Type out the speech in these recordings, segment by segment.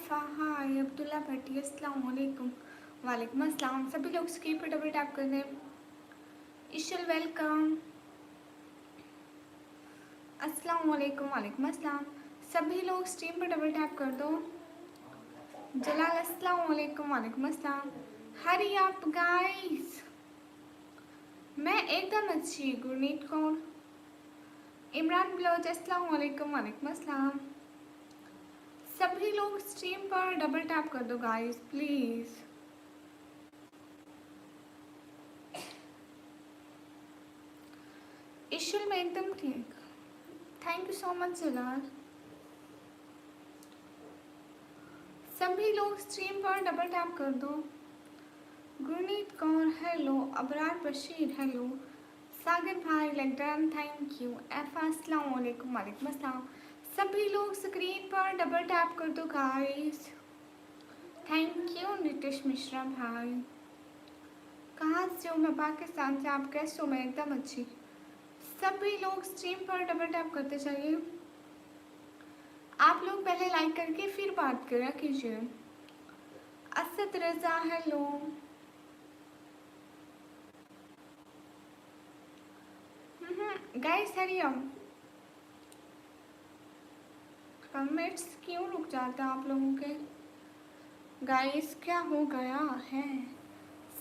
आरिफा, हाय अब्दुल्ला भट्टी, अस्सलाम वालेकुम। वालेकुम अस्सलाम। सभी लोग स्क्रीन पर डबल टैप कर दें। इशल वेलकम, अस्सलाम वालेकुम। वालेकुम अस्सलाम। सभी लोग स्क्रीन पर डबल टैप कर दो। जलाल, अस्सलाम वालेकुम। वालेकुम अस्सलाम। हरी अप गाइस, मैं एकदम अच्छी। गुरनीत कौर, इमरान बलोच, अस्सलाम वालेकुम। वालेकुम अस्सलाम। सभी लोग स्ट्रीम पर डबल टैप कर दो गाइस प्लीज। इशुल में एकदम ठीक। थैंक यू सो मच जलाल। सभी लोग स्ट्रीम पर डबल टैप कर दो। गुरनीत कौर हेलो, अबरार बशीर हेलो, सागर भाई लगडन थैंक यू, एफा अस्सलाम वालेकुम। वालेकुम अस्सलाम। सभी लोग स्क्रीन पर डबल टैप कर दो guys. Thank you Nitish Mishra भाई। कहाँ से हो? मैं पाकिस्तान से। आप कैसे हो? मैं एकदम अच्छी। सभी लोग स्ट्रीम पर डबल टैप करते जाइए। आप लोग पहले लाइक करके फिर बात करा कीजिए। Asad Raza hello, guys hurry up. Comments क्यों रुक जाते हैं आप लोगों के? गाइस क्या हो गया है?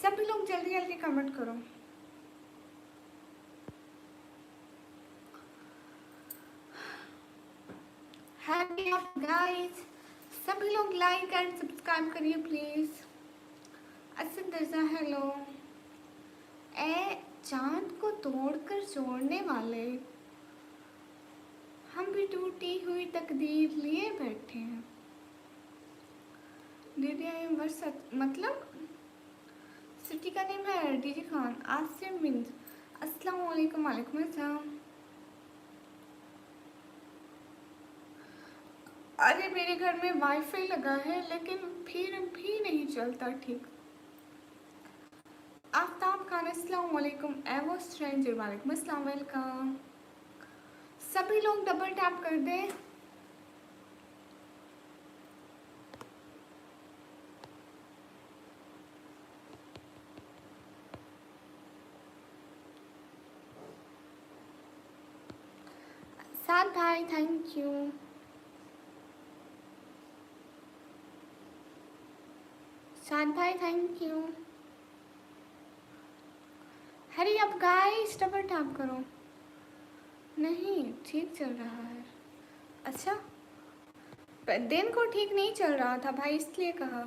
सभी लोग जल्दी जल्दी कमेंट करो। हरी अप गाइस, सभी लोग लाइक एंड सब्सक्राइब करिए प्लीज। असद रजा हेलो। ए चांद को तोड़कर जोड़ने वाले, हम भी टूटी हुई तकदीर लिए बैठे हैं। दीदी आई वर्षत मतलब सिटी का नेम है डीजी खान। आसिम मीन्स अस्सलाम वालेकुम। वालेकुम अस्सलाम। अरे मेरे घर में वाईफाई लगा है लेकिन फिर भी नहीं चलता ठीक। आफ्ताब खान अस्सलाम वालेकुम। एवो स्ट्रेंजर, वालेकुम अस्सलाम, वेलकम। सभी लोग डबल टैप कर दें। साथ भाई थैंक यू। साथ भाई thank you. Hari up guys double tap करो। नहीं ठीक चल रहा है। अच्छा, दिन को ठीक नहीं चल रहा था भाई, इसलिए कहा।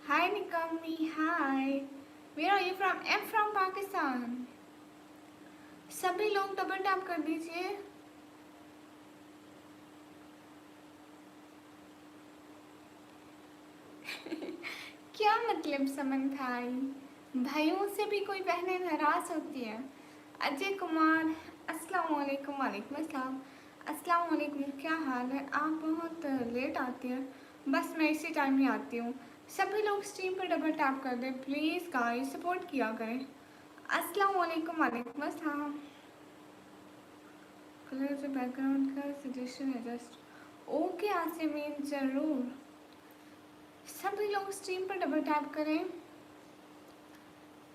हाय निकम्मी, hi. Where are you from? I am from Pakistan. सभी लोग डबल टैप कर दीजिए। क्या मतलब समन भाई? भाइयों से भी कोई बहनें नाराज होती है। अजय कुमार अस्सलाम वालेकुम। वालेकुम अस्सलाम। अस्सलाम वालेकुम, क्या हाल है? आप बहुत लेट आती हैं। बस मैं इसी टाइम ही आती हूँ। सभी लोग स्ट्रीम पर डबल टैप कर दें प्लीज़ गाइस, सपोर्ट किया करें। अस्सलाम वालेकुम। वालेकुम अस्सलाम। कलर जो बैकग्राउंड का सजेशन है जस्ट। ओके आसिमीन, ज़रूर। सभी लोग स्ट्रीम पर डबल टैप करें।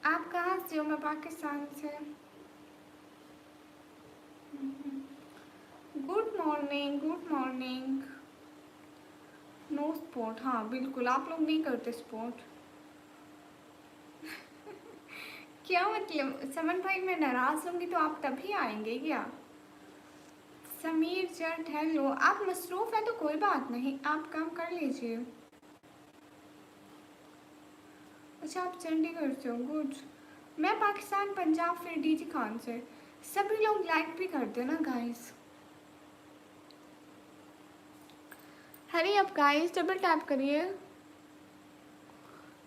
आप कहाँ से हो? मैं पाकिस्तान से। Good morning, good morning. No sport, हाँ बिल्कुल, आप लोग नहीं करते स्पोर्ट। क्या मतलब समन भाई, मैं नाराज होंगी तो आप तभी आएंगे क्या? समीर जट हेलो। आप मसरूफ हैं तो कोई बात नहीं, आप काम कर लीजिए। अच्छा आप चंडीगढ़ से हो, गुड। मैं पाकिस्तान, पंजाब, फिर डीजी खान से। सभी लोग लाइक भी करते ना guys. Hurry up guys double tap करिए,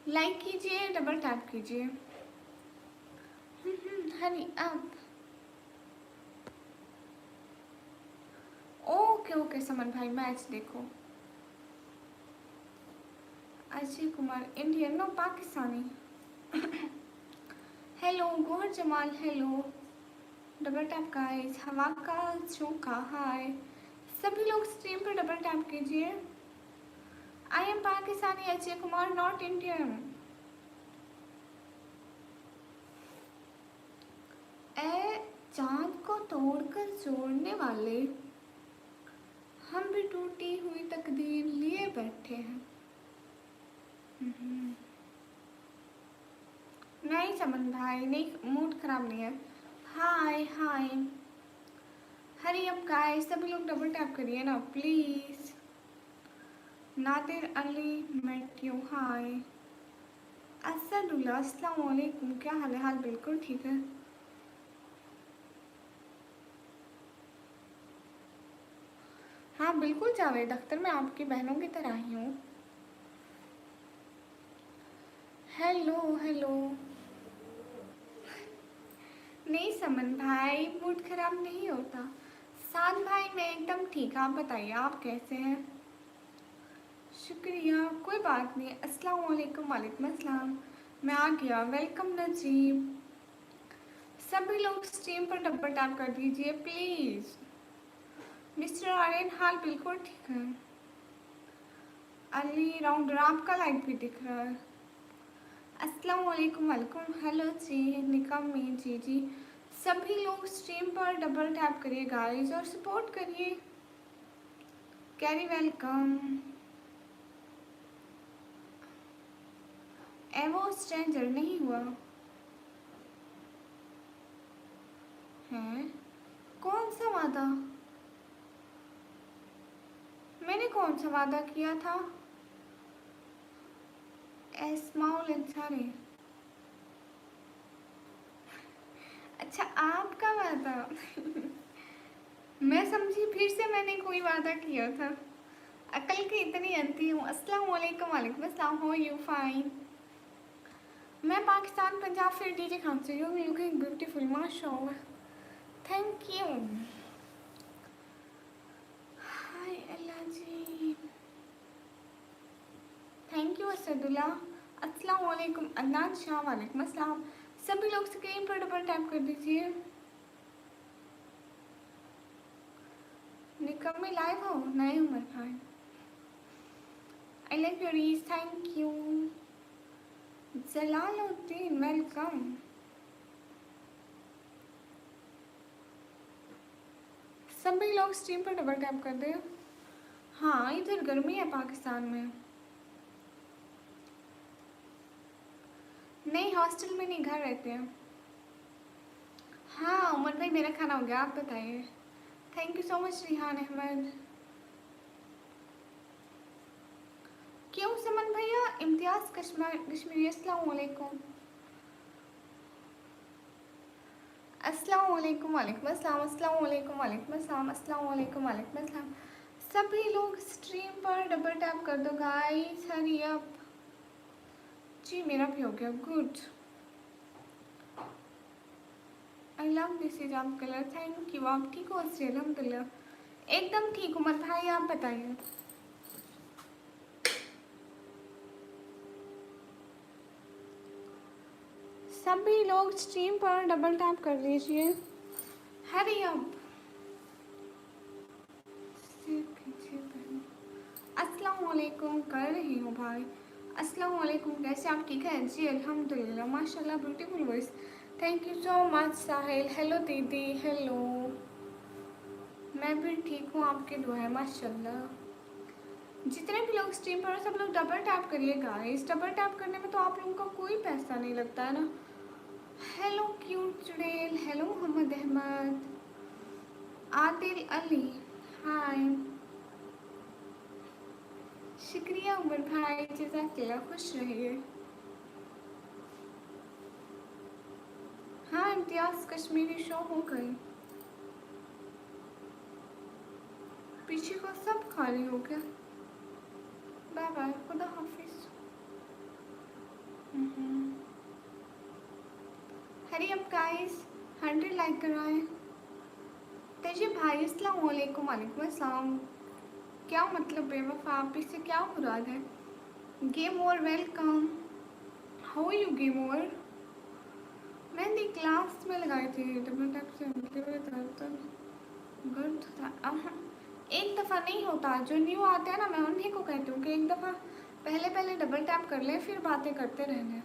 लाइक कीजिए, डबल टैप कीजिए। Hurry up. Okay okay Saman भाई, मैच देखो। Ajay Kumar Indian, no Pakistani. Hello Gohar Jamal hello, double tap guys. हवा का चौका हाय। सभी लोग स्ट्रीम पर डबल टैप कीजिए। I am Pakistani Ajay Kumar, not Indian. ए चांद को तोड़कर जोड़ने वाले, हम भी टूटी हुई तकदीर लिए बैठे हैं। नहीं समन भाई, नहीं, मूड खराब नहीं है। हाय हाय, हरी अप गाइस, सभी लोग डबल टैप करिए ना please. Nadir Ali met you, hi. Asadullah, अस्सलाम वालेकुम, क्या हाल है? हाल बिल्कुल ठीक है। हाँ बिल्कुल जावेद अख्तर, मैं आपकी बहनों की तरह ही हूँ। Hello hello. नहीं समन भाई, मूड खराब नहीं होता। साथ भाई मैं एकदम ठीक, आप बताइए आप कैसे हैं? शुक्रिया, कोई बात नहीं। अस्सलाम वालेकुम। वालेकुम अस्सलाम। मैं आ गया, वेलकम नजीब। सभी लोग स्ट्रीम पर डबल टैप कर दीजिए प्लीज। मिस्टर आर्यन, हाल बिल्कुल ठीक है। अली राउंडर, आपका लाइक भी दिख रहा है। अस्सलाम वालेकुम। वालेकुम हेलो जी, निकम्मी जी जी। सभी लोग स्ट्रीम पर डबल टैप करिए गाइस और सपोर्ट करिए। Carry welcome. एवो स्ट्रेंजर नहीं हुआ है? कौन सा वादा? मैंने कौन सा वादा किया था? एस्माउल इंसानी। अच्छा, आपका वादा। मैं समझी फिर से मैंने कोई वादा किया था। अकल की इतनी अंती हूँ। अस्सलाम वालेकुम। वालेकुम अस्सलाम। हो यू फाइन? मैं पाकिस्तान, पंजाब, फिर डीजे खान से। यू लुकिंग ब्यूटीफुल, माशाअल्लाह। Thank you. हाय अल्लाह जी, थैंक यू असदुल्ला। अस्सलाम वालेकुम अदनान शाह, वालेकुम अस्सलाम। सभी लोग स्क्रीन पर डबल टैप कर दीजिए। निकम में लाइव हो? नए Umar Khan, I like your reels, thank you. Jalaluddin, welcome. सभी लोग स्ट्रीम पर डबल टैप कर दे। हाँ इधर गर्मी है पाकिस्तान में। नहीं हॉस्टल में नहीं, घर रहते हैं। हाँ उमर भाई, मेरा खाना हो गया, आप बताइए। Thank you so much Rihan Ahmed. क्यों समन भैया? इम्तियाज़ कश्मीरी, अस्सलाम वालेकुम। अस्सलाम वालेकुम। वालेकुम अस्सलाम। अस्सलाम वालेकुम। वालेकुम अस्सलाम। अस्सलाम वालेकुम। वालेकुम अस्सलाम। सभी लोग स्ट्रीम पर डबल टैप कर दो गाइस, हरी अप। जी मेरा भी हो गया, गुड। आई लव दिस हिजाब कलर, थैंक यू। आप ठीक हो? अच्छे अल्हम्दुलिल्लाह, एकदम ठीक। उमर भाई आप बताइए। सभी लोग स्ट्रीम पर डबल टैप कर लीजिए, हरी अप। अस्सलाम वालेकुम कर रही हूँ भाई। अस्सलाम वालेकुम, कैसे आप? ठीक है जी अल्हम्दुलिल्लाह, माशाल्लाह, beautiful voice. Thank you so much Sahil. Hello दीदी, हेलो। मैं भी ठीक हूँ, आपकी दुआ है माशाल्लाह। जितने भी लोग स्ट्रीम पर सब लोग डबल टैप करिए गाइस। डबल टैप करने में तो आप लोगों का कोई पैसा नहीं लगता है ना। हेलो क्यूट चुड़ैल, हेलो मोहम्मद अहमद, आदिल अली, हाय। शुक्रिया उमर भाई, जज़ाकल्लाह, खुश रहिए। हाँ इम्तियाज़ कश्मीरी शो हो गई। पीछे को सब खाली हो गया। बाय बाय, खुदा हाफिज। हरी अप गाइस, 100 लाइक कराएं। तेजी भाई अस्सलाम वालेकुम। वालेकुम अस्सलाम। क्या मतलब बेवफा, आप इससे क्या मुराद है? Game over, welcome. How you game over? मैंने क्लास में लगाई थी डबल टैप से, मतलब गर्द था। एक दफ़ा नहीं होता, जो न्यू आते हैं ना, मैं उन्हीं को कहती हूँ कि एक दफ़ा पहले पहले डबल टैप कर लें, फिर बातें करते रहने।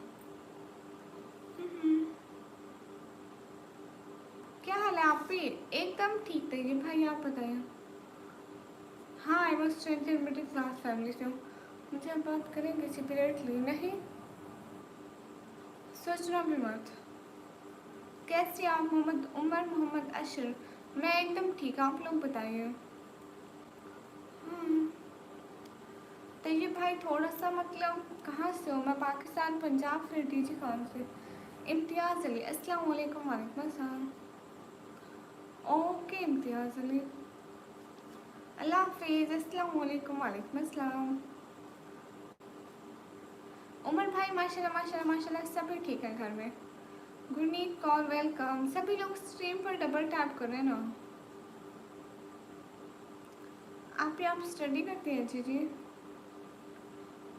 क्या हाल है आप भी? एकदम ठीक थे भाई, आप बताइए। हाँ, I was stranger middle class family से हूँ। मुझे अब बात करेंगे सीपरेटली? नहीं, सोचना भी मत। कैसे आप? मोहम्मद उमर, मोहम्मद अशर। मैं एकदम ठीक, आप लोग बताइए। तैयब भाई थोड़ा सा मतलब कहाँ से हो? मैं पाकिस्तान, पंजाब, फिर डीजी खान से। इम्तियाज़ अली, अस्सलाम वालेकुम। वालेकुम अस्सलाम। ओके इम्तियाज़ अली, अल्लाह हाफिज़। अस्सलाम वालेकुम। वालेकुम अस्सलाम। उमर भाई माशाल्लाह माशाल्लाह माशाल्लाह सभी ठीक है घर में। गुरनीत कौर वेलकम। सभी लोग स्ट्रीम पर डबल टैप कर रहे हैं ना। आप स्टडी करते हैं? जी जी।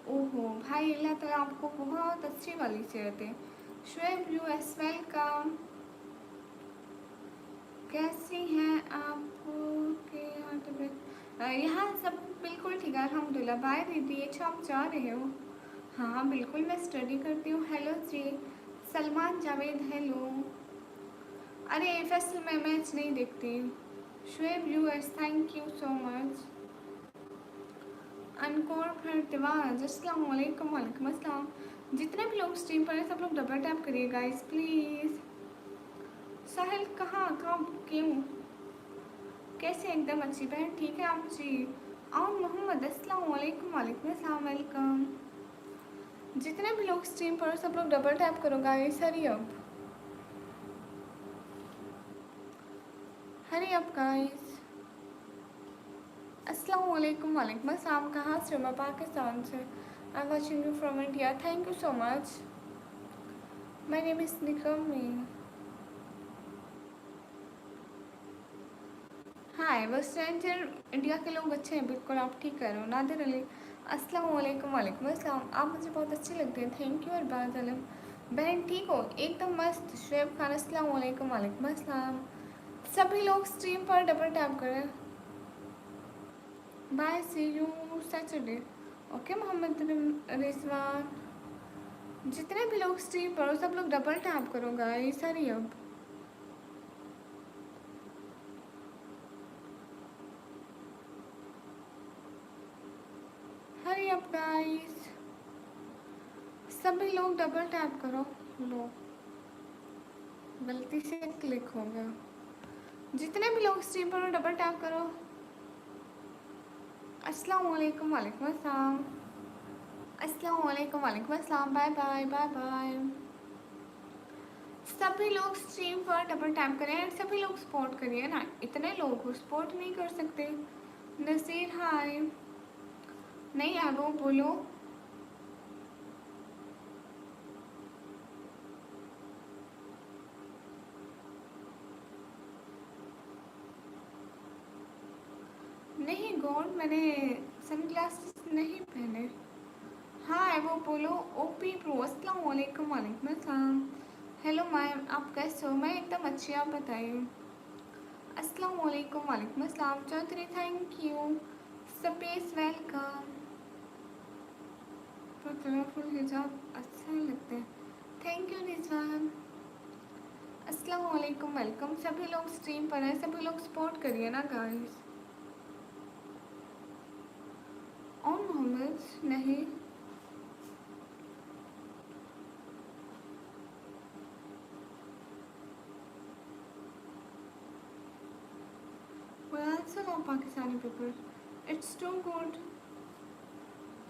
ओहो भाई, अल्लाह ताला आपको बहुत अच्छी वाली सेहत है। Shoaib US welcome. कैसी हैं आप? के यहाँ तबीयत? यहाँ सब बिल्कुल ठीक है अल्हम्दुलिल्लाह। बाय दीदी, अच्छा आप जा रहे हो? हाँ बिल्कुल, मैं स्टडी करती हूँ। हेलो जी। सलमान जावेद हेलो। अरे फैसल मैं मैच नहीं देखती। Shoaib US thank you so much. अनकोर फरतवाज अस्सलाम वालेकुम। वालेकुम अस्सलाम। जितने भी लोग स्ट्रीम पर हैं सब लोग डबल टैप करिए गाइस प्लीज़। साहिल कहाँ कब क्यों? कैसे? एकदम अच्छी बहन, ठीक है आप जी? और मोहम्मद अस्सलाम वालेकुम। वालेकुम अस्सलाम वेलकम। जितने भी लोग स्ट्रीम पर सब लोग डबल टैप करो गाइस, हरी अप गाइस। अस्सलाम वालेकुम। वालेकुम अस्सलाम। कहाँ से हो? मैं पाकिस्तान से। I am watching you from India. Thank you so much. My name is निकमी। हाँ बस स्ट्रेंजर इंडिया के लोग अच्छे हैं, बिल्कुल आप ठीक कर रहे हो। नादिर अली अस्सलाम वालेकुम। वालेकुम अस्सलाम। आप मुझे बहुत अच्छे लगते हैं, थैंक यू। अरबाज आलम बहन ठीक हो? एकदम मस्त। शुएब खान अस्सलाम वालेकुम। वालेकुम अस्सलाम। सभी लोग स्ट्रीम पर डबल टैप करें। Bye, see you Saturday. Okay Mohammad Rizwan. जितने भी लोग स्ट्रीम पर हो सब लोग डबल टैप करो guys, hurry up. Hurry up guys, सभी लोग डबल टैप करो। लो, गलती से क्लिक हो गया। जितने भी लोग स्ट्रीम पर हो डबल टैप करो। अस्सलाम वालेकुम। वालेकुम अस्सलाम। अस्सलाम वालेकुम। वालेकुम अस्सलाम। Bye bye bye bye. सभी लोग स्ट्रीम पर डबल टैप करें और सभी लोग सपोर्ट करिए ना, इतने लोग को सपोर्ट नहीं कर सकते। नज़ीर हाय। नहीं आ वो बोलो। नहीं गॉड, मैंने सनग्लासेस नहीं पहने। हाँ वो बोलो। ओपी प्रो अस्सलाम वालेकुम। वालेकुम अस्सलाम। हेलो मैम, आप कैसे हो? मैं एकदम अच्छी, आप बताइए। अस्सलाम वालेकुम। वालेकुम अस्सलाम। Chaudhary thank you. Space welcome. तो कलरफुल हिजाब अच्छे लगते हैं, थैंक यू रिजवान। अस्सलाम वालेकुम वेलकम। सभी लोग स्ट्रीम पर हैं, सभी लोग सपोर्ट करिए ना गाइस। और मोहम्मद नहीं। Answer of Pakistani paper it's too good.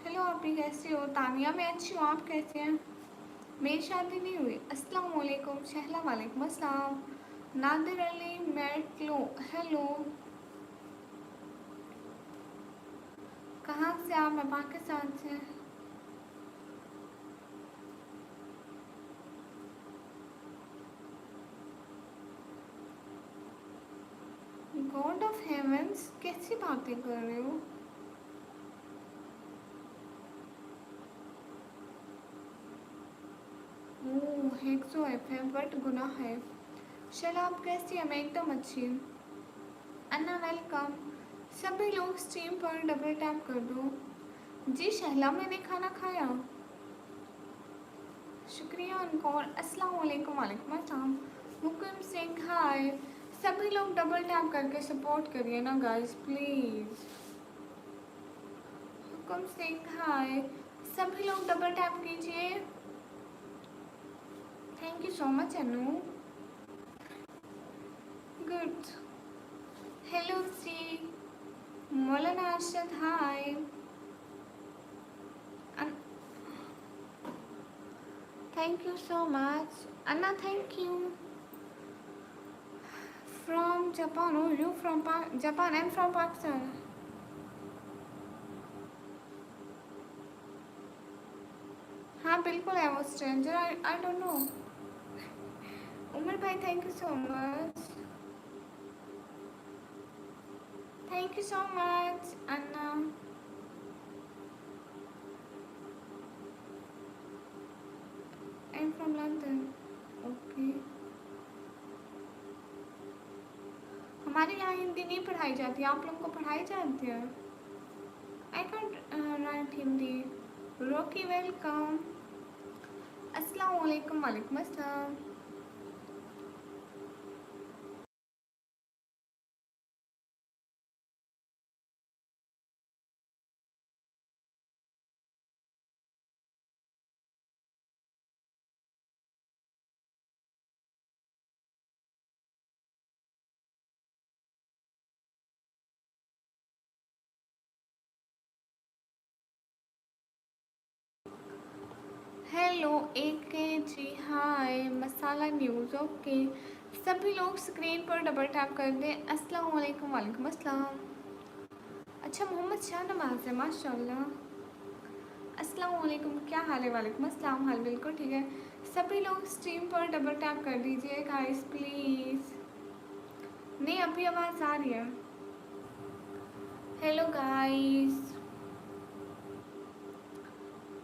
Hello आप भी कैसे हो? तानिया मैं अच्छी हूँ, आप कैसे हैं? मेरी शादी नहीं हुई। अस्सलाम वालेकुम। शहला वालेकुम अस्सलाम। Nadir Ali Metlo hello. कहाँ से आप? मैं पाकिस्तान से। गॉड ऑफ हेवंस कैसी बातें कर रहे हो? ओह हेक्सो एफ है बट गुनाह है। चलो आप कैसी हैं? मैं एकदम अच्छी हूँ। अन्ना वेलकम। सभी लोग स्ट्रीम पर डबल टैप कर दो। जी शहला, मैंने खाना खाया। शुक्रिया अनकौर। अस्सलाम वालेकुम। वालेकुम अस्सलाम। मुकुम सिंह हाय। सभी लोग डबल टैप करके सपोर्ट करिए ना guys please. Hukum Singh hi. सभी लोग डबल टैप कीजिए। Thank you so much Anu. Good. Hello सी। Maulana Arshad hi. Thank you so much Anna, thank you. From Japan. ओ you from Japan? I am from Pakistan. हाँ बिल्कुल है वो stranger. I don't know. Umar भाई thank you so much. Thank you so much Anna. I am from London. Okay. हमारे यहाँ हिंदी नहीं पढ़ाई जाती, आप लोगों को पढ़ाई जाती है? I can't right Hindi. Rocky welcome. अस्सलाम वालेकुम। वालेकुम अस्सलाम। हेलो एके जी हाय। मसाला न्यूज़ ओके। सभी लोग स्क्रीन पर डबल टैप कर दें। अस्सलाम वालेकुम। वालेकुम अस्सलाम। अच्छा मोहम्मद शाह नवाज है, माशाल्लाह। अस्सलाम वालेकुम, क्या हाल है? वालेकुम अस्सलाम। हाल बिल्कुल ठीक है। सभी लोग स्ट्रीम पर डबल टैप कर दीजिए गाइस प्लीज़। नहीं अभी आवाज़ आ रही है। Hello guys.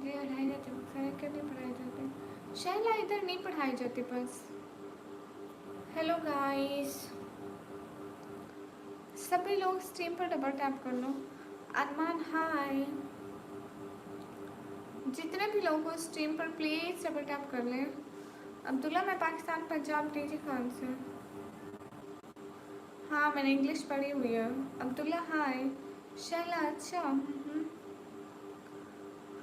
जी पढ़ाई जाती है क्या? नहीं पढ़ाई जाती शैला, इधर नहीं पढ़ाई जाती बस। Hello guys. सभी लोग स्ट्रीम पर डबल टैप कर लो। अरमान हाय। जितने भी लोग हो स्ट्रीम पर प्लीज़ डबल टैप कर लें। अब्दुल्ला, मैं पाकिस्तान पंजाब डीजी खान से। हाँ मैंने इंग्लिश पढ़ी हुई है। अब्दुल्ला हाय। शैला अच्छा।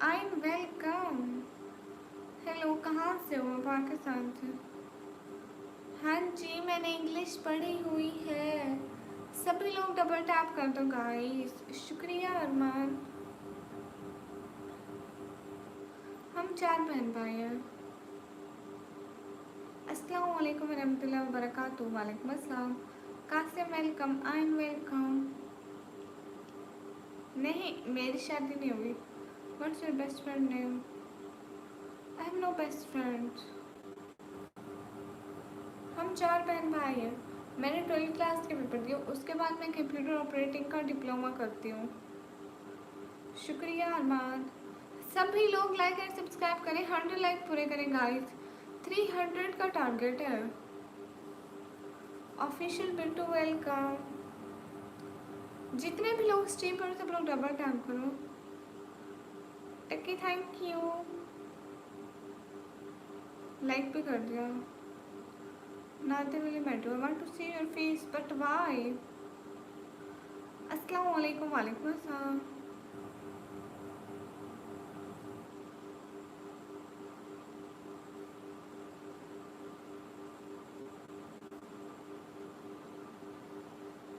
आई एम वेलकम। हेलो, कहाँ से हो? पाकिस्तान से। हाँ जी मैंने इंग्लिश पढ़ी हुई है। सभी लोग डबल टैप कर दो गाइस। शुक्रिया अरमान। हम 4 बहन भाई हैं। अस्सलाम वालेकुम रहमतुल्लाहि व बरकातुहू। वालेकुम अस्सलाम। Qasim welcome. I am welcome. नहीं मेरी शादी नहीं हुई। What's your best friend name? I have no best friend. हम 4 बहन भाई हैं। मैंने 12th क्लास के पेपर दिए, उसके बाद मैं कंप्यूटर ऑपरेटिंग का डिप्लोमा करती हूँ। शुक्रिया अरमान। सभी लोग लाइक एंड सब्सक्राइब करें। 100 लाइक पूरे करें गाइस। 300 का टारगेट है। Official Bittu welcome. जितने भी लोग स्ट्रीम पर सब लोग डबल टैप करो। टक्की थैंक यू। लाइक भी कर दिया। नाते really matter. I want to see your face, but why? अस्सलाम वालेकुम। वालेकुम अस्सलाम।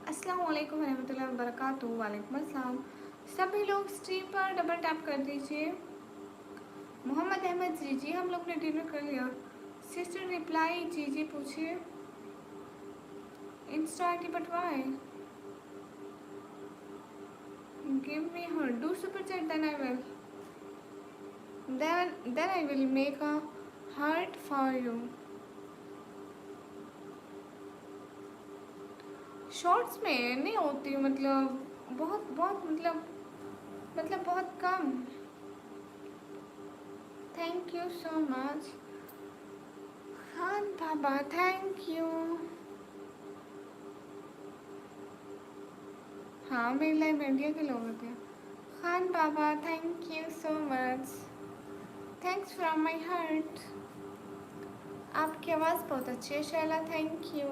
अस्सलाम वालेकुम रहमतुल्लाहि व बरकातुहू। वालेकुम अस्सलाम। सभी लोग स्ट्रीम पर डबल टैप कर दीजिए। मोहम्मद अहमद जी जी, हम लोग ने डिनर कर लिया। सिस्टर रिप्लाई जी जी पूछिए। इंस्टा आई डी बटवाए। Give me her do super chat then I will then I will make a heart for you. Shorts में नहीं होती, मतलब बहुत बहुत मतलब बहुत कम। Thank you so much Khan Baba, thank you. हाँ मेरी लाइव इंडिया के लोग होते हैं। Khan Baba thank you so much, thanks from my heart. आपकी आवाज़ बहुत अच्छी है शैला, थैंक यू।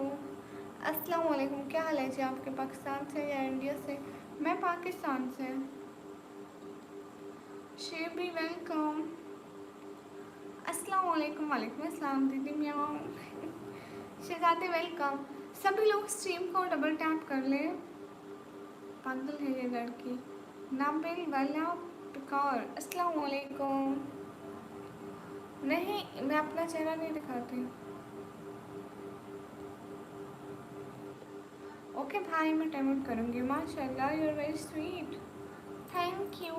अस्सलाम वालेकुम, क्या हाल है जी आपके, पाकिस्तान से या इंडिया से? मैं पाकिस्तान से। शेबी वेलकम। अस्सलाम वालेकुम। वालेकुम अस्सलाम दीदी मियाँ। शहजादे वेलकम। सभी लोग स्ट्रीम को डबल टैप कर ले। पागल है ये लड़की। नाबिल वाला पिकार, अस्सलाम वालेकुम। नहीं मैं अपना चेहरा नहीं दिखाती। ओके भाई मैं टाइम करूँगी। माशाल्लाह you are very sweet, thank you.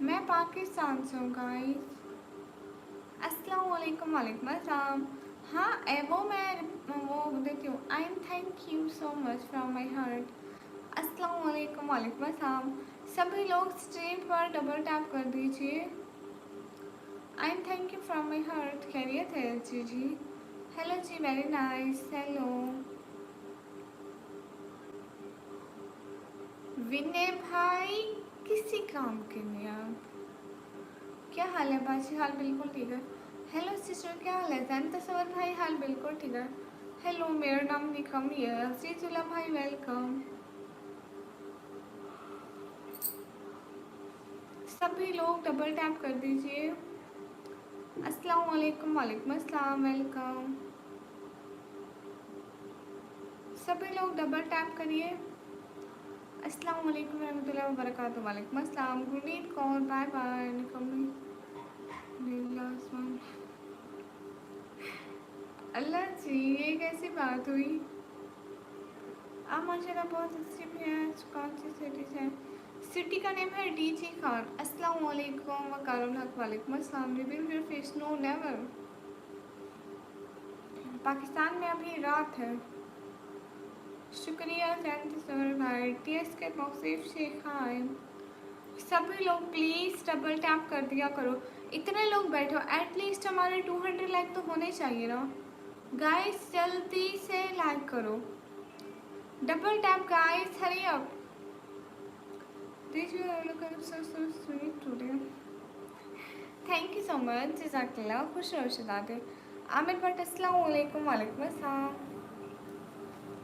मैं पाकिस्तान से हूँ गाइस। अस्सलाम वालेकुम। वालेकुम अस्सलाम। हाँ वो मैं वो देती हूँ। I am thank you so much from my heart. अस्सलाम वालेकुम। वालेकुम अस्सलाम। सभी लोग स्ट्रीम पर डबल टैप कर दीजिए। I am thank you from my heart. खैरियत है जी? हेलो जी, वेरी नाइस, हेलो। विनय भाई किसी काम के लिए आप, क्या हाल है बाजी? हाल बिल्कुल ठीक है। हेलो सिस्टर, क्या हाल है? जैन तस्वर भाई हाल बिल्कुल ठीक है। हेलो मेरा नाम निकम है। अजीजुल्ला भाई वेलकम। सभी लोग डबल टैप कर दीजिए। अस्सलाम वालेकुम। वालेकुम अस्सलाम, वेलकम। सभी लोग डबल टैप करिए। अस्सलाम वालेकुम रहमतुल्लाहि व बरकातुहू। वालेकुम अस्सलाम। Gurneet Kaur bye bye. निकम अल्लाह जी, ये कैसी बात हुई? आप माशाल्लाह बहुत अच्छी भी हैं। कौन सी सिटी से? सिटी का नेम है डीजी खान। अस्सलाम वालेकुम वकारुल हक। वालेकुम अस्सलाम। Reveal your face, no never. Pakistan में अभी रात है। शुक्रिया जयंती सर भाई। टीएस के तौसीफ शेख हाय। सभी लोग प्लीज़ डबल टैप कर दिया करो। इतने लोग बैठे हो, एटलीस्ट हमारे 200 लाइक तो होने चाहिए ना गाइस। जल्दी से लाइक करो, double tap guys, hurry up. This you look so sweet today, thank you so much. जज़ाकल्लाह, खुश रहो शहजादे। आमिर भट्ट अस्सलाम वालेकुम। वालेकुम अस्सलाम।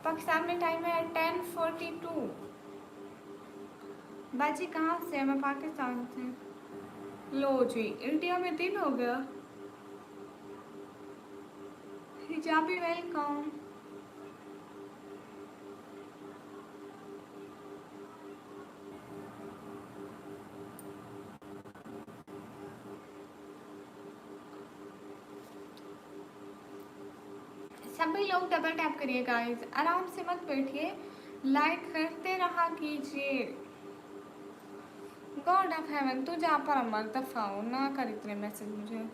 पाकिस्तान में टाइम है 10:42। बाजी कहाँ से? मैं पाकिस्तान से। लो जी, इंडिया में दिन हो गया। हिजाबी वेलकम। सभी लोग डबल टैप करिए गाइस, आराम से मत बैठिए, लाइक करते रहा कीजिए। गॉड ऑफ हेवन, तू जा पर अमर दफाओ ना कर इतने मैसेज मुझे।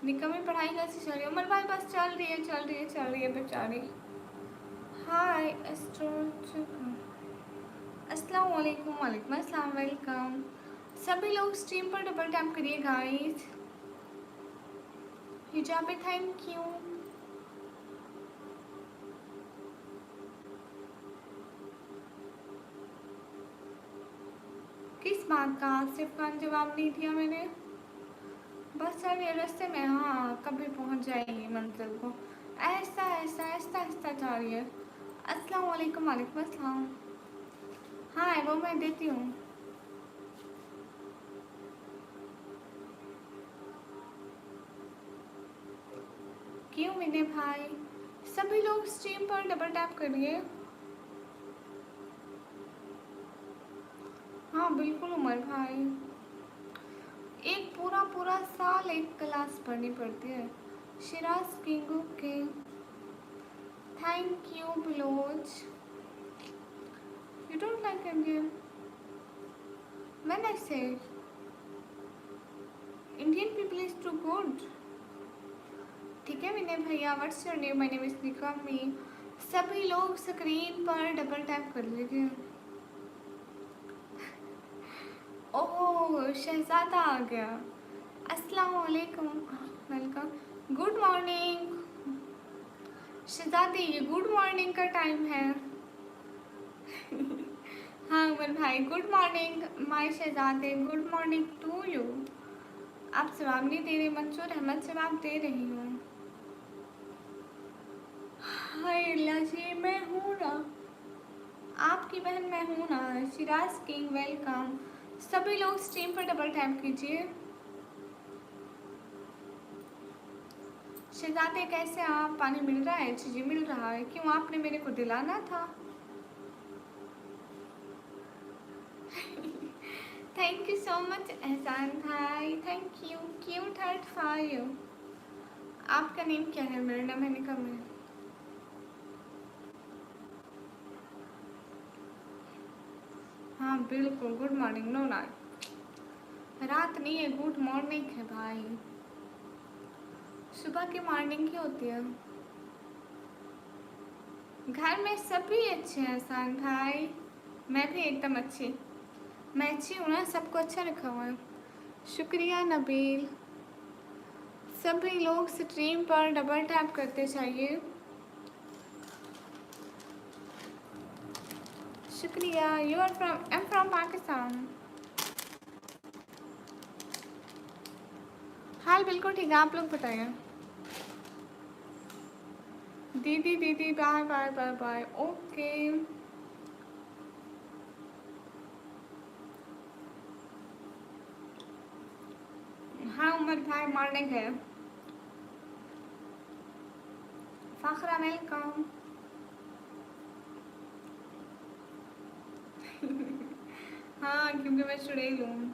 निकम्मी पढ़ाई कैसी चल रही है? उमर भाई बस चल रही है, चल रही है, चल रही है बेचारी। हाय एस्ट्रो, अस्सलाम वालेकुम। वालेकुम अस्सलाम, वेलकम। सभी लोग स्ट्रीम पर डबल टैप करिए गाइस। हिजाबी थैंक यू। किस बात का? आसिफ खान जवाब नहीं दिया मैंने। बस चल ये रास्ते में, हाँ कभी पहुंच जाएगी मंजिल को। ऐसा ऐसा ऐसा ऐसा जा रही है। अस्सलाम वालेकुम। वालेकुम अस्सलाम। हाँ वो मैं देती हूँ। क्यों विनय भाई? सभी लोग स्ट्रीम पर डबल टैप करिए। हाँ बिल्कुल उमर भाई, एक पूरा पूरा साल एक क्लास पढ़नी पड़ती है। शिराज किंग के थैंक यू बिलोज। You don't like Indian? When I say Indian people is too good. ठीक है विनय भैया, what's your name? My name is Nikammi. सभी लोग स्क्रीन पर डबल टैप कर लीजिए। ओह शहजादा आ गया। अस्सलाम वालेकुम, वेलकम, गुड मॉर्निंग। शहजादी ये गुड मॉर्निंग का टाइम है। हाँ उमर भाई गुड मॉर्निंग माय शहजादे, गुड मॉर्निंग टू यू। आप जवाब नहीं दे रहे, मंसूर अहमद जवाब दे रही हूँ। हाय अल्लाह जी मैं हूँ ना, आपकी बहन मैं हूँ ना। Siraj king welcome. सभी लोग स्ट्रीम पर डबल टैप कीजिए। शहजादे कैसे आप, पानी मिल रहा है? जी मिल रहा है। क्यों, आपने मेरे को दिलाना था। थैंक यू सो मच एहसान भाई, thank you. Cute heart for you. आपका नेम क्या है? मेरा नाम है निकम है। हाँ बिल्कुल, गुड मॉर्निंग। नो नाइट, रात नहीं है, गुड मॉर्निंग है भाई। सुबह की मॉर्निंग ही होती है। घर में सभी अच्छे हैं एहसान भाई। मैं भी एकदम अच्छी, मैं अच्छी हूँ ना, सबको अच्छा रखा हुआ है। शुक्रिया नबील। सभी लोग स्ट्रीम पर डबल टैप करते चाहिए। शुक्रिया। You are from, I am from Pakistan. हाल बिल्कुल ठीक है, आप लोग बताइए। दीदी दीदी bye bye bye bye. Okay हाँ उमर भाई मॉर्निंग है। फ़ाखरा वेलकम। हाँ क्योंकि मैं चुड़ैल हूँ।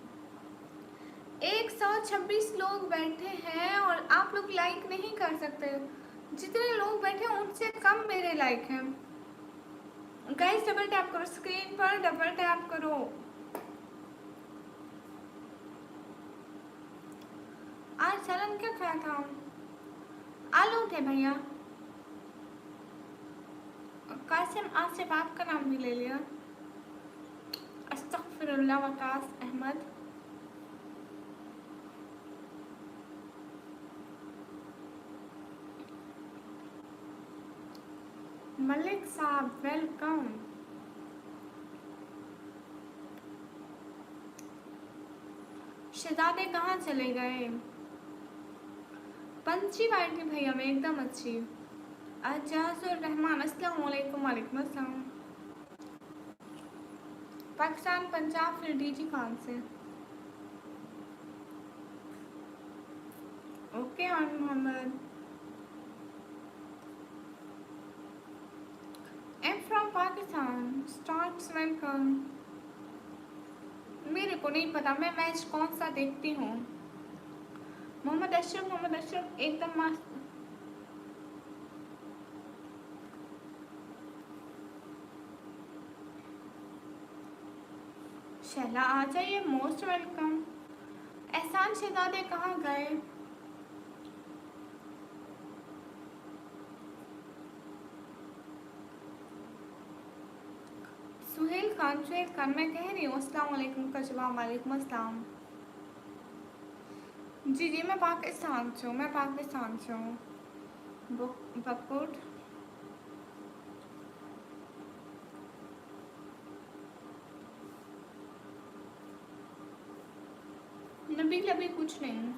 126 लोग बैठे हैं और आप लोग लाइक नहीं कर सकते। जितने लोग बैठे हैं उनसे कम मेरे लाइक हैं। गाइस डबल टैप करो, स्क्रीन पर डबल टैप करो। आज सलन क्या खाया था? आलू थे भैया। कासिम आसिफ आपका नाम भी ले लिया। अस्तगफिरुल्लाह वकास अहमद। मलिक साहब वेलकम। शहजादे कहाँ चले गए? पंची बैठी भैया, मैं एकदम अच्छी। अजाजुर रहमान अस्सलाम वालेकुम। वालेकुम अस्सलाम। पाकिस्तान, पंजाब, फिर डीजी खान से। Okay Aan Mohammad. Am from Pakistan, starts welcome. मेरे को नहीं पता मैं मैच कौन सा देखती हूँ। मोहम्मद अशरफ एकदम मस्त। शहला आ जाइए, मोस्ट वेलकम। एहसान शहजादे कहाँ गए? सुहेल खान मैं कह रही हूँ अस्सलाम वालेकुम का जवाब। वालेकुम अस्सलाम। जी जी मैं पाकिस्तान से हूँ, मैं पाकिस्तान से हूँ। बकपुर। नबील अभी कुछ नहीं।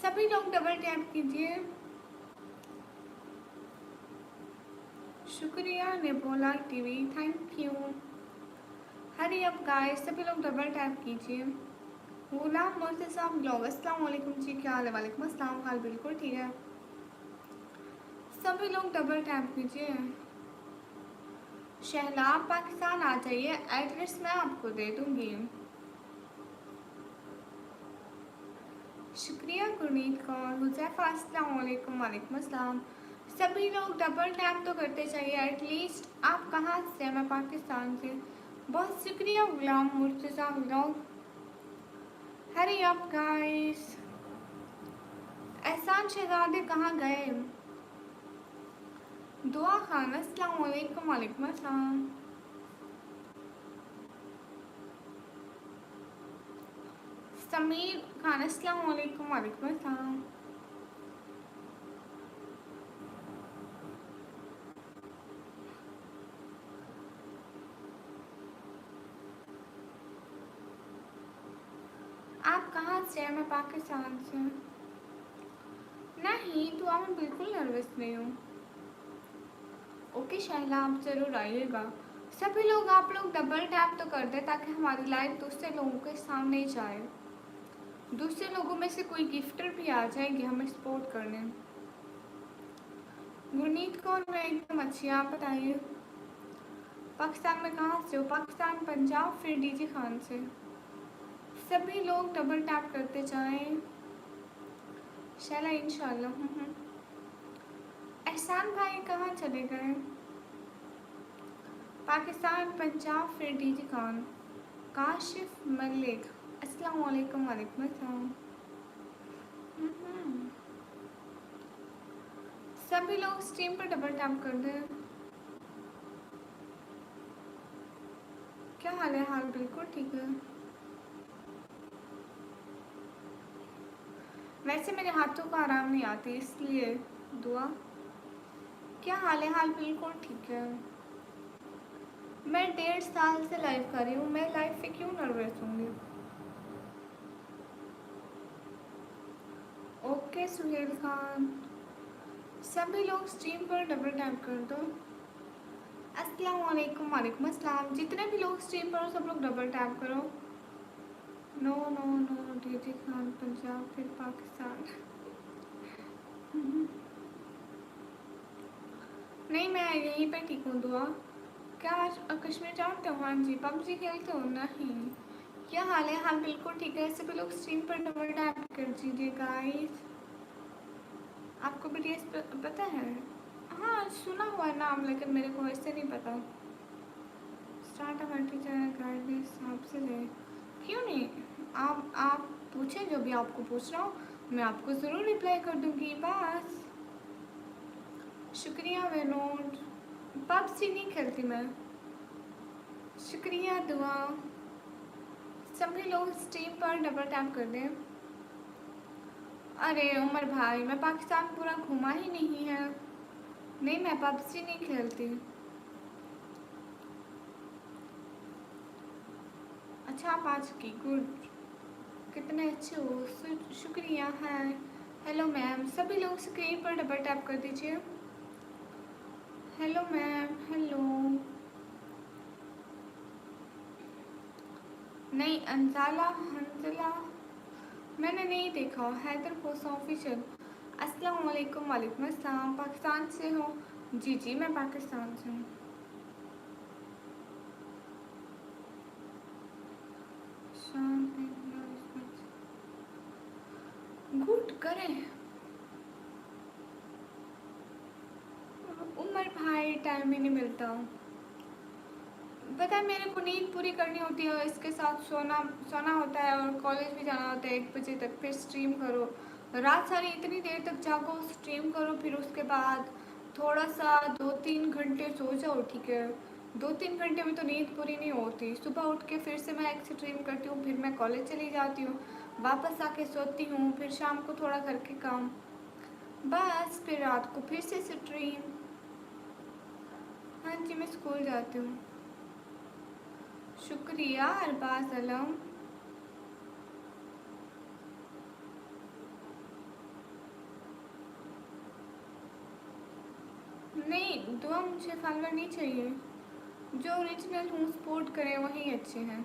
सभी लोग डबल टैप कीजिए। शुक्रिया नेबोला TV, thank you. Hurry up guys, सभी लोग डबल टैप कीजिए। गुलाम मुर्तज़ा ब्लॉग, अस्सलाम वालेकुम जी, क्या हाल है? वालेकुम अस्सलाम। हाल बिल्कुल ठीक है। सभी लोग डबल टैप कीजिए। शहलाब पाकिस्तान आ जाइए, एड्रेस मैं आपको दे दूँगी। शुक्रिया गुरनीत कौर। हुज़ैफ़ा अस्सलाम वालेकुम। वालेकुम अस्सलाम। सभी लोग डबल टैप तो करते चाहिए एटलीस्ट। आप कहाँ से हैं? मैं पाकिस्तान से। बहुत शुक्रिया Ghulam Murtaza blog. Hurry up guys. Ehsan Shahzade कहाँ गए? दुआ खान अस्सलाम वालेकुम। वालेकुम अस्सलाम। समीर खान अस्सलाम वालेकुम। वालेकुम अस्सलाम। आप कहाँ से हैं? मैं पाकिस्तान से। नहीं दुआ में बिल्कुल नर्वस नहीं हूँ। ओके शाइला आप ज़रूर आइएगा। सभी लोग आप लोग डबल टैप तो कर दें ताकि हमारी लाइव दूसरे लोगों के सामने जाए, दूसरे लोगों में से कोई गिफ्टर भी आ जाएंगे हमें सपोर्ट करने। गुरनीत कौर मैं एकदम अच्छी, आप बताइए। पाकिस्तान में कहाँ से हो? पाकिस्तान पंजाब, फिर डीजी खान से। सभी लोग डबल टैप करते जाएं शाला इंशाल्लाह। एहसान भाई कहाँ चले गए? पाकिस्तान पंजाब फिर डीजी खान। काशिफ मलिक अस्सलाम वालेकुम। वालेकुम अस्सलाम। सभी लोग स्ट्रीम पर डबल टैप कर दें। क्या हाल है? हाल बिल्कुल ठीक है। वैसे मेरे हाथों को आराम नहीं आती इसलिए दुआ। क्या हाल है? हाल बिल्कुल ठीक है। मैं 1.5 साल से लाइव कर रही हूँ, मैं लाइव पे क्यों नर्वस होंगी। ओके सुहेल खान। सभी लोग स्ट्रीम पर डबल टैप कर दो। अस्सलाम वालेकुम। वालेकुम अस्सलाम। जितने भी लोग स्ट्रीम पर हो सब लोग डबल टैप करो। No no no DG Khan Punjab फिर पाकिस्तान। नहीं मैं यहीं पे ठीक हूँ दुआ। क्या आज कश्मीर जानते हो? हाँ जी। पबजी खेलते हो? नहीं। क्या हाल है? हाल बिल्कुल ठीक है। सभी लोग स्ट्रीम पर डबल टैप कर दीजिए गाइस। आपको बीटीएस पता है? हाँ सुना हुआ है नाम, लेकिन मेरे को वैसे नहीं पता। स्टार्ट अ टीचर गाइस आपसे ले। क्यों नहीं, आप पूछें जो भी आपको पूछना हो, मैं आपको ज़रूर रिप्लाई कर दूँगी बस। शुक्रिया विनोद। पबजी नहीं खेलती मैं। शुक्रिया दुआ। सभी लोग स्ट्रीम पर डबल टैप कर दें। अरे उमर भाई मैं पाकिस्तान पूरा घूमा ही नहीं है। नहीं मैं पबजी नहीं खेलती। अच्छा आप आज की गुड, कितने अच्छे हो। शुक्रिया है। Hello ma'am. सभी लोग स्क्रीन पर डबल टैप कर दीजिए। Hello ma'am. हेलो। नहीं अंजाला हंजला मैंने नहीं देखा। हैदर पोसा ऑफिशियल अस्सलाम वालेकुम। वालेकुम अस्सलाम। पाकिस्तान से हो? जी जी मैं पाकिस्तान से हूँ। गुड करें। उमर भाई टाइम ही नहीं मिलता। पता है मेरे को नींद पूरी करनी होती है, इसके साथ सोना सोना होता है और कॉलेज भी जाना होता है 1 बजे तक। फिर स्ट्रीम करो, रात सारी इतनी देर तक जागो, स्ट्रीम करो, फिर उसके बाद थोड़ा सा 2-3 घंटे सो जाओ। ठीक है 2-3 घंटे में तो नींद पूरी नहीं होती। सुबह उठ के फिर से मैं एक स्ट्रीम करती हूँ, फिर मैं कॉलेज चली जाती हूँ, वापस आके सोती हूँ, फिर शाम को थोड़ा करके काम, बस फिर रात को फिर से स्ट्रीम। हाँ जी मैं स्कूल जाती हूँ। शुक्रिया अरबाज अलम। नहीं दुआ मुझे फॉलोअर नहीं चाहिए, जो ओरिजिनल हूँ सपोर्ट करें वही अच्छे हैं।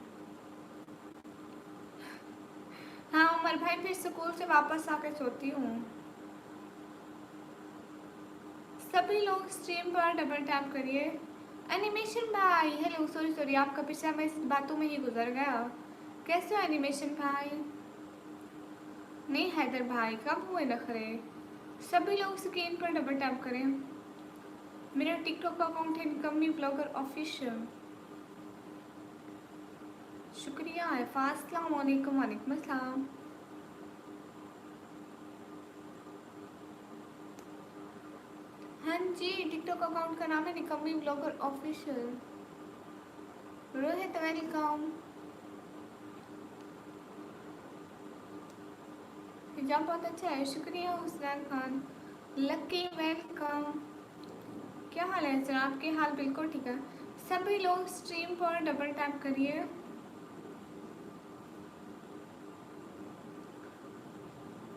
हाँ उमर भाई फिर स्कूल से वापस आकर सोती हूँ। सभी लोग स्ट्रीम पर डबल टैप करिए। एनिमेशन भाई हेलो। सॉरी सॉरी आपका पिछला मैसेज बातों में ही गुजर गया। कैसे हो एनिमेशन भाई? नहीं हैदर भाई कब हुए नखरे। सभी लोग स्क्रीन पर डबल टैप करें। मेरा टिकटॉक अकाउंट है निकम्मी ब्लॉगर ऑफिशियल। शुक्रिया है। अस्सलाम वालेकुम। वालेकुम अस्सलाम। हाँ जी टिकटॉक अकाउंट का नाम है निकम्मी ब्लॉगर ऑफिशियल। रोहित वेलकम। हिजाब बहुत अच्छा है, शुक्रिया हुसैन खान। Lucky welcome. क्या हाल है सर? आपके हाल बिल्कुल ठीक है। सभी लोग स्ट्रीम पर डबल टैप करिए।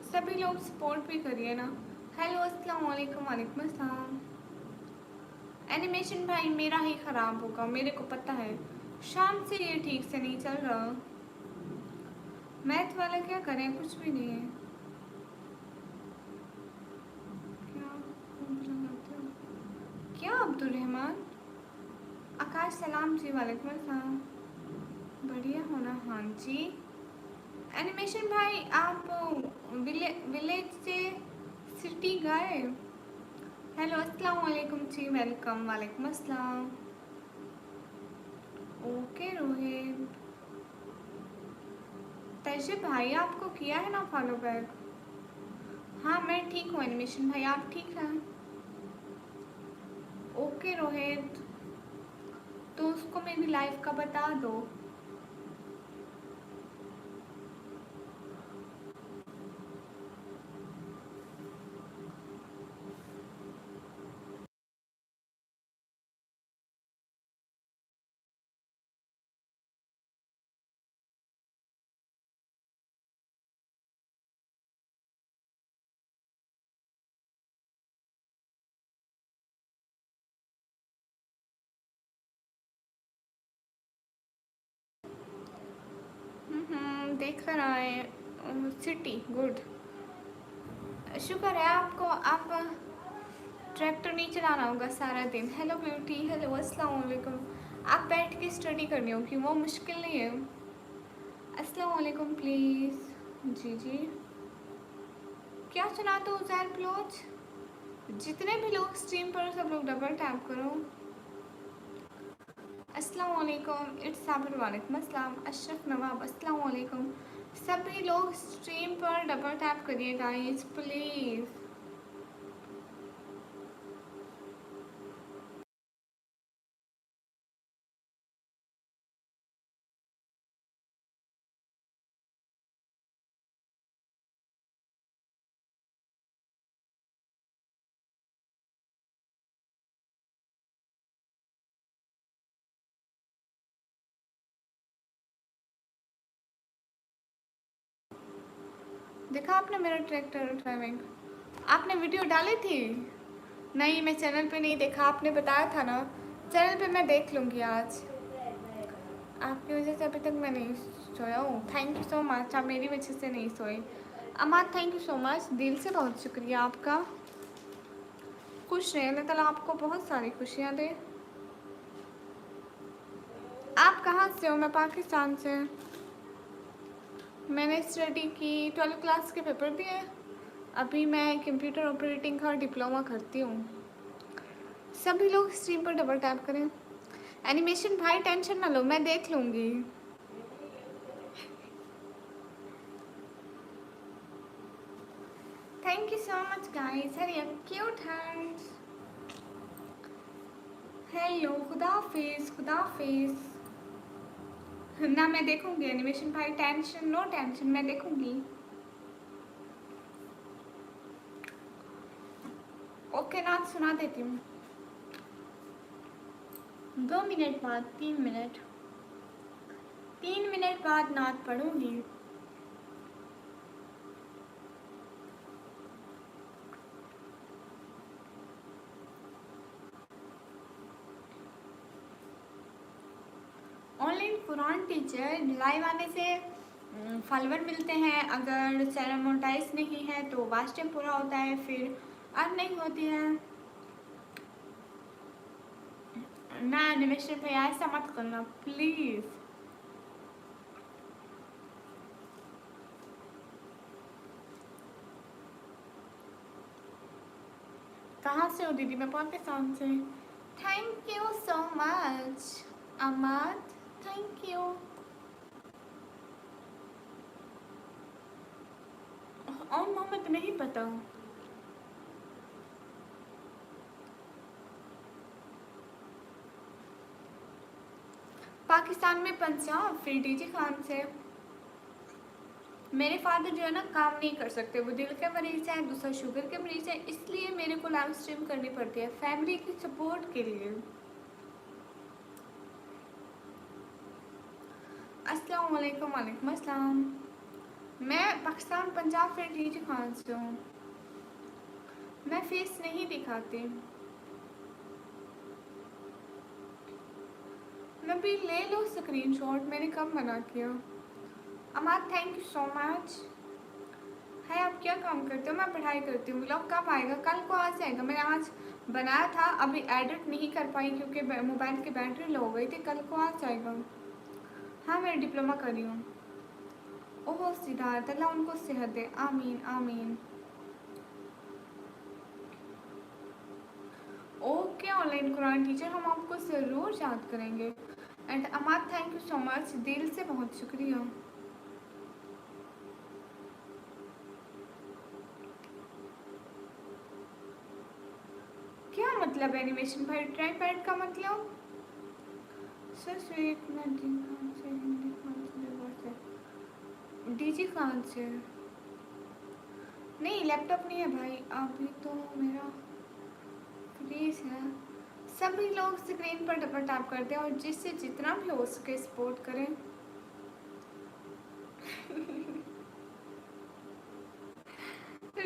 सभी लोग सपोर्ट भी करिए ना। हेलो अस्सलाम वालेकुम। वालेकुम अस्सलाम। एनिमेशन भाई मेरा ही ख़राब होगा, मेरे को पता है, शाम से ये ठीक से नहीं चल रहा। मैथ वाला क्या करें, कुछ भी नहीं है। क्या लगाते हो क्या अब्दुल रहमान? आकाश सलाम जी। वालेकुम अस्सलाम। बढ़िया होना, हाँ जी। एनिमेशन भाई आप विलेज से सिटी गए? हेलो अस्सलाम वालेकुम जी, वेलकम। वालेकुम अस्सलाम। ओके रोहित। तैशिब भाई आपको किया है ना फॉलो बैक? हाँ मैं ठीक हूँ एनिमेशन भाई, आप ठीक हैं? ओके रोहित, तो उसको मेरी लाइफ का बता दो। देख कर आए। City good. शुक्र है आपको, आप ट्रैक्टर नहीं चलाना होगा सारा दिन। Hello beauty. हेलो अस्सलाम वालेकुम। आप बैठ के स्टडी करनी होगी, वो मुश्किल नहीं है। अस्सलाम वालेकुम प्लीज़। जी जी। क्या सुनाते हो उज़ैर ब्लोच? जितने भी लोग स्ट्रीम पर सब लोग डबल टैप करो। अस्सलाम वालेकुम। इट्स साबिर। वालेकुम अस्सलाम। अशरफ नवाब अस्सलाम वालेकुम। सभी लोग स्ट्रीम पर डबल टैप करिए गाइस प्लीज़। देखा आपने मेरा ट्रैक्टर ड्राइविंग? आपने वीडियो डाली थी? नहीं मैं चैनल पे नहीं देखा, आपने बताया था ना। चैनल पे मैं देख लूँगी आज। आपकी वजह से अभी तक मैं नहीं सोया हूँ। थैंक यू सो मच, आप मेरी वजह से नहीं सोए। अमाद थैंक यू सो मच, दिल से बहुत शुक्रिया आपका। खुश रहें, अल्लाह ताला आपको बहुत सारी खुशियाँ दे। आप कहाँ से हो? मैं पाकिस्तान से। मैंने स्टडी की, 12 क्लास के पेपर दिए। अभी मैं कंप्यूटर ऑपरेटिंग का डिप्लोमा करती हूँ। सभी लोग स्ट्रीम पर डबल टैप करें। एनिमेशन भाई टेंशन ना लो, मैं देख लूँगी। Thank you so much guys. Hurry cute hands. Hello, खुदाफिज खुदाफिज। ना मैं देखूंगी एनिमेशन भाई, टेंशन नो टेंशन, मैं देखूंगी। ओके नाथ सुना देती हूँ। 2 मिनट बाद, 3 मिनट, 3 मिनट बाद नाथ पढ़ूंगी। ऑनलाइन कुरान टीचर लाइव आने से फॉलोवर मिलते हैं, अगर चैनल मोनेटाइज नहीं है तो वाच टाइम पूरा होता है, फिर अर्न नहीं होती है ना। एनिमेशन पे ऐसा मत करना प्लीज़। कहाँ से हो दीदी? मैं पाकिस्तान से। Thank you so much Amad, thank you. और मोहम्मद नहीं पता। पाकिस्तान में पंजाब, फिर डीजी खान से। मेरे फादर जो है ना काम नहीं कर सकते, वो दिल के मरीज है, दूसरा शुगर के मरीज है, इसलिए मेरे को लाइव स्ट्रीम करनी पड़ती है फैमिली की सपोर्ट के लिए। अस्सलाम वालेकुम। वालेकुम अस्सलाम। मैं पाकिस्तान पंजाब फिर डीजी खान से हूँ। मैं फेस नहीं दिखाती। मैं भी ले लो स्क्रीनशॉट, मैंने कब मना किया। अमाद थैंक यू सो मच। है आप क्या काम करते हो? मैं पढ़ाई करती हूँ। व्लॉग कब आएगा? कल को आ जाएगा। मैंने आज बनाया था, अभी एडिट नहीं कर पाई क्योंकि मोबाइल की बैटरी लो हो गई थी। कल को आ जाएगा। हाँ मैं डिप्लोमा कर रही हूँ। ओह सिद्धार्थ, अल्लाह उनको सेहत दे, आमीन आमीन। ओके ऑनलाइन कुरान टीचर, हम आपको ज़रूर याद करेंगे। And Amad thank you so much, दिल से बहुत शुक्रिया। क्या मतलब एनिमेशन भाई? ट्राईपैड का मतलब सर स्वीट में डीजी खान से नहीं, लैपटॉप नहीं है भाई अभी तो मेरा फ्रीज है। सभी लोग स्क्रीन पर डबल टैप करते हैं और जिससे जितना भी हो सके सपोर्ट करें।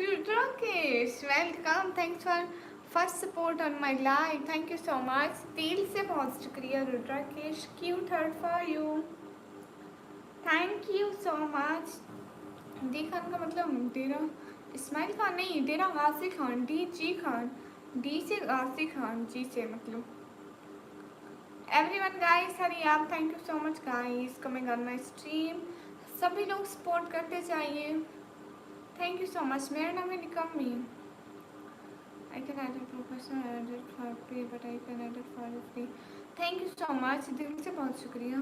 Rudrakesh welcome, thanks for first support on my live, thank you so much, दिल से बहुत शुक्रिया Rudrakesh. Cute heart for you, thank you so much. D Khan का मतलब डेरा इस्माइल खान नहीं, Dera Ghazi Khan, D G Khan, D से गाजी खान, जी से मतलब। एवरीवन गाइस हरी आप, thank you so much guys coming on my stream. सभी लोग सपोर्ट करते जाइए, थैंक यू सो मच। मेरा नाम है निकम्मी। I can edit professional edit for free but I can edit for free. Thank you so much, दिल से बहुत शुक्रिया।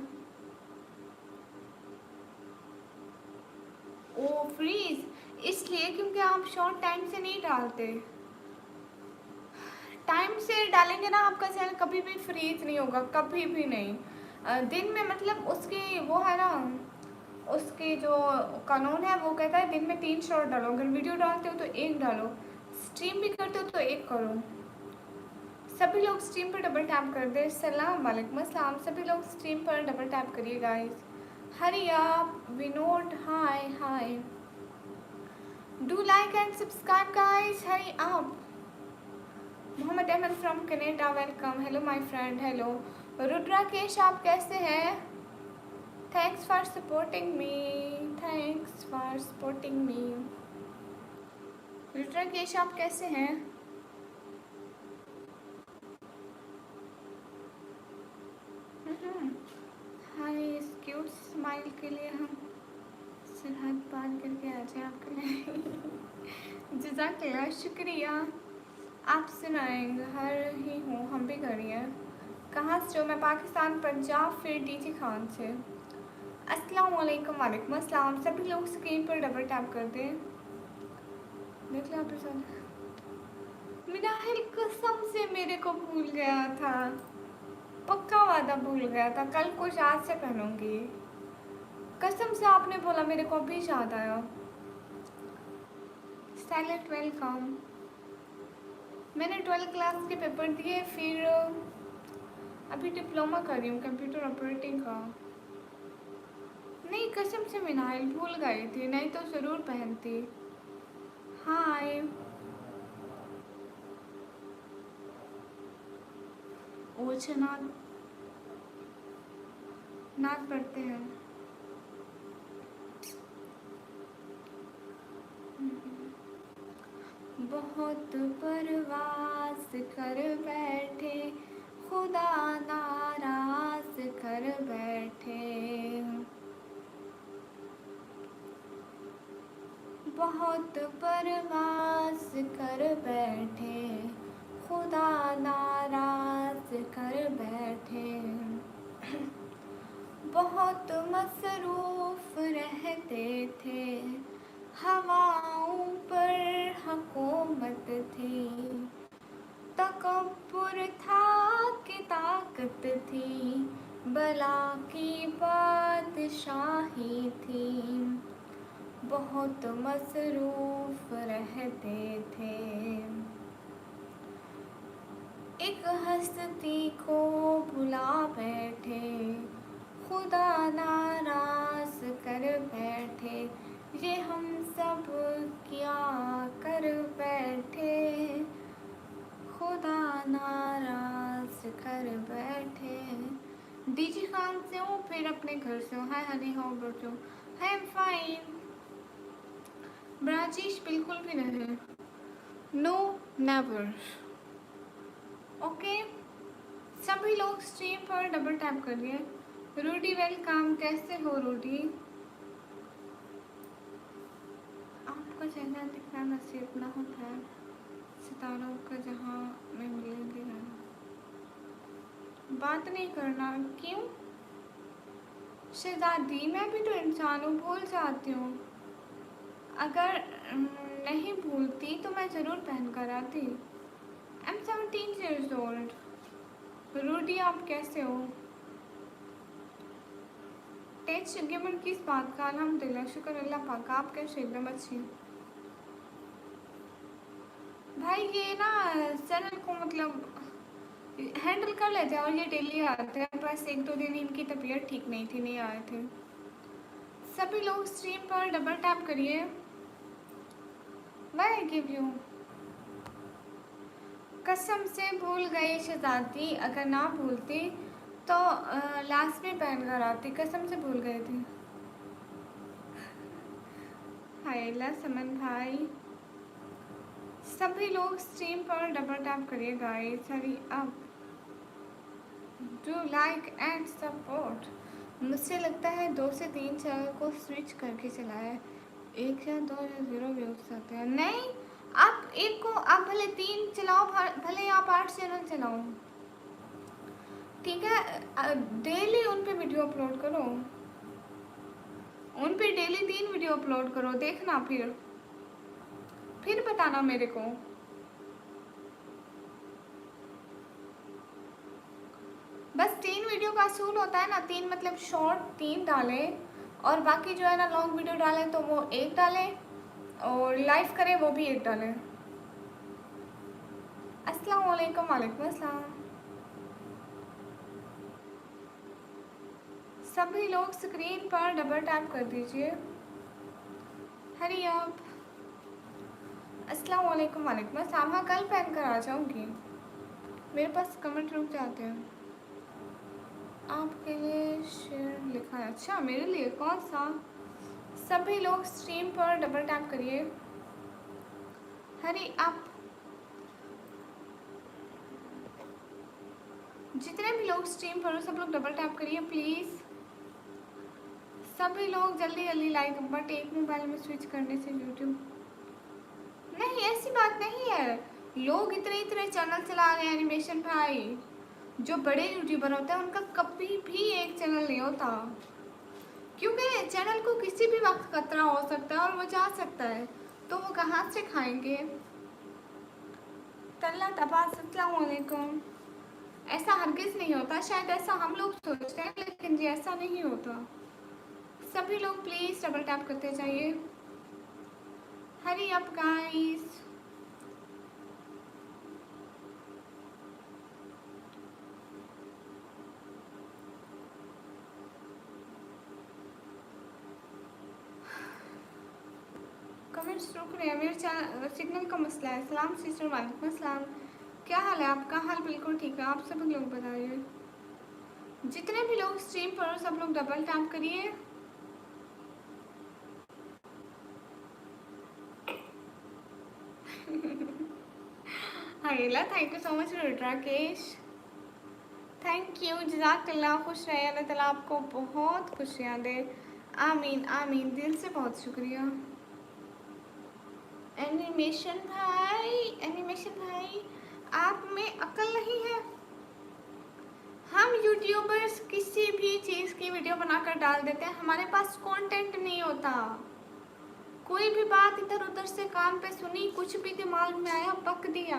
ओ फ्रीज इसलिए क्योंकि आप शॉर्ट टाइम से नहीं डालते। टाइम से डालेंगे ना आपका चैनल कभी भी फ्रीज नहीं होगा, कभी भी नहीं। दिन में मतलब उसकी वो है ना, उसके जो कानून है वो कहता है दिन में 3 शॉर्ट डालो। अगर वीडियो डालते हो तो 1 डालो, स्ट्रीम भी करते हो तो 1 करो। सभी लोग स्ट्रीम पर डबल टैप कर दे। सलाम वालेकुम अस्सलाम। सभी लोग स्ट्रीम पर डबल टैप करिए guys. Hurry up Vinod hi hi, do like and subscribe guys, hurry up. Mohammad Ahmad from Canada welcome, hello my friend, hello. Rudrakesh आप कैसे हैं? Thanks for supporting me, thanks for supporting me. Rudrakesh आप कैसे हैं? हाय, इस क्यूट स्माइल के लिए हम सरहद पार करके आ जाए आपके लिए। जज़ाकल्लाह शुक्रिया। आप सुनाएंगे हर ही हूँ, हम भी करिए। कहाँ से हो? मैं पाकिस्तान पंजाब फिर डीजी खान से। अस्सलाम वालेकुम। वालेकुम अस्सलाम। सभी लोग स्क्रीन पर डबल टैप कर दें। देख लो आप, मिनाहिल कसम से मेरे को भूल गया था, पक्का वादा भूल गया था। कल को याद से पहनूंगी, कसम से। आपने बोला मेरे को अभी याद आया। Silent welcome. मैंने 12th क्लास के पेपर दिए, फिर अभी डिप्लोमा कर रही हूँ कंप्यूटर ऑपरेटिंग का। नहीं कसम से मिनाइल भूल गई थी, नहीं तो ज़रूर पहनती। हाय। ओछे नाद नाद पढ़ते हैं। बहुत परवास कर बैठे, खुदा नाराज कर बैठे। बहुत परवास कर बैठे, खुदा नाराज कर बैठे। बहुत मसरूफ रहते थे, हवाओं पर हुकूमत थी। तकब्बुर था कि ताकत थी, बला की बादशाही थी। बहुत मसरूफ रहते थे। एक हस्ती को भुला बैठे, खुदा नाराज कर बैठे, ये हम सब क्या कर बैठे, खुदा नाराज कर बैठे। डीजी खान से हूँ, फिर अपने घर से हूँ। Hi honey, how about you? I am fine. Brajesh बिल्कुल भी नहीं, नो नेवर। ओके, सभी लोग स्ट्रीम पर डबल टैप करिए। रूडी वेलकम, कैसे हो रूडी? आपका चेहरा दिखना नसीब ना होता है सितारों का जहाँ में मिलेंगे ना। बात नहीं करना क्यों? शहजादी, मैं भी तो इंसान हूँ, भूल जाती हूँ। अगर नहीं भूलती तो मैं ज़रूर पहन कर आती। I am 17 years old। Rudy, आप कैसे हो? टेच गेमर किस बात का? अल्हम्दुलिल्लाह, शुक्र अल्लाह पाक। आप कैसे? एकदम अच्छी भाई। ये ना चैनल को मतलब हैंडल कर लेते हैं और ये डेली आते हैं। बस एक दो दिन इनकी तबीयत ठीक नहीं थी, नहीं आए थे। सभी लोग स्ट्रीम पर डबल टैप करिए। Why give you? कसम से भूल गई शहजादी, अगर ना भूलती तो लास्ट में पहन कर आती। कसम से भूल गए थे। हाय समन भाई, सभी लोग स्ट्रीम पर डबल टैप करिए guys, hurry up, do like and support. मुझे लगता है 2 से 3 चैनल को स्विच करके चलाया, 1 या 2 या 0 व्यूज आते हैं। नहीं, आप एक को, आप भले 3 चलाओ, भले आप 8 चैनल चलाओ, ठीक है। डेली उन पे वीडियो अपलोड करो, उन पे डेली 3 वीडियो अपलोड करो, देखना फिर बताना मेरे को। बस 3 वीडियो का असूल होता है ना, 3 मतलब शॉर्ट 3 डाले और बाकी जो है ना लॉन्ग वीडियो डालें तो वो 1 डालें, और लाइव करें वो भी 1 डालें। अस्सलाम वालेकुम। वालेकुम अस्सलाम। सभी लोग स्क्रीन पर डबल टैप कर दीजिए। हरी आप। अस्सलाम वालेकुम। वालेकुम अस्सलाम। हाँ, कल पहन कर आ जाऊँगी, मेरे पास कमेंट रुक जाते हैं। आपके लिए शेयर लिखा है। अच्छा, मेरे लिए कौन सा? सभी लोग स्ट्रीम पर डबल टैप करिए। हरी आप। जितने भी लोग स्ट्रीम पर हो सब लोग डबल टैप करिए प्लीज़। सभी लोग जल्दी जल्दी लाइक, बट एक मोबाइल में स्विच करने से यूट्यूब नहीं, ऐसी बात नहीं है। लोग इतने इतने चैनल चला रहे हैं एनिमेशन भाई, जो बड़े यूट्यूबर होते हैं उनका कभी भी एक चैनल नहीं होता, क्योंकि चैनल को किसी भी वक्त खतरा हो सकता है और वो जा सकता है, तो वो कहाँ से खाएंगे। तल्ला तबास, अस्सलाम वालेकुम। ऐसा हरगिज़ नहीं होता, शायद ऐसा हम लोग सोचते हैं, लेकिन जी ऐसा नहीं होता। सभी लोग प्लीज़ डबल टैप करते जाइए। हरी अप गाइस। कमेंट्स रुक रहे हैं, मेरे चैनल सिग्नल का मसला है। सलाम सिस्टर, वालेकुम अस्सलाम। क्या हाल है आपका? हाल बिल्कुल ठीक है, आप सभी लोग बताइए। जितने भी लोग स्ट्रीम पर हो सब लोग डबल टैप करिए। हाइला, thank you so much Rakesh, thank you, जज़ाकल्लाह। खुश रहे, अल्लाह ताला आपको बहुत खुशियाँ दे। आमीन आमीन, दिल से बहुत शुक्रिया। एनिमेशन भाई, एनिमेशन भाई, आप में अक्ल नहीं है? हम यूट्यूबर्स किसी भी चीज़ की वीडियो बनाकर डाल देते हैं, हमारे पास कंटेंट नहीं होता। कोई भी बात इधर उधर से कान पे सुनी, कुछ भी दिमाग में आया बक दिया।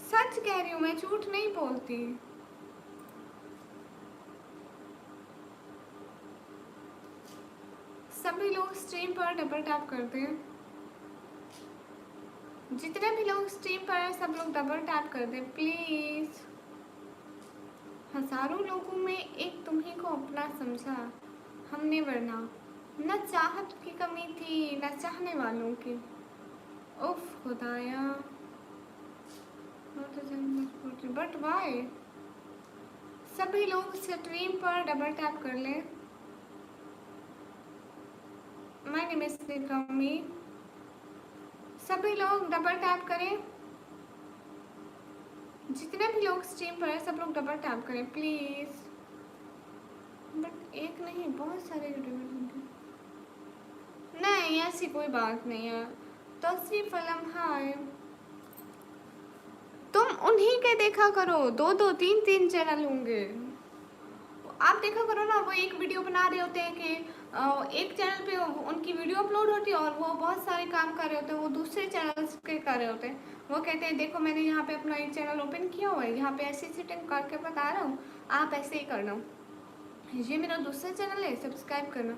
सच कह रही हूँ मैं, झूठ नहीं बोलती। लोग स्ट्रीम पर डबल टैप कर दें। जितने भी लोग स्ट्रीम पर हैं सब लोग डबल टैप कर दें प्लीज़। हजारों लोगों में एक तुम्ही को अपना समझा हमने, वरना न चाहत की कमी थी न चाहने वालों की। उफ खुदाया, बट वाई। सभी लोग स्ट्रीम पर डबल टैप कर लें। My name is Nikammi. सभी लोग डबल टैप करें। जितने भी लोग स्ट्रीम पर हैं सब लोग डबल टैप करें प्लीज। बट एक नहीं, बहुत सारे यूट्यूबर। नहीं ऐसी कोई बात नहीं है। तस्वीर फलम हाय, तुम उन्हीं के देखा करो, दो दो तीन तीन चैनल होंगे। आप देखा करो ना, वो एक वीडियो बना रहे होते हैं कि एक चैनल पे उनकी वीडियो अपलोड होती है और वो बहुत सारे काम कर रहे होते हैं, वो दूसरे चैनल के कर रहे होते हैं। वो कहते हैं देखो मैंने यहाँ पे अपना एक चैनल ओपन किया हुआ है, यहाँ पे ऐसी सेटिंग करके बता रहा हूँ, आप ऐसे ही करना, ये मेरा दूसरा चैनल है, सब्सक्राइब करना।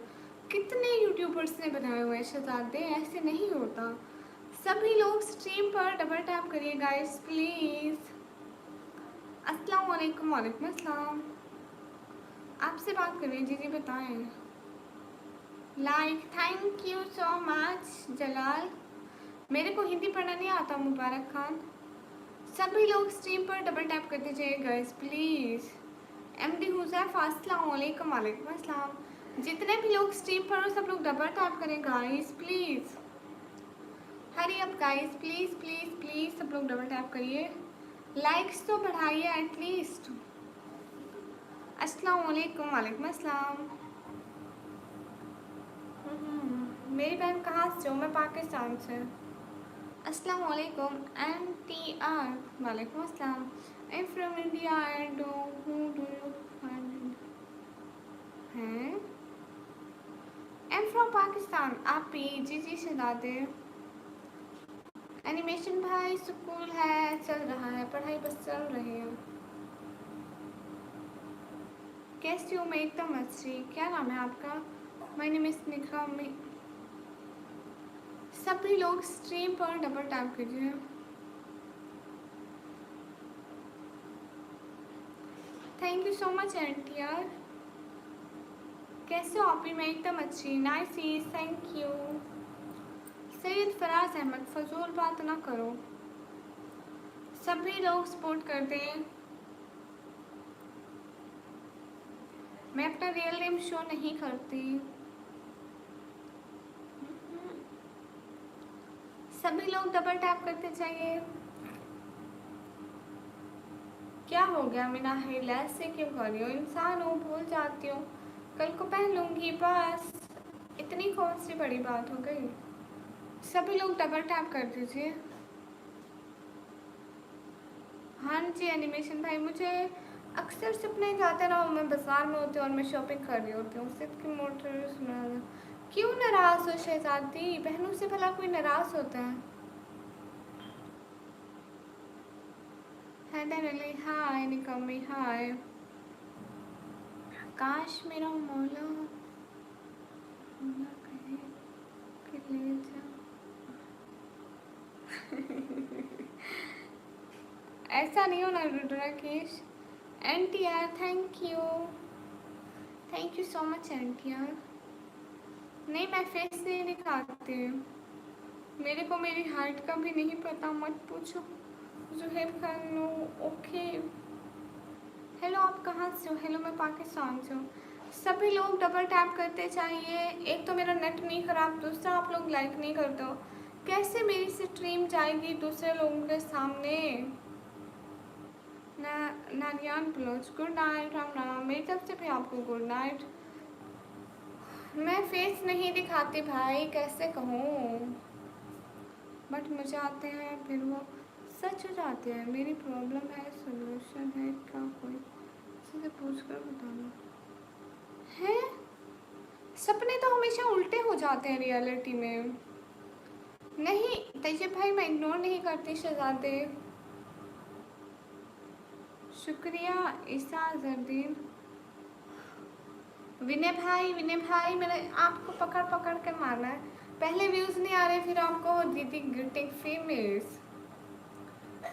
कितने यूट्यूबर्स ने बनाए हुए हैं शहजादे, ऐसे नहीं होता। सभी लोग स्ट्रीम पर डबल टैप करिए गाइस प्लीज़। अस्सलाम वालेकुम। वालेकुम अस्सलाम। आपसे बात कर रही हैं, जी जी बताएं। Like thank you so much Jalal. मेरे को हिंदी पढ़ना नहीं आता मुबारक खान। सभी लोग स्ट्रीम पर डबल टैप कर दीजिए गाइस प्लीज़। एमडी हुज़ैफ अस्सलाम वालेकुम। वालेकुम अस्सलाम। जितने भी लोग स्ट्रीम पर हो सब लोग डबल टैप करें guys please. Hari up guys please please please, सब लोग डबल टैप करिए। लाइक्स तो बढ़ाइए एटलीस्ट। अस्सलाम वालेकुम। वालेकुम अस्सलाम। मेरी बहन कहाँ से हो? मैं पाकिस्तान से। अस्सलाम वालेकुम NTR। वालेकुम अस्सलाम। I am from India and who do you find हैं? I am from Pakistan. आप भी जी शहजादे। एनिमेशन भाई स्कूल है, चल रहा है, पढ़ाई बस चल रही है। कैसी हो? मैं एकदम अच्छी। क्या नाम है आपका? My name is Nikammi. सभी लोग स्ट्रीम पर डबल टैप कीजिए। Thank you so much NTR। कैसे हो आप भी? मैं एकदम अच्छी। Nice, thank you. Syed Faraz Ahmad, फजूल बात ना करो। सभी लोग सपोर्ट कर दें। मैं अपना रियल नेम शो नहीं करती। सभी लोग डबल टैप करते जाइए। क्या हो गया मीना, हेयर ऐसे क्यों कर रही हो? इंसान हो, भूल जाती हूँ, कल को पहन लूँगी बस। इतनी कौन सी बड़ी बात हो गई। सभी लोग डबल टैप कर दीजिए। हाँ जी एनिमेशन भाई, मुझे अक्सर सपने जाते ना, मैं बाजार में होती हूँ और मैं शॉपिंग कर रही होती हूँ। सिर्फ की मोटर सुना। क्यों नाराज़ हो शहजादी? बहनों से भला कोई नाराज़ होता है? हैदर अली हाय। निकमी हाय। काश मेरा मौला मौला कहे कि ले जा। ऐसा नहीं होना रुद्राकेश। NTR thank you so much NTR। नहीं मैं फेस नहीं दिखाती, मेरे को मेरी हाइट का भी नहीं पता, मत पूछो। Zuhaib Khan no okay. Hello आप कहाँ से हो? हेलो मैं पाकिस्तान से हूँ। सभी लोग डबल टैप करते चाहिए। एक तो मेरा नेट नहीं ख़राब, दूसरा आप लोग लाइक नहीं करते हो। कैसे मेरी स्ट्रीम जाएगी दूसरे लोगों के सामने? Nariyan Baloch good night. राम राम। मेरी तरफ से भी आपको गुड नाइट। मैं फेस नहीं दिखाती भाई, कैसे कहूँ, बट मुझे आते हैं फिर वो सच हो जाते हैं। मेरी प्रॉब्लम है, सोल्यूशन है क्या कोई? किसी से पूछ कर बताना है। सपने तो हमेशा उल्टे हो जाते हैं रियलिटी में। नहीं तैयब भाई, मैं इग्नोर नहीं करती शहजादे। शुक्रिया ईसा जरदीन। विनय भाई मैंने आपको पकड़ पकड़ के मारना है। पहले व्यूज नहीं आ रहे, फिर आपको दीदी ग्रीटिंग फीमेल्स।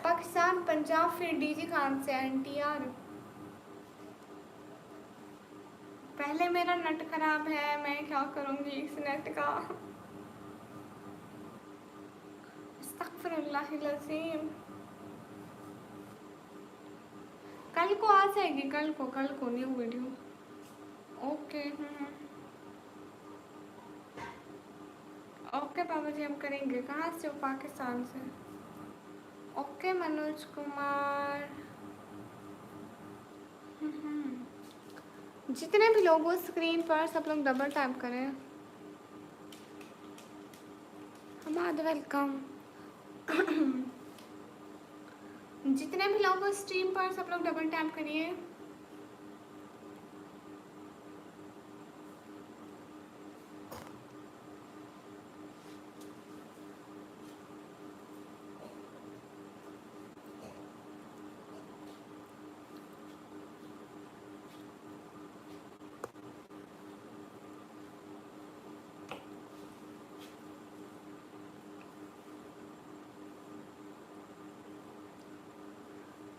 पाकिस्तान पंजाब, फिर डीजी खान से एनटीआर। पहले मेरा नेट खराब है, मैं क्या करूंगी इस नेट का। अस्तगफिरुल्लाहिल अज़ीम। कल को आ जाएगी, कल को न्यू वीडियो। ओके ओके बाबा जी, हम करेंगे। कहाँ से हो? पाकिस्तान से। ओके मनोज कुमार। जितने भी लोग हो स्क्रीन पर, सब लोग डबल टैप करें। हमाद वेलकम। जितने भी लोग हो स्ट्रीम पर, सब लोग डबल टैप करिए।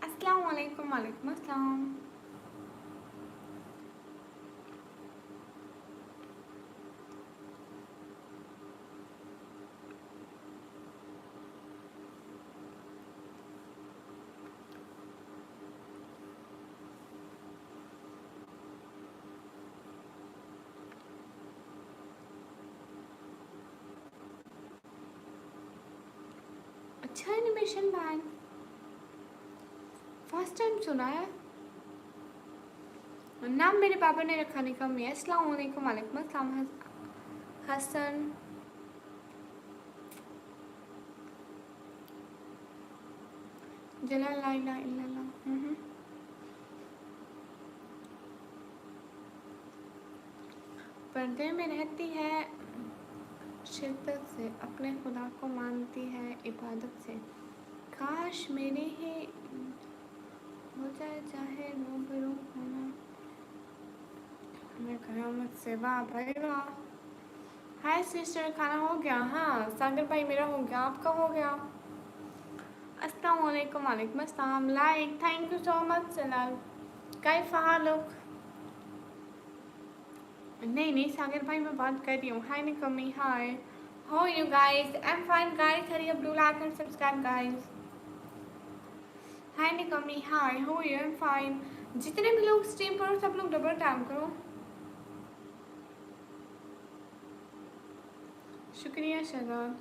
अस्सलाम वालेकुम। वालेकुम अस्सलाम। अच्छा एनिमेशन बैन फर्स्ट टाइम सुना है। नाम मेरे पापा ने रखा निकम है। अस्सलाम वालेकुम। वालेकुम अस्सलाम हसन। जला ला इलाहा इल्लल्लाह। पर्दे में रहती है शिद्दत से, अपने खुदा को मानती है इबादत से। काश मेरे ही हो जाए चाहे रूबरू होना मैं क़यामत से। वाह भाई वाह। हाय सिस्टर, खाना हो गया? हाँ सागर भाई मेरा हो गया, आपका हो गया? अस्सलाम वालेकुम। वालेकुम अस्सलाम। Like thank you so much Salal. कैफ हालुक? नहीं सागर भाई मैं बात कर रही हूँ। हाय निकमी। हाय how are you guys? I'm fine guys. Hurry up, do like and subscribe guys. Hi निकमी। Hi how are you? I'm fine. जितने भी लोग स्ट्रीम पर हो सब लोग डबल टैप करो। शुक्रिया शहजाद।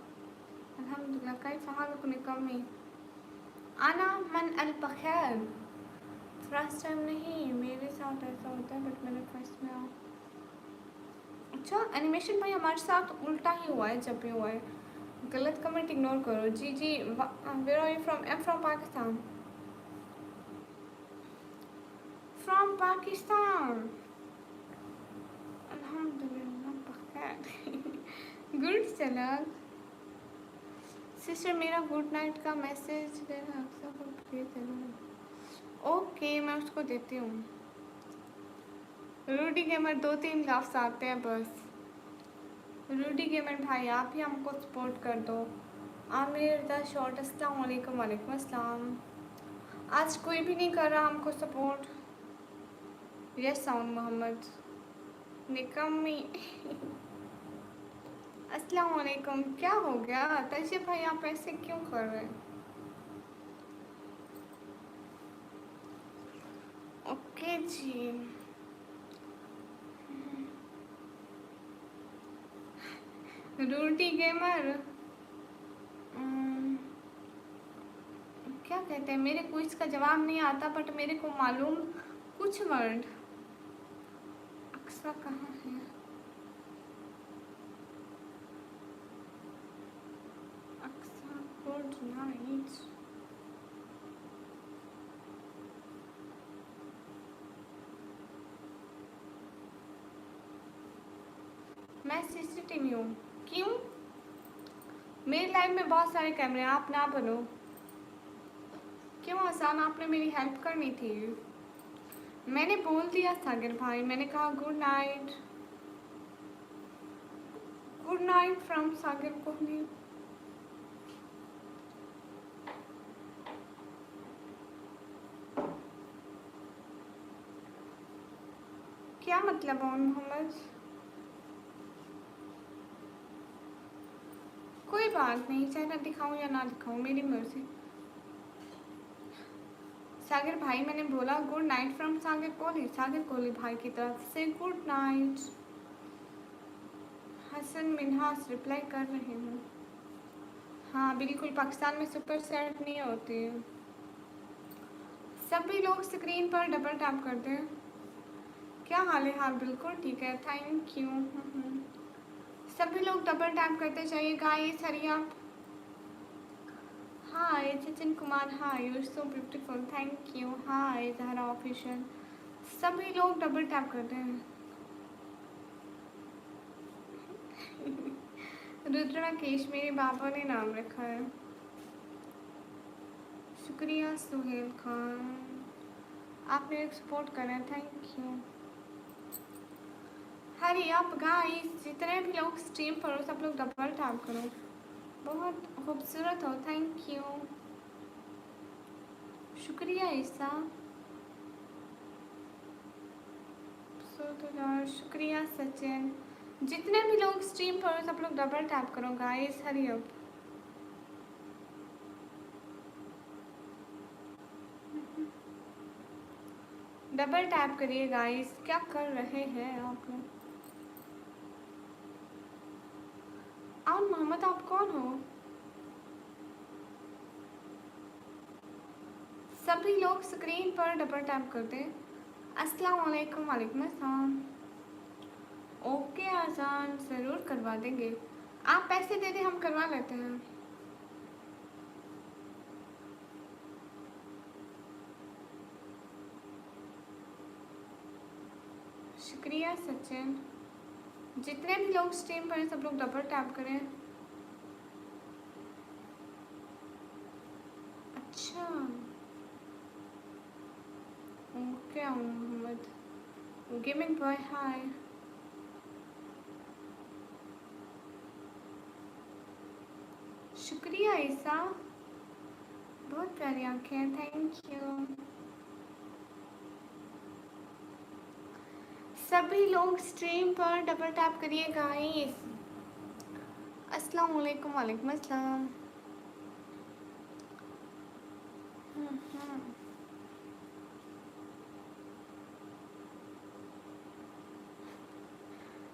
अल्हम्दुलिल्लाह। कैफ हालुक निकमी? आना मन अल बखैर। फर्स्ट टाइम नहीं, मेरे साथ ऐसा होता है बट मैंने फर्स्ट में आओ। अच्छा एनिमेशन भाई हमारे साथ उल्टा ही हुआ है जब भी हुआ है। गलत कमेंट इग्नोर करो। जी where are you from? I am from Pakistan. From Pakistan. अल्हम्दुलिल्लाह बखैर। गुड चला सिस्टर। मेरा गुड नाइट का मैसेज देना ओके मैं उसको देती हूँ। रूडी गेमर 2-3 लफ्स आते हैं बस। रूडी गेमर भाई आप ही हमको सपोर्ट कर दो। Aamir the short. अस्सलाम वालेकुम। वालेकुम अस्सलाम। आज कोई भी नहीं कर रहा हमको सपोर्ट। यस साउंड मोहम्मद निकम्मी। अस्सलाम वालेकुम। क्या हो गया तैसे भाई, आप ऐसे क्यों कर रहे हैं? ओके जी। रूटी गेमर क्या कहते हैं, मेरे को इसका जवाब नहीं आता बट मेरे को मालूम कुछ वर्ड। अक्सा कहाँ है? Aqsa good night. मैं सीसीटीवी हूँ। क्यों? मेरी लाइफ में बहुत सारे कैमरे हैं, आप ना बनो। क्यों आसान, आपने मेरी हेल्प करनी थी। मैंने बोल दिया सागर भाई, मैंने कहा good night. Good night from Sagar Kohli. क्या मतलब ऑन मोहम्मद? कोई बात नहीं, चेहरा दिखाऊं या ना दिखाऊं मेरी मर्जी। सागर भाई मैंने बोला good night from Sagar Kohli भाई की तरफ से good night. Hasan Minhas reply कर रही हूँ। हाँ बिल्कुल, पाकिस्तान में सुपर सेट नहीं होती है। सभी लोग स्क्रीन पर डबल टैप कर दें। क्या हाल है? हाँ बिल्कुल ठीक है, थैंक यू। सभी लोग डबल टैप करते जाइए guys, hurry up. Hi Sachin Kumar, hi you are so beautiful, thank you. Hi Zahra official. सभी लोग डबल टैप करते हैं। रुद्राकेश मेरे बाबा ने नाम रखा है। शुक्रिया सुहेल खान, आपने सपोर्ट करा, thank you. Hurry up guys, जितने भी लोग स्ट्रीम पर हो सब लोग डबल टैप करो। बहुत खूबसूरत हो, थैंक यू। शुक्रिया ईसा। शुक्रिया सचिन। जितने भी लोग स्ट्रीम पर हो सब लोग डबल टैप करो guys, hurry up. Double tap करिए गाइस, क्या कर रहे हैं आप लोग? और मोहम्मद आप कौन हो? सभी लोग स्क्रीन पर डबल टैप कर दें। अस्सलाम वालेकुम। वालेकुम अस्सलाम। ओके आजान, ज़रूर करवा देंगे। आप पैसे दे दें, हम करवा लेते हैं। शुक्रिया सचिन। जितने भी लोग स्ट्रीम पर हैं सब लोग डबल टैप करें। अच्छा ओके मोहम्मद। गेमिंग बॉय हाय। शुक्रिया ईसा, बहुत प्यारी आंखें हैं, थैंक यू। सभी लोग स्ट्रीम पर डबल टैप करिए गाइस। अस्सलाम वालेकुम। वालेकुम अस्सलाम।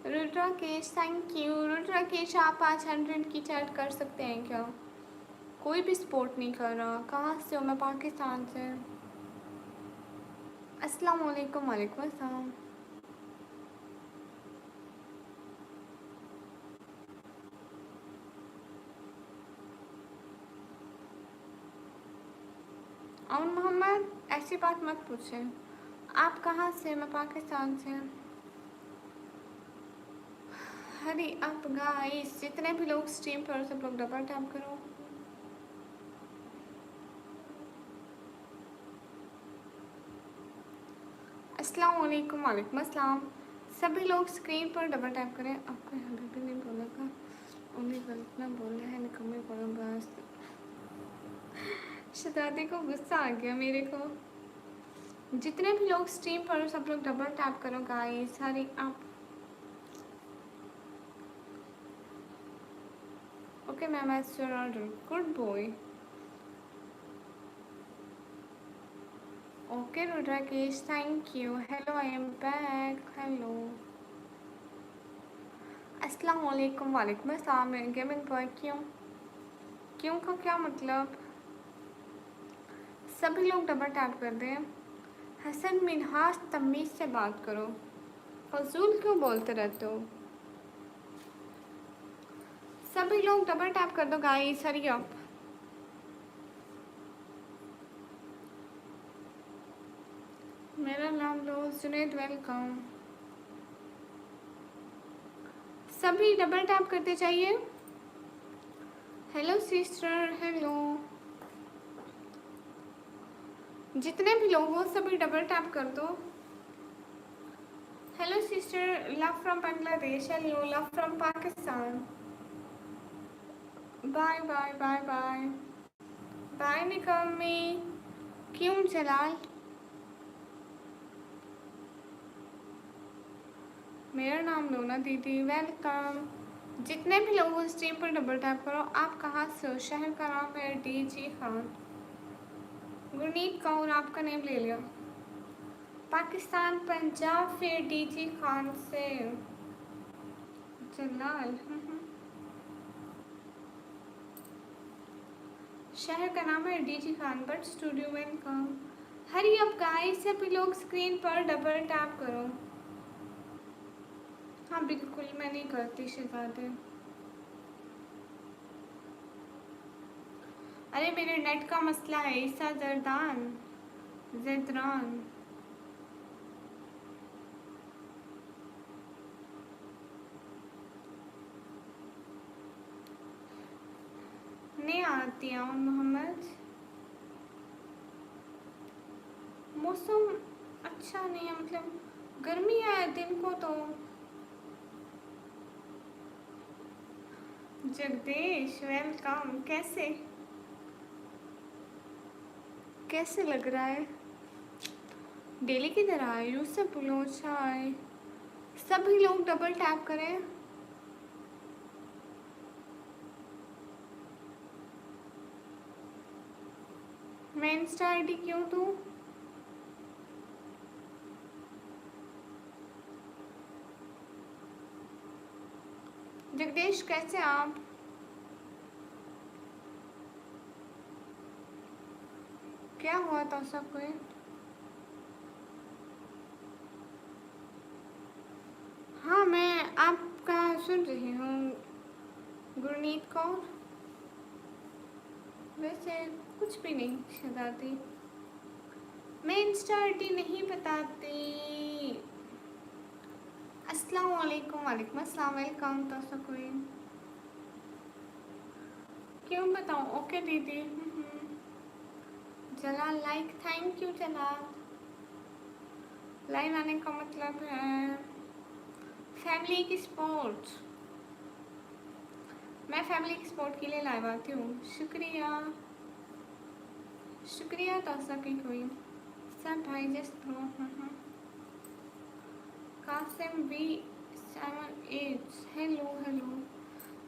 रुद्राकेश थैंक यू। रुद्राकेश आप आज 100 की चैट कर सकते हैं क्या? कोई भी सपोर्ट नहीं कर रहा। कहाँ से हो? मैं पाकिस्तान से। अस्सलाम वालेकुम। वालेकुम अस्सलाम। और मोहम्मद ऐसी बात मत पूछें। आप कहाँ से? मैं पाकिस्तान से। हरी अप गाइस, जितने भी लोग स्ट्रीम पर सब लोग डबल टैप करो। अस्सलाम वालेकुम। वालेकुम अस्सलाम। सभी लोग स्क्रीन पर डबल टैप करें। आपको हबीबी ने बोला था, उन्हें गलत ना बोला है, निकम्मे बोला बस। शहजादी को गुस्सा आ गया मेरे को। जितने भी लोग स्ट्रीम पर हो सब लोग डबल टैप करो guys, hurry up. Okay ma'am, as your order, good boy. Okay Rudrakesh thank you. Hello I am back. Hello अस्सलाम वालेकुम। वालेकुम अस्सलाम। गेमिंग बॉय क्यों? क्यों का क्या मतलब? सभी लोग डबल टैप कर दें। हसन मिनहास तमीज़ से बात करो, फजूल क्यों बोलते रहते हो? सभी लोग डबल टैप कर दो गाइस, हरी अप। मेरा नाम लो जुनैद, वेलकम। सभी डबल टैप करते जाइए। Hello sister, hello. जितने भी लोग हो सभी डबल टैप कर दो। Hello sister, love from Bangladesh. Hello, love from Pakistan. Bye bye bye bye. Bye निकम्मी. क्यों जलाल? मेरा नाम लो ना दीदी. वेलकम. जितने भी लोग उस स्ट्रीम पर डबल टैप करो. आप कहाँ से हो? शहर का नाम है डीजी खान. गुरनीत कौर आपका नेम ले लिया. पाकिस्तान, पंजाब, फिर डीजी खान से जलाल. शहर का नाम है DG Khan but studio welcome. Hari up guys, सभी लोग स्क्रीन पर डबल टैप करो. हाँ बिल्कुल, मैं नहीं करती शहजादे. अरे मेरे नेट का मसला है. ईसा जरदान जदरान. नहीं आती आउन मोहम्मद. मौसम अच्छा नहीं है, मतलब गर्मी है दिन को तो. जगदीश वेलकम. कैसे लग रहा है? डेली की तरह आए. यूसुफ बुलोच आए. सभी लोग डबल टैप करें. मैं इंस्टा आईडी क्यों दूँ? जगदीश कैसे आप? क्या हुआ था सबको? हाँ मैं आपका सुन रही हूँ गुरनीत कौर. वैसे कुछ भी नहीं शहजादी. मैं इंस्टा आईडी नहीं बताती. अस्सलाम वालेकुम. वालेकुम अस्सलाम. वेलकम. तो कोई क्यों बताऊँ? ओके दीदी. Jalal like. Thank you Jalal. Line आने का मतलब है फैमिली की सपोर्ट. मैं फैमिली की सपोर्ट के लिए लाइव आती हूँ. शुक्रिया शुक्रिया. तो सकी कोई सब भाई just Qasim B 7 8. Hello hello.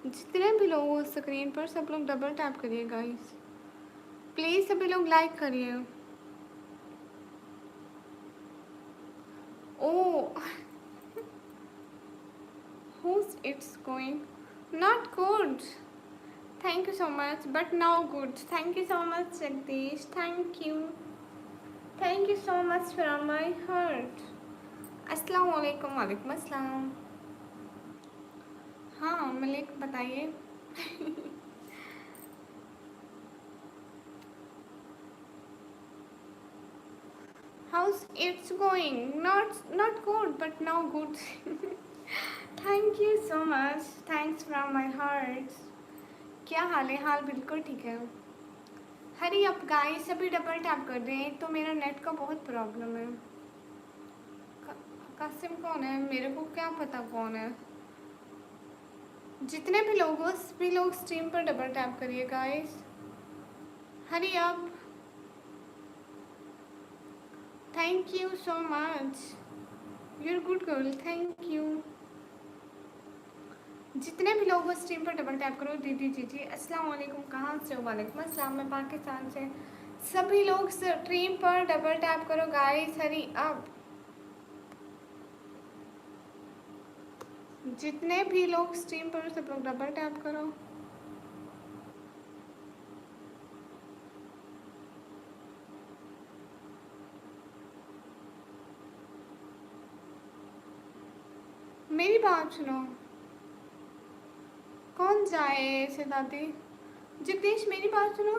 जितने भी लोग हो स्क्रीन पर सब लोग डबल टैप करिए गाइस. प्लीज़ सभी लोग लाइक करिए. ओ who's it's going? Not good. Thank you so much, but now good. Thank you so much Jagdish. Thank you. Thank you so much from my heart. अस्सलाम वालेकुम. वालेकुम अस्सलाम. हाँ मलिक बताइए. How's it's going? Not good, but now good. Thank you so much. Thanks from my heart. क्या हाल है? हाल बिल्कुल ठीक है. हरी अप गाइस, सभी डबल टैप कर दें. एक तो मेरा नेट का बहुत प्रॉब्लम है. कासिम कौन है? मेरे को क्या पता कौन है. जितने भी लोग हो सभी लोग स्ट्रीम पर डबल टैप करिए guys. Hurry up. Thank you so much. Your good girl. Thank you. जितने भी लोग हो स्ट्रीम पर डबल टैप करो. दीदी जी जी अस्सलाम वालेकुम. कहाँ से हो? वालेकुम अस्सलाम. मैं पाकिस्तान से. सभी लोग स्ट्रीम पर डबल टैप करो गाइस. Hurry up. जितने भी लोग स्ट्रीम पर सब लोग डबल टैप करो. मेरी बात सुनो. कौन जाए से दादी? जगदीश मेरी बात सुनो.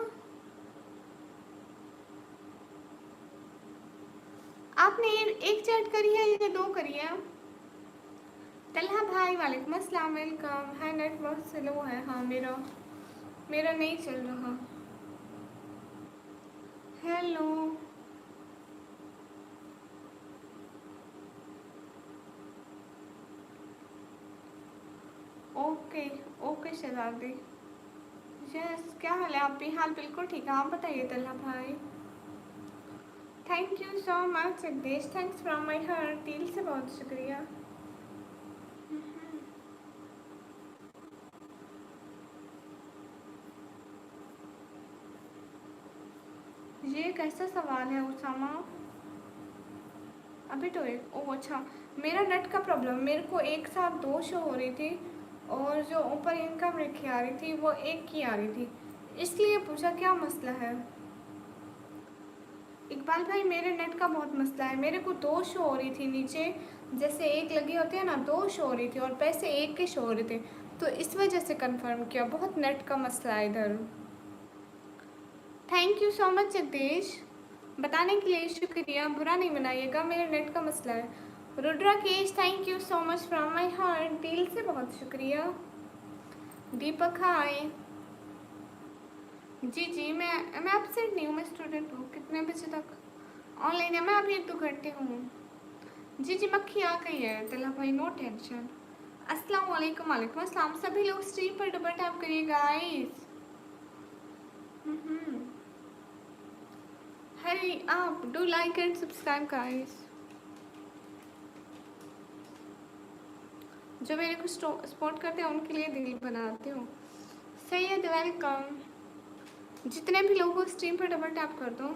आपने एक चैट करी है या 2 करी है? तलहा भाई वालेकुम अस्सलाम. वेलकम. है नेटवर्क स्लो है. हाँ मेरा नहीं चल रहा. हेलो. आपके शहजादे। यस, क्या हाल है? आप भी? हाल बिल्कुल ठीक है। आप बताइए तल्हा भाई। Thank you so much Jagdish, thanks from my heart, दिल से बहुत शुक्रिया। ये कैसा सवाल है उसामा? अभी तो एक, ओह अच्छा, मेरा नेट का प्रॉब्लम, मेरे को एक साथ दो शो हो रही थी और जो ऊपर इनकम लिखी आ रही थी वो एक की आ रही थी, इसलिए पूछा क्या मसला है। इकबाल भाई, मेरे नेट का बहुत मसला है, मेरे को दो शो हो रही थी नीचे, जैसे एक लगी होती है ना, दो शो हो रही थी और पैसे एक के शो हो रहे थे, तो इस वजह से कंफर्म किया। बहुत नेट का मसला है इधर। Thank you so much Jagdish, बताने के लिए शुक्रिया, बुरा नहीं मनाइएगा, मेरे नेट का मसला है। Rudrakesh, thank you so much from my heart, दिल से बहुत शुक्रिया। दीपक हाय। जी जी, मैं एब्सेंट नहीं हूँ, मैं स्टूडेंट हूँ। कितने बजे तक ऑनलाइन है? मैं अभी 1-2 घंटे हूँ। जी जी, मक्खी आ गई है तला भाई, नो टेंशन। अस्सलाम वालेकुम। वालेकुम अस्सलाम। सभी लोग स्ट्रीम पर डबल टैप करिए गाइस। हरी आप, do like and subscribe guys. जो मेरे को सपोर्ट करते हैं उनके लिए दिल बनाती हूँ। सैयद वेलकम। जितने भी लोग हो स्ट्रीम पर डबल टैप कर दो।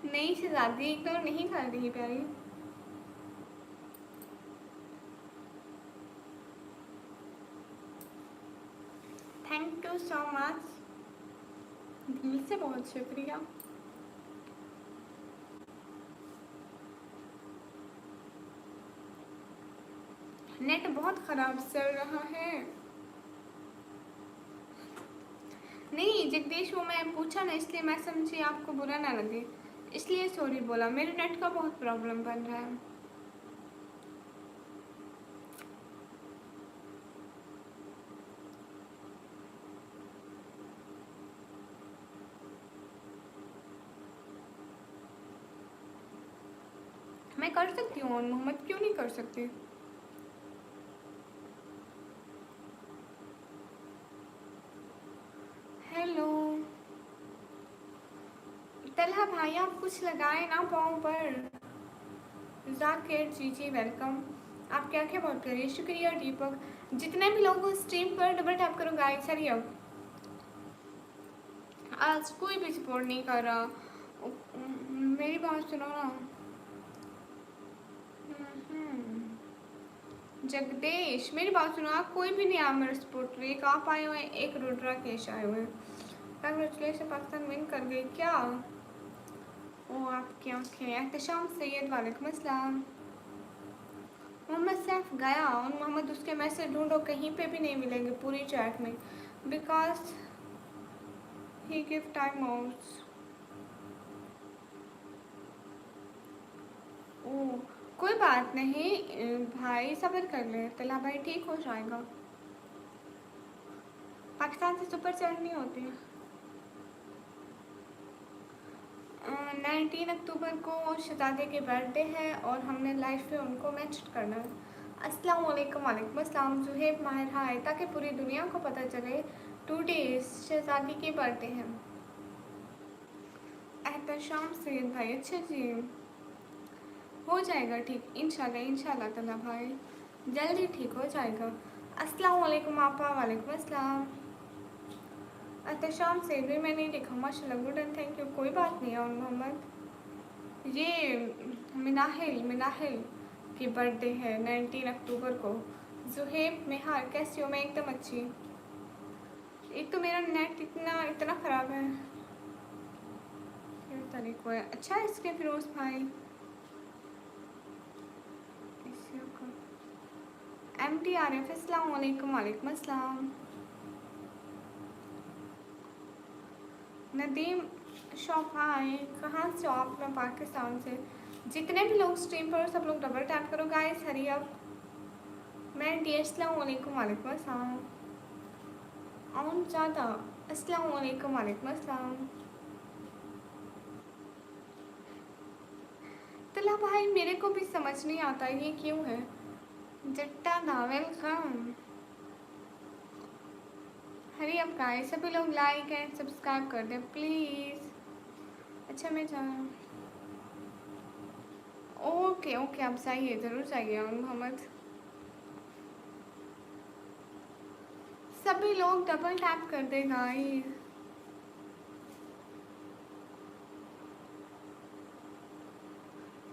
नहीं शहजादी, इग्नोर नहीं कर रही प्यारी। थैंक यू सो मच, दिल से बहुत शुक्रिया। नेट बहुत ख़राब चल रहा है। नहीं जगदीश, वो मैं पूछा ना, इसलिए मैं समझी आपको बुरा ना लगे, इसलिए सॉरी बोला। मेरे नेट का बहुत प्रॉब्लम बन रहा है। मैं कर सकती हूँ मोहम्मद, क्यों नहीं कर सकती। हेलो तलहा भाई, आप कुछ लगाए ना पाँव पर। जाकिर जी जी वेलकम। आप क्या क्या बहुत करिए, शुक्रिया दीपक। जितने भी लोग स्ट्रीम पर डबल टैप करो गाइस। हरी अब आज कोई भी सपोर्ट नहीं कर रहा। मेरी बात सुनो ना। जगदीश मेरी बात सुनो, आप कोई भी नहीं आया मेरे सपोर्टर, एक आप आए हुए हैं, एक रुद्रा केश आए हुए हैं। कंग्रेचुलेशन, पाकिस्तान विन कर गई क्या? ओ आपकी आंखें। एहतशाम सैयद, वालेकुम अस्सलाम। मोहम्मद सैफ गया और मोहम्मद, उसके मैसेज ढूंढो, कहीं पे भी नहीं मिलेंगे पूरी चैट में, because he give time out. ओ कोई बात नहीं भाई, सब्र कर ले, तला भाई ठीक हो जाएगा। पाकिस्तान से सुपर चैट नहीं होती है। 19 अक्टूबर को शहजादे के बर्थडे है और हमने लाइव पे उनको मैसेज करना है। अस्सलाम वालेकुम। वालेकुम अस्सलाम। जुहेब माहिर हाय, ताकि पूरी दुनिया को पता चले टुडे शहजादी के बर्थडे है। एहतशाम सैयद भाई, अच्छा जी, हो जाएगा ठीक, इंशाल्लाह इंशाल्लाह तला भाई, जल्दी ठीक हो जाएगा। अस्सलाम वालेकुम आपा। वालेकुम अस्सलाम। एहतशाम सैयद भी मैंने देखा, माशाल्लाह, गुड एंड थैंक यू। कोई बात नहीं है। और मोहम्मद, ये मिनाहिल मिनाहिल की बर्थडे है 19 अक्टूबर को। जुहेब मेहार, कैसी हो? मैं एकदम अच्छी। एक तो मेरा नेट इतना इतना ख़राब है। फिर तरीको है अच्छा इसके फिरोज़ भाई। MTRF, अस्सलाम वालेकुम। वालेकुम अस्सलाम। नदीम शॉप हाय, कहाँ से हो आप? मैं पाकिस्तान से। जितने भी लोग स्ट्रीम पर सब लोग डबल टैप करो गाइस, हरी अप। मैं डी, अस्सलाम वालेकुम। वालेकुम अस्सलाम। और ज़्यादा, अस्सलाम वालेकुम। वालेकुम अस्सलाम। तो अल्लाह भाई, मेरे को भी समझ नहीं आता ये क्यों है। जट्टा दा वेलकम। हरी अब गाइस, सभी लोग लाइक एंड सब्सक्राइब कर दें प्लीज़। अच्छा मैं जा ओके ओके, आप चाहिए ज़रूर चाहिए मोहम्मद। सभी लोग डबल टैप कर दे गाइस।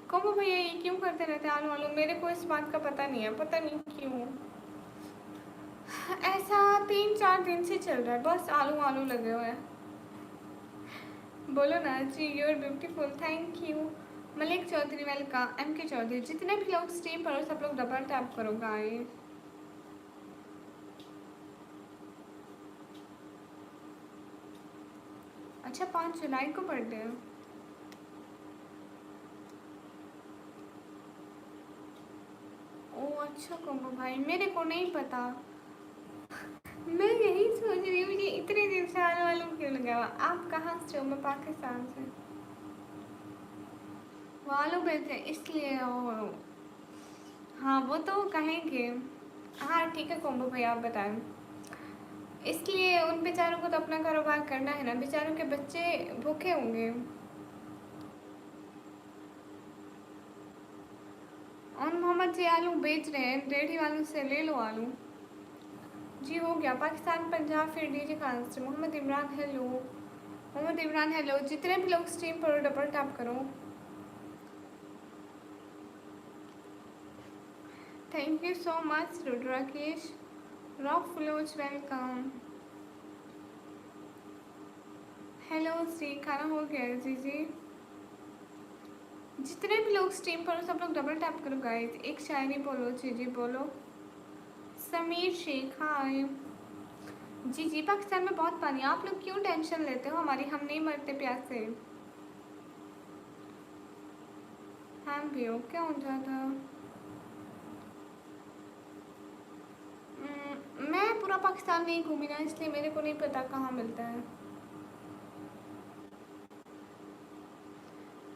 कहो भैया ये क्यों करते रहते आलू आलू, मेरे को इस बात का पता नहीं है, पता नहीं क्यों ऐसा 3-4 दिन से चल रहा है, बस आलू आलू लगे हुए हैं। बोलो ना जी, you are beautiful, thank you. Malik Chaudhary welcome, M K Chaudhary, जितने भी लोग स्ट्रीम पर हो सब लोग डबल टैप करो गाइस। अच्छा 5 जुलाई को बर्थडे है। ओ अच्छा कोमो भाई, मेरे को नहीं पता। मैं यही सोच रही हूँ ये इतने दिन से आने वालों क्यों लगा हुआ। आप कहाँ से हो? मैं पाकिस्तान से। वालों भेजते इसलिए हाँ वो तो कहेंगे। हाँ ठीक है कोम्बो भाई, आप बताएं। इसलिए उन बेचारों को तो अपना कारोबार करना है ना, बेचारों के बच्चे भूखे होंगे। और मोहम्मद जी आलू बेच रहे हैं, रेडी वालों से ले लो आलू। जी हो गया, पाकिस्तान पंजाब फिर डीजे खान से। मोहम्मद इमरान हेलो, मोहम्मद इमरान हेलो, जितने भी लोग स्ट्रीम पर डबल टैप करो। Thank you so much Rudrakesh. Rock flows welcome. Hello जी, खाना हो गया जी जी। जितने भी लोग स्ट्रीम पर हो सब लोग डबल टैप करो गाइस। एक शायरी बोलो जी जी बोलो। समीर शेख हाय। जी जी, पाकिस्तान में बहुत पानी है, आप लोग क्यों टेंशन लेते हो हमारी, हम नहीं मरते प्यास से। हम भी हो क्या हो जाता। मैं पूरा पाकिस्तान नहीं घूमी ना, इसलिए मेरे को नहीं पता कहाँ मिलता है।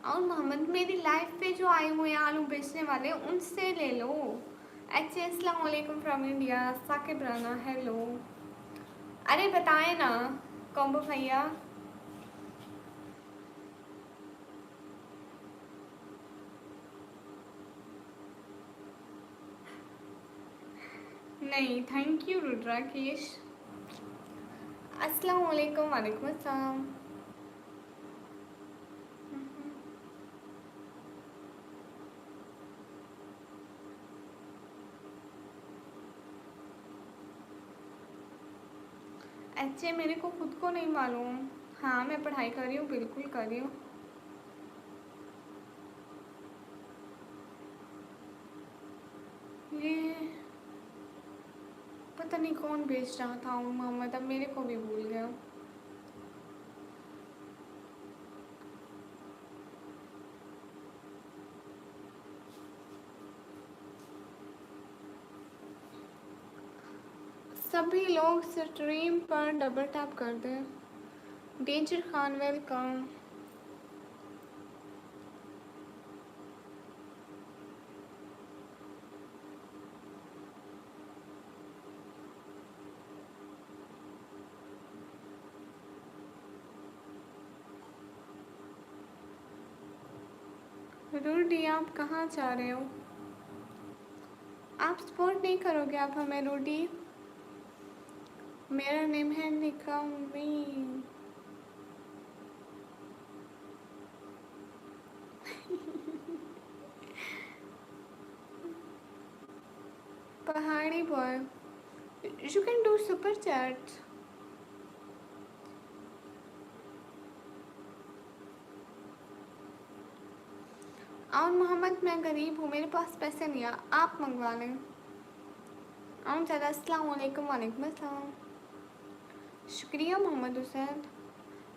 और मोहम्मद मेरी लाइफ पे जो आए हुए हैं आलू बेचने वाले, उनसे ले लो। अच्छा अस्सलाम वालेकुम from India, Saqib Rana hello. अरे बताए ना कॉम्बो भैया। नहीं थैंक यू रुद्राकेश। अस्सलाम वालेकुम, वालेकुम अस्सलाम। अच्छे मेरे को खुद को नहीं मालूम। हाँ मैं पढ़ाई कर रही हूँ, बिल्कुल कर रही हूँ। ये पता नहीं कौन बेच रहा था मोहम्मद, अब मेरे को भी भूल गया। सभी लोग स्ट्रीम पर डबल टैप कर दें। Danger Khan welcome. रूडी आप कहाँ जा रहे हो? आप सपोर्ट नहीं करोगे आप हमें रूडी? मेरा नेम है निकामी। पहाड़ी boy, you can do super chat. और मोहम्मद मैं गरीब हूँ, मेरे पास पैसे नहीं है, आप मंगवा लें। और ज़्यादा अस्सलाम वालेकुम, वालेकुम अस्सलाम। शुक्रिया मोहम्मद हुसैन।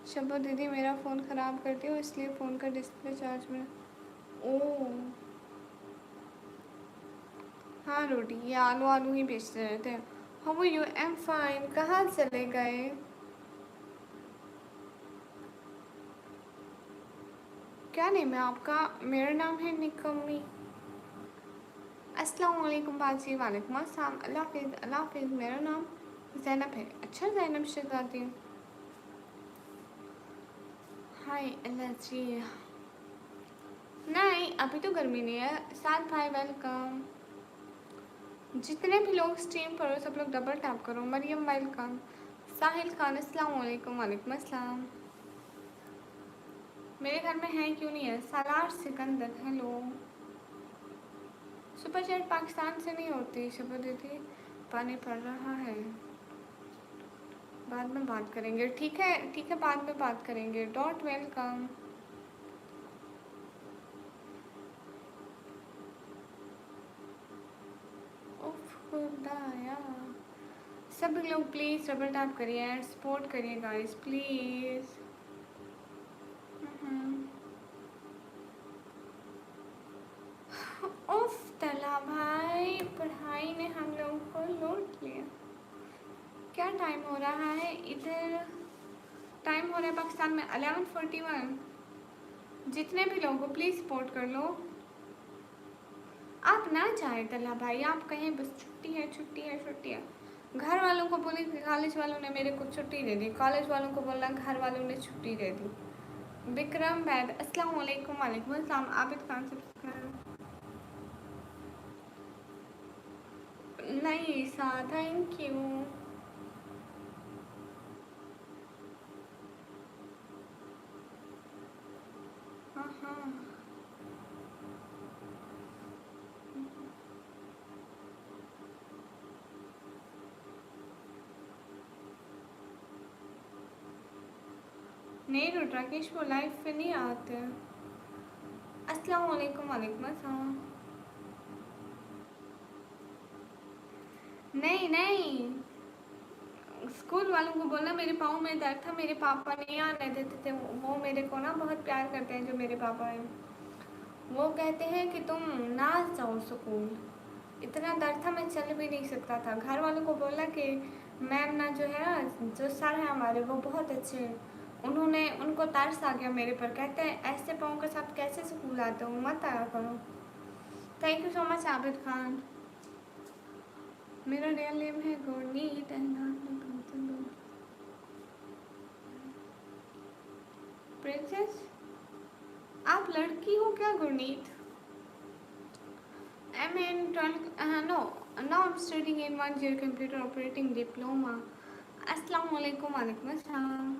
शब्बो दीदी मेरा फ़ोन ख़राब करती हो, इसलिए फ़ोन का डिस्प्ले चार्ज में। ओह हाँ रोटी, ये आलू आलू ही बेचते रहते हैं। How you? Am fine. कहाँ चले गए? क्या नेम है आपका? मेरा नाम है निकम्मी। अस्सलाम वालेकुम बाजी। वालेकुम अस्सलाम। अल्लाह हाफिज़। अल्लाह हाफिज़। मेरा नाम ज़ैनब है। अच्छा ज़ैनब शहज़ादी। हाय अल्लाह जी। नहीं अभी तो गर्मी नहीं है। साथ भाई वेलकम। जितने भी लोग स्ट्रीम पर हो सब लोग डबल टैप करो। मरियम वेलकम। साहिल खान अस्सलाम वालेकुम। वालेकुम अस्सलाम। मेरे घर में है क्यों नहीं है? Salar Sikandar hello. Super chat Pakistan से नहीं होती शबा दीदी। पानी पड़ रहा है। बाद में बात करेंगे। ठीक है ठीक है बाद में बात करेंगे। Dot welcome. उफ खुदाया। सब लोग प्लीज़ डबल टैप करिए एंड सपोर्ट करिए गाइस प्लीज़। उफ तला भाई पढ़ाई ने हम लोगों को लूट लिया। क्या टाइम हो रहा है इधर? टाइम हो रहा है पाकिस्तान में 11:41। जितने भी लोगों को प्लीज़ सपोर्ट कर लो। आप ना जाए तला भाई, आप कहें बस छुट्टी है छुट्टी है छुट्टी है। घर वालों को बोले कॉलेज वालों ने मेरे को छुट्टी दे दी। कॉलेज वालों को बोलना घर वालों ने छुट्टी दे दी। विक्रम बैद अस्सलाम वालेकुम। वालेकुम अस्सलाम। आबिद खान सब्सक्राइब नहीं सा थैंक यू। हाँ हाँ नहीं रुट राकेश वो लाइव पे नहीं आते। अस्सलाम वालेकुम। वालेकुम अस्सलाम। नहीं नहीं स्कूल वालों को बोलना मेरे पाँव में दर्द था, मेरे पापा नहीं आने देते थे। वो मेरे को ना बहुत प्यार करते हैं जो मेरे पापा हैं। वो कहते हैं कि तुम ना जाओ स्कूल। इतना दर्द था मैं चल भी नहीं सकता था। घर वालों को बोला कि मैम ना जो है ना जो सर है हमारे वो बहुत अच्छे हैं। उन्होंने उनको तरस आ गया मेरे पर। कहते हैं ऐसे पाँव के साथ कैसे स्कूल आते हो, मत आया करो। Thank you so much Abid Khan. मेरा रियल नेम है गुरनीत। प्रिंसेस आप लड़की हो क्या Gurneet? I'm in 12, no, now I'm studying in 1 year computer operating diploma. अस्सलाम वालेकुम। वालेकुम अस्सलाम।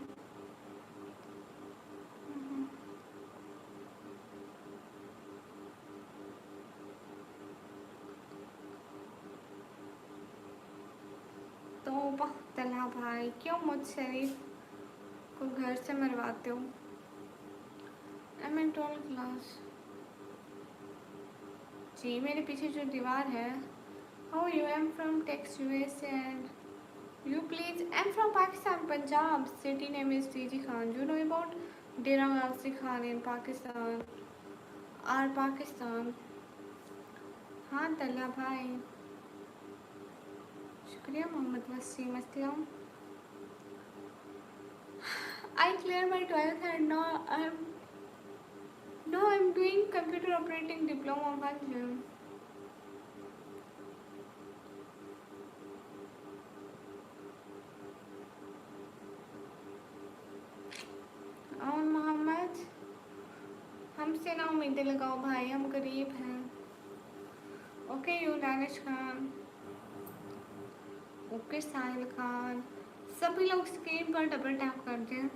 तो बहुत तला भाई क्यों मुझ शरीफ को घर से मरवाते हो? I'm in 12th class. जी मेरे पीछे जो दीवार है। How are you? I'm from Tex USA and you please? I'm from Pakistan, Punjab. City name is TG Khan. You know about Dera Ghazi Khan in Pakistan? Our Pakistan. हाँ तला भाई शुक्रिया मोहम्मद वसीम अस्सलाम। I cleared my 12th and now I'm doing computer operating diploma 1 year. और मोहम्मद हमसे ना उम्मीदें लगाओ भाई, हम गरीब हैं। Okay you Danish Khan. Okay Sahil Khan. सभी लोग स्क्रीन पर डबल टैप कर दें।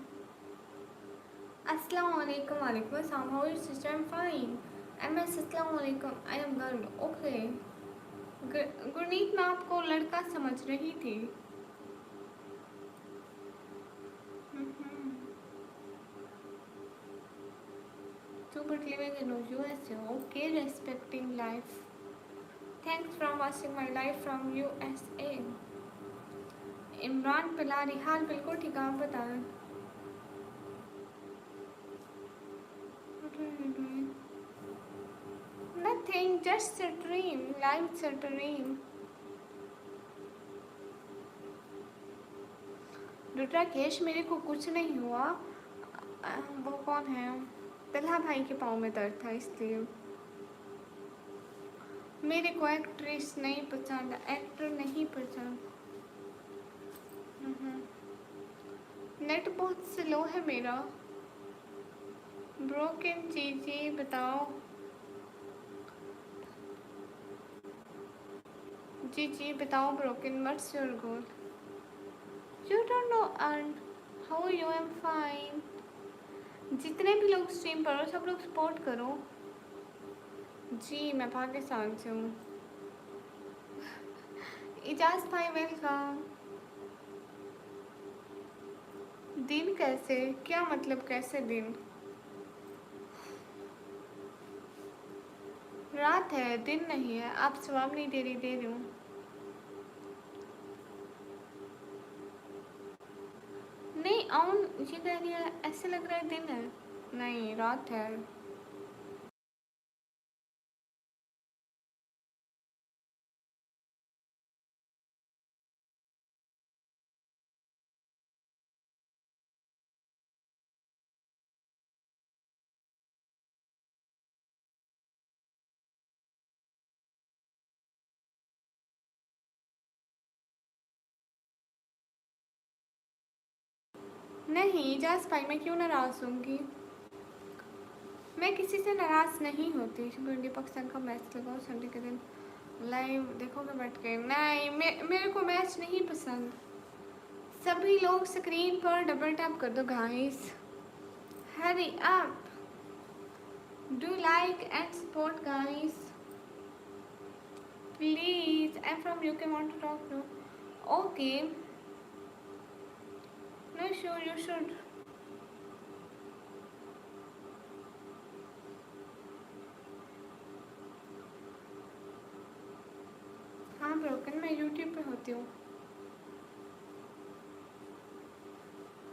अस्सलाम वालेकुम। वालेकुम अस्सलाम। How is sister? I am fine. MS अस्सलाम वालेकुम। I am girl. Okay Gurneet मैं आपको लड़का समझ रही थी। So but living in USA. Okay, respecting life. Thanks for watching my life from USA. Imran पिलारी हाल बिल्कुल ठीक आप बताएं। What are you doing? Nothing, just stream, live stream. Rudra केश मेरे को कुछ नहीं हुआ। वो कौन है? तलहा भाई के पाँव में दर्द था इसलिए। मेरे को एक्ट्रेस नहीं पसंद, एक्टर नहीं पसंद। नेट बहुत स्लो है मेरा। ब्रोकन चीज़ें बताओ। जी बताओ broken, what's your goal? You don't know earn, how you? Am fine. जितने भी लोग स्ट्रीम पर हो सब लोग सपोर्ट करो। जी मैं पाकिस्तान से हूँ। इजाज़ भाई वेलकम। दिन कैसे? क्या मतलब कैसे दिन? रात है, दिन नहीं है। आप जवाब नहीं दे रही हूँ। नहीं आउन ये कह रही है, ऐसे लग रहा है दिन है। नहीं रात है। नहीं इजाज़ भाई मैं क्यों नाराज़ होंगी? मैं किसी से नाराज़ नहीं होती। इंडिया पाकिस्तान का मैच लगाओ संडे के दिन, लाइव देखोगे बैठ के? नहीं मेरे को मैच नहीं पसंद। सभी लोग स्क्रीन पर डबल टैप कर दो guys, hurry up, do like and support guys please. I am from UK, want to talk to. Okay no sure you should. हाँ ब्रोकन मैं यूट्यूब पे होती हूँ।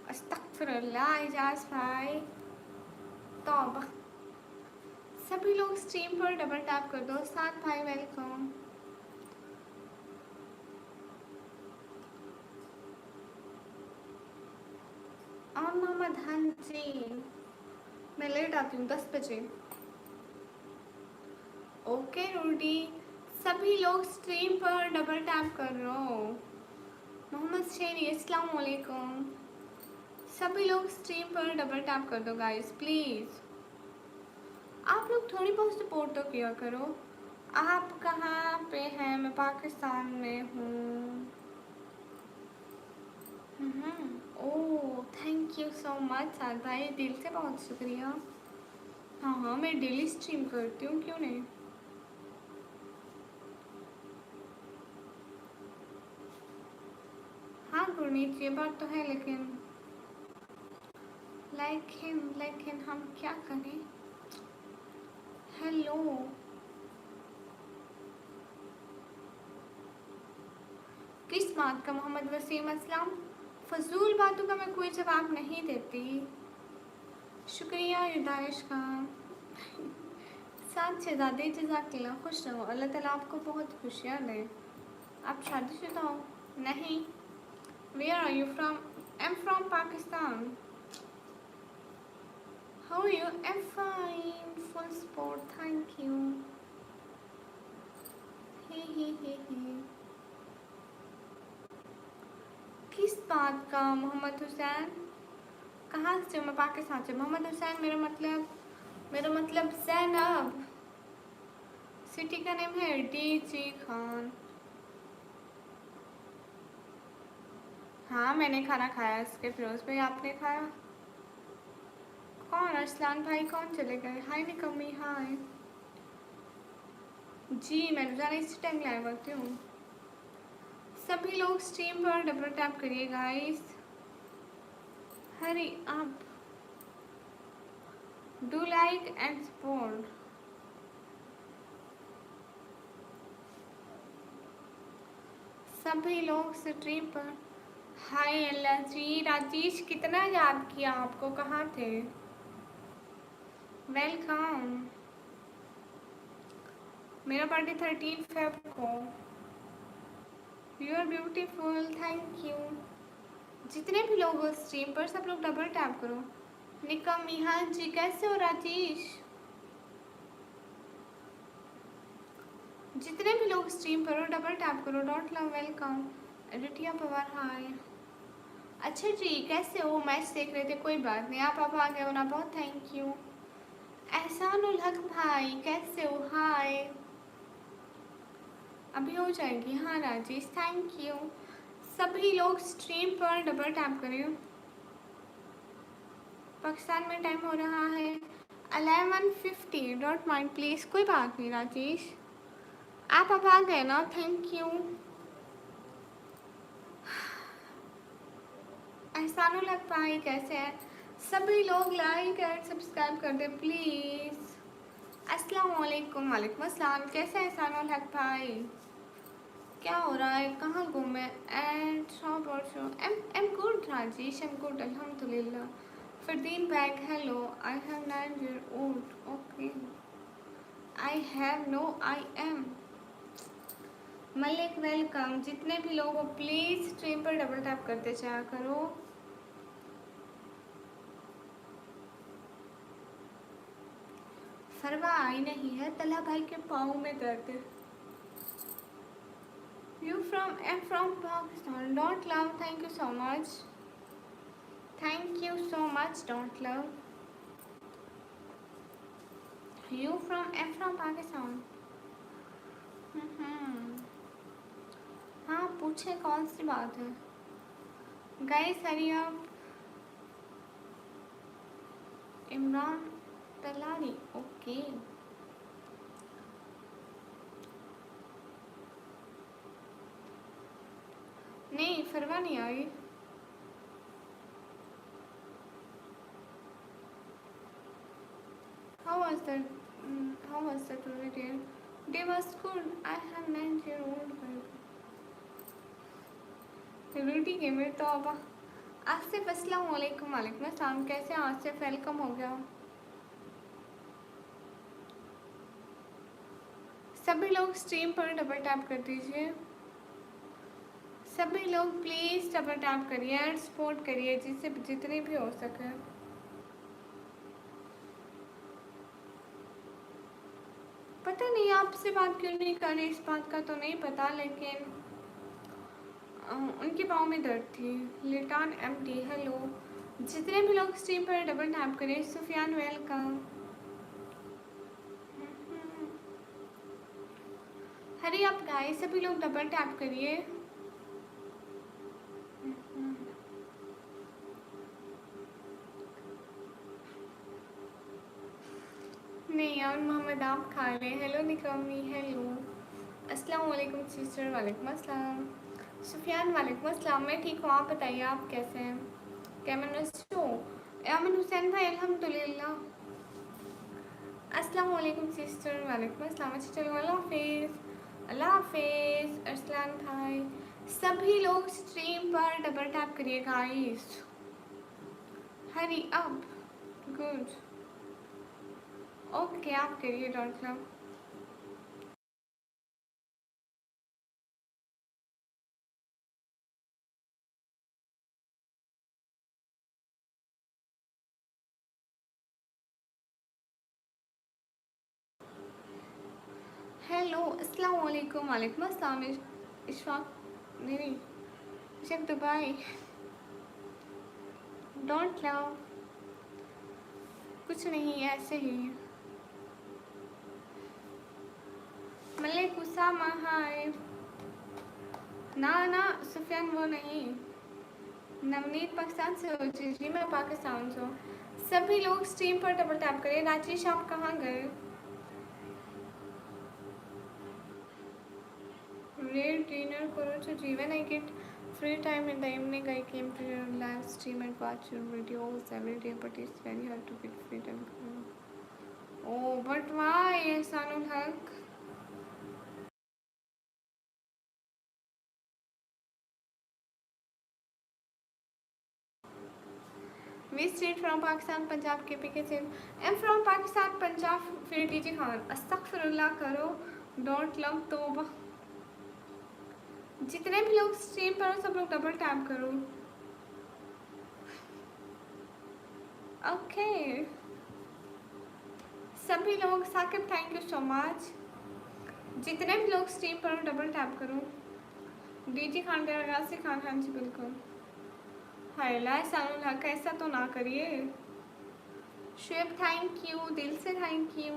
अस्तगफिरुल्लाह इजाज़ भाई, तौबा। सभी लोग स्ट्रीम पर डबल टैप कर दो। साथ भाई वेलकम। और मोहम्मद हाँ जी, मैं लेट आती हूँ 10 बजे। ओके रूडी, सभी लोग स्ट्रीम पर डबल टैप कर रहे हो। मोहम्मद शेरी अस्सलाम वालेकुम। सभी लोग स्ट्रीम पर डबल टैप कर दो गाइस प्लीज़। आप लोग थोड़ी बहुत सपोर्ट तो किया करो। आप कहाँ पे हैं? मैं पाकिस्तान में हूँ। Oh thank you so much Saad भाई, दिल से बहुत शुक्रिया। हाँ हाँ मैं डेली स्ट्रीम करती हूँ, क्यों नहीं। हाँ गुरमीत ये बात तो है, लेकिन हम क्या करें। हेलो किस बात का? मोहम्मद वसीम अस्सलाम। फजूल बातों का मैं कोई जवाब नहीं देती। शुक्रिया युदाइश का। साथ शहजादे जज़ाकल्लाह, खुश रहो, अल्लाह ताला आपको बहुत खुशियाँ दे। आप शादीशुदा हो? नहीं। Where are you from? I am from Pakistan. How are you? I am fine, full support, thank you. ही। किस बात का मोहम्मद हुसैन? कहाँ से हो? मैं पाकिस्तान से। मोहम्मद हुसैन मेरा मतलब जैनब। सिटी का नेम है डीजी खान। हाँ मैंने खाना खाया इसके। फिरोज भाई आपने खाया? कौन? अरसलान भाई कौन चले गए? हाय निकम्मी हाय। जी मैं रोजाना इसी टाइम लाइव आती हूँ। सभी लोग स्ट्रीम पर डबल टैप करिए guys, hurry up, do like and support. सभी लोग स्ट्रीम पर। हाय अल्लाह जी, राजेश कितना याद किया आपको, कहाँ थे? वेलकम। मेरा बर्थडे 13 फेब को। You are beautiful, thank you. जितने भी लोग हो स्ट्रीम पर सब लोग डबल टैप करो। निकमी, हाँ जी, कैसे हो राजेश? जितने भी लोग स्ट्रीम पर हो डबल टैप करो। Dot love welcome. रिटिया पवार हाय। अच्छा जी, कैसे हो? मैच देख रहे थे, कोई बात नहीं, आप आ गए हो ना, बहुत थैंक यू। एहसान उल हक भाई, कैसे हो? हाय। अभी हो जाएगी, हाँ राजेश, थैंक यू। सभी लोग स्ट्रीम पर डबल टैप करें। पाकिस्तान में टाइम हो रहा है 11:50। डोंट माइंड प्लीज़, कोई बात नहीं राजेश, आप अब आ गए ना, थैंक यू। एहसानुल हक भाई कैसे हैं? सभी लोग लाइक एंड सब्सक्राइब कर दे प्लीज़। अस्सलाम वालेकुम। वालेकुम अस्सलाम। कैसे हैं एहसानुल हक भाई? क्या हो रहा है, कहाँ गुम है? एंड शॉप और शो am good Rajesh, am good अल्हम्दुलिल्लाह। Fardeen Baig, hello. I have 9 year old, okay. I have no, I am. Malik welcome. जितने भी लोग हो प्लीज़ स्ट्रीम पर डबल टैप करते जाया करो। फरवा आई नहीं है, तला भाई के पाँव में दर्द है। You from, M from Pakistan. Don't love, thank you so much, thank you so much. Don't love, you from, M from Pakistan. हाँ पूछे, कौन सी बात है? Guys hurry up. Imran Talari, okay. नहीं फरवा नहीं आई। How was that? How was that day? Day was good. I have 9 year old baby. रोटी के मेरे तो अब आसिफ, अस्सलाम वालेकुम। वालेकुम अस्सलाम। कैसे आसिफ, वेलकम हो गया। सभी लोग स्ट्रीम पर डबल टैप कर दीजिए। सभी लोग प्लीज़ डबल टैप करिए एंड सपोर्ट करिए जिससे जितने भी हो सके। पता नहीं आपसे बात क्यों नहीं कर रही, इस बात का तो नहीं पता, लेकिन उनके पाँव में दर्द थी। लिटान एमटी, हेलो। जितने भी लोग स्ट्रीम पर डबल टैप करें। सुफियान वेलकम। हरी आप गाइस, सभी लोग डबल टैप करिए। नहीं यार मोहम्मद, आप खा लें। Hello Nikammi, hello. अस्सलाम वालेकुम सिस्टर। वालेकुम अस्सलाम। सुफियान, वालेकुम अस्सलाम। मैं ठीक हूँ, आप बताइए आप कैसे हैं? कैमन हो? यामिन हुसैन भाई, अल्हम्दुलिल्लाह। अस्सलाम वालेकुम सिस्टर। वालेकुम अस्सलाम। अच्छा चलो, अल्लाह हाफिज़। अल्लाह हाफिज़ अरसलान भाई। सभी लोग स्ट्रीम पर डबल टैप करिए guys. Hurry up, good, okay आप करिए। डॉट लव, हेलो, अस्सलाम वालेकुम। वालेकुम अस्सलाम। इशफाक, नहीं इशक दुबई। डोंट लव, कुछ नहीं, ऐसे ही। मलिक उसामा, हाय। ना ना सुफियान वो नहीं। नवनीत पाकिस्तान से हो? जी जी मैं पाकिस्तान से हूँ। सभी लोग स्ट्रीम पर डबल टैप करें। राजेश आप कहाँ गए? रेड डिनर करो तो जीवन I get free time in the evening. I came to your live stream and watch your videos every day, but it's very hard to get free time. Oh, but why, Sanul Haq? We straight from Pakistan, Punjab, KPK से। I'm from Pakistan, Punjab, फिर DJ Khan. अस्तगफिरुल्लाह करो, don't love तोबा। जितने भी लोग stream पर हो सब लोग डबल टैप करो। ओके, सभी लोग, Saqib thank you so much. जितने भी लोग स्ट्रीम पर हो डबल टैप करो। डीजी खान गासी खान, हाँ जी बिल्कुल। हाय ला सानुल हक, ऐसा तो ना करिए। शुएब थैंक यू, दिल से थैंक यू।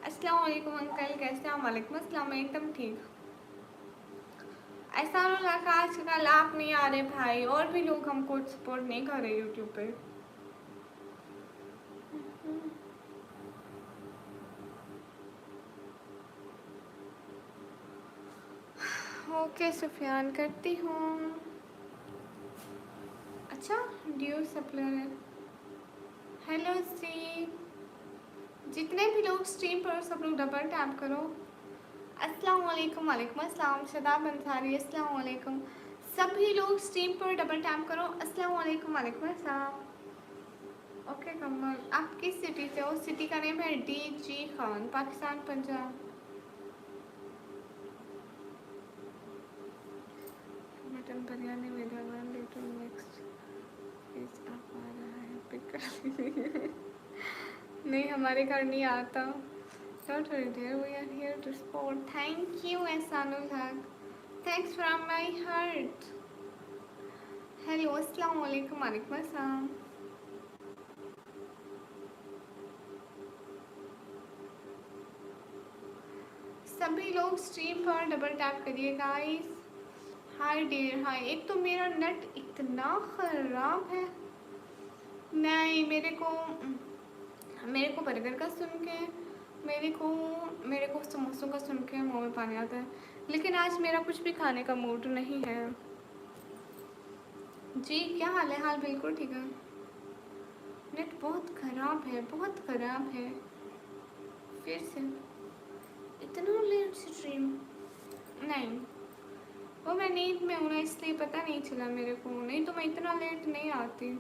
अस्सलाम वालेकुम अंकल, कैसे हैं? वालेकुम अस्सलाम, मैं एकदम ठीक। ऐसा लगा आजकल आप नहीं आ रहे भाई, और भी लोग हमको सपोर्ट नहीं कर रहे यूट्यूब पे। ओके सुफियान, करती हूँ। अच्छा, ड्यू सप्लायर है। हेलो सी, जितने भी लोग स्ट्रीम पर सब लोग डबल टैप करो। अस्सलाम वालेकुम, वालेकुम अस्सलाम। शदाब अंसारी, अस्सलाम वालेकुम। सभी लोग स्ट्रीम पर डबल टैप करो। अस्सलाम वालेकुम, वालेकुम अस्सलाम। ओके कमल, आप किस सिटी से हो? सिटी का नेम है D G Khan, Pakistan Punjab. Mutton biryani मेरा वन लिटिल नेक्स्ट इज आप आ रहा है, पिक कर लीजिए। नहीं, हमारे घर नहीं आता। Don't worry dear, we are here to support. Thank you Ehsanul Haq. Thanks from my heart. Hello, अस्सलाम वालेकुम, वालेकुम अस्सलाम। सभी लोग स्ट्रीम पर डबल टैप करिए गाइस। हाय डियर, हाय। एक तो मेरा नेट इतना ख़राब है। नहीं, मेरे को बर्गर का सुन के, मेरे को समोसों का सुन के मुँह में पानी आता है। लेकिन आज मेरा कुछ भी खाने का मूड नहीं है। जी क्या हाल है? हाल बिल्कुल ठीक है। नेट बहुत ख़राब है, बहुत ख़राब है। फिर से इतना लेट स्ट्रीम, नहीं वो मैं नींद में हूँ ना, इसलिए पता नहीं चला मेरे को, नहीं तो मैं इतना लेट नहीं आती।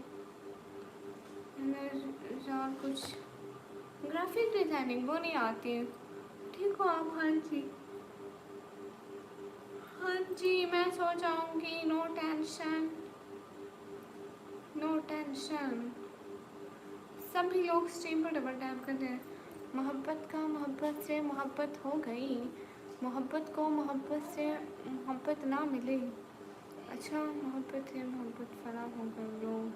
और कुछ ग्राफिक डिज़ाइनिंग वो नहीं आती है। ठीक हो आप? हाँ जी, हाँ जी, मैं सो जाऊँगी। No tension, no tension. सभी लोग स्ट्रीम पर डबल टैप कर दें। मोहब्बत से मोहब्बत हो गई, मोहब्बत को मोहब्बत से मोहब्बत ना मिले। अच्छा, मोहब्बत से मोहब्बत फराम हो गई लो।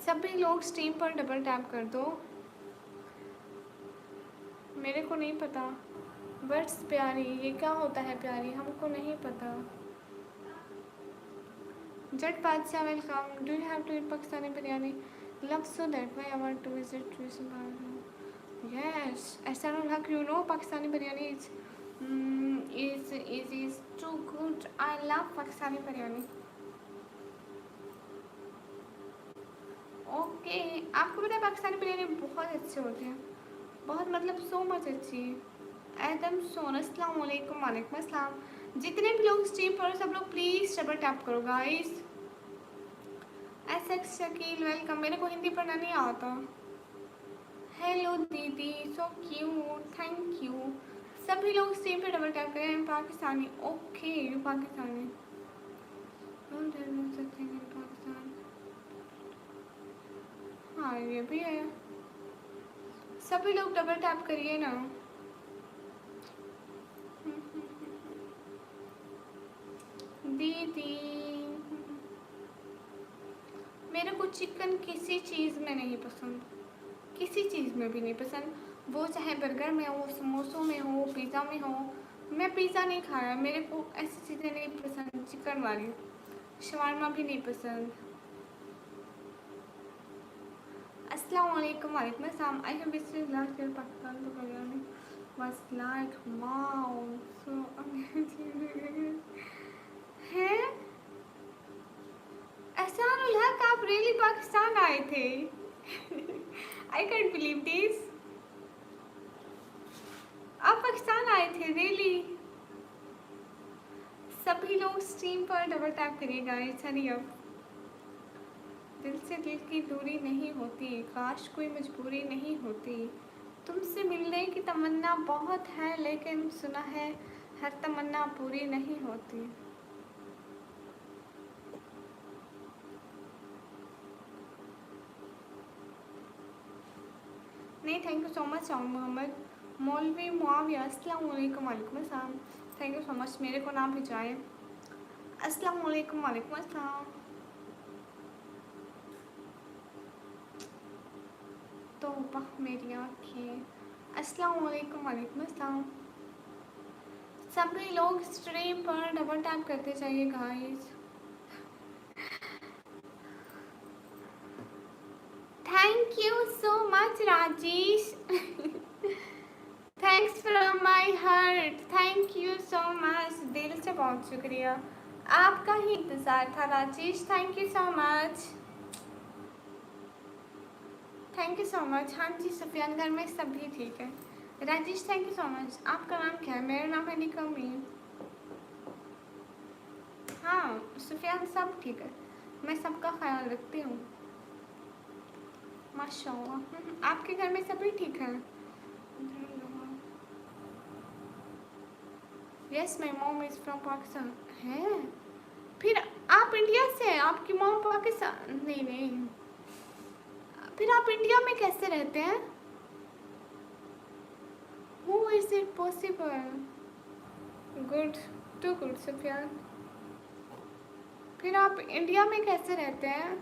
सभी लोग स्ट्रीम पर डबल टैप कर दो। मेरे को नहीं पता बट्स प्यारी, ये क्या होता है प्यारी? हमको नहीं पता। Jat Badshah welcome. Do you have to eat Pakistani biryani? Love so that why I want to visit yes. Aisha Haq, you know Pakistani biryani is too good. I love Pakistani biryani. ओके, आपको पता है पाकिस्तानी बिरयानी बहुत अच्छे होते हैं, बहुत मतलब सो मच अच्छी। एकदम सोन, अस्सलाम वालेकुम, वालेकुम अस्सलाम। जितने भी लोग स्ट्रीम पर सब लोग प्लीज़ डबल टैप करो गाइस। S Shakeel welcome. मेरे को हिंदी पढ़ना नहीं आता। हेलो दीदी, सो क्यूट, थैंक यू। सभी लोग स्ट्रीम पे डबल टैप करें। Pakistani, okay you Pakistani. पाकिस्तान, हाँ ये भी है। सभी लोग डबल टैप करिए ना। दीदी, मेरे को चिकन किसी चीज़ में नहीं पसंद, किसी चीज़ में भी नहीं पसंद। वो चाहे बर्गर में हो, समोसों में हो, पिज़्ज़ा में हो। मैं पिज़्ज़ा नहीं खाया, मेरे को ऐसी चीज़ें नहीं पसंद, चिकन वाली। शवारमा भी नहीं पसंद। अस्सलाम वालेकुम, वालेकुम अस्सलाम। I have visited last year Pakistan तो biryani was like wow so amazing. है ऐसा लग आप रियली पाकिस्तान आए थे? I can't believe this. आप पाकिस्तान आए थे रियली? सभी लोग स्ट्रीम पर डबल टैप करिएगा। हरी अब दिल से दिल की दूरी नहीं होती, काश कोई मजबूरी नहीं होती। तुमसे मिलने की तमन्ना बहुत है, लेकिन सुना है हर तमन्ना पूरी नहीं होती। नहीं, thank you so much Shah Mohammad. Maulvi Muawiya, अस्सलाम वालेकुम। वालेकुम अस्सलाम। थैंक यू सो मच, मेरे को नाम भिजवाए। अस्सलाम वालेकुम। वालेकुम अस्सलाम। तौबा मेरी आँखें। अस्सलाम वालेकुम। वालेकुम अस्सलाम। सभी लोग स्ट्रीम पर डबल टैप करते जाइए guys. Thank you so much Rajesh. Thanks from my heart. Thank you so much, दिल से बहुत शुक्रिया। आपका ही इंतज़ार था Rajesh. Thank you so much. Thank you so much. हाँ जी सुफियान, घर में सभी ठीक है। Rajesh thank you so much. आपका नाम क्या है? मेरा नाम है निकमी। हाँ सुफियान, सब ठीक है, मैं सबका ख्याल रखती हूँ माशाल्लाह। आपके घर में सभी ठीक है? Yes my mom is from Pakistan. है फिर आप इंडिया से हैं? आपकी मॉम पाकिस्तान? नहीं नहीं, फिर आप इंडिया में कैसे रहते हैं? How is it possible? Good, too good Sufiyan. फिर आप इंडिया में कैसे रहते हैं?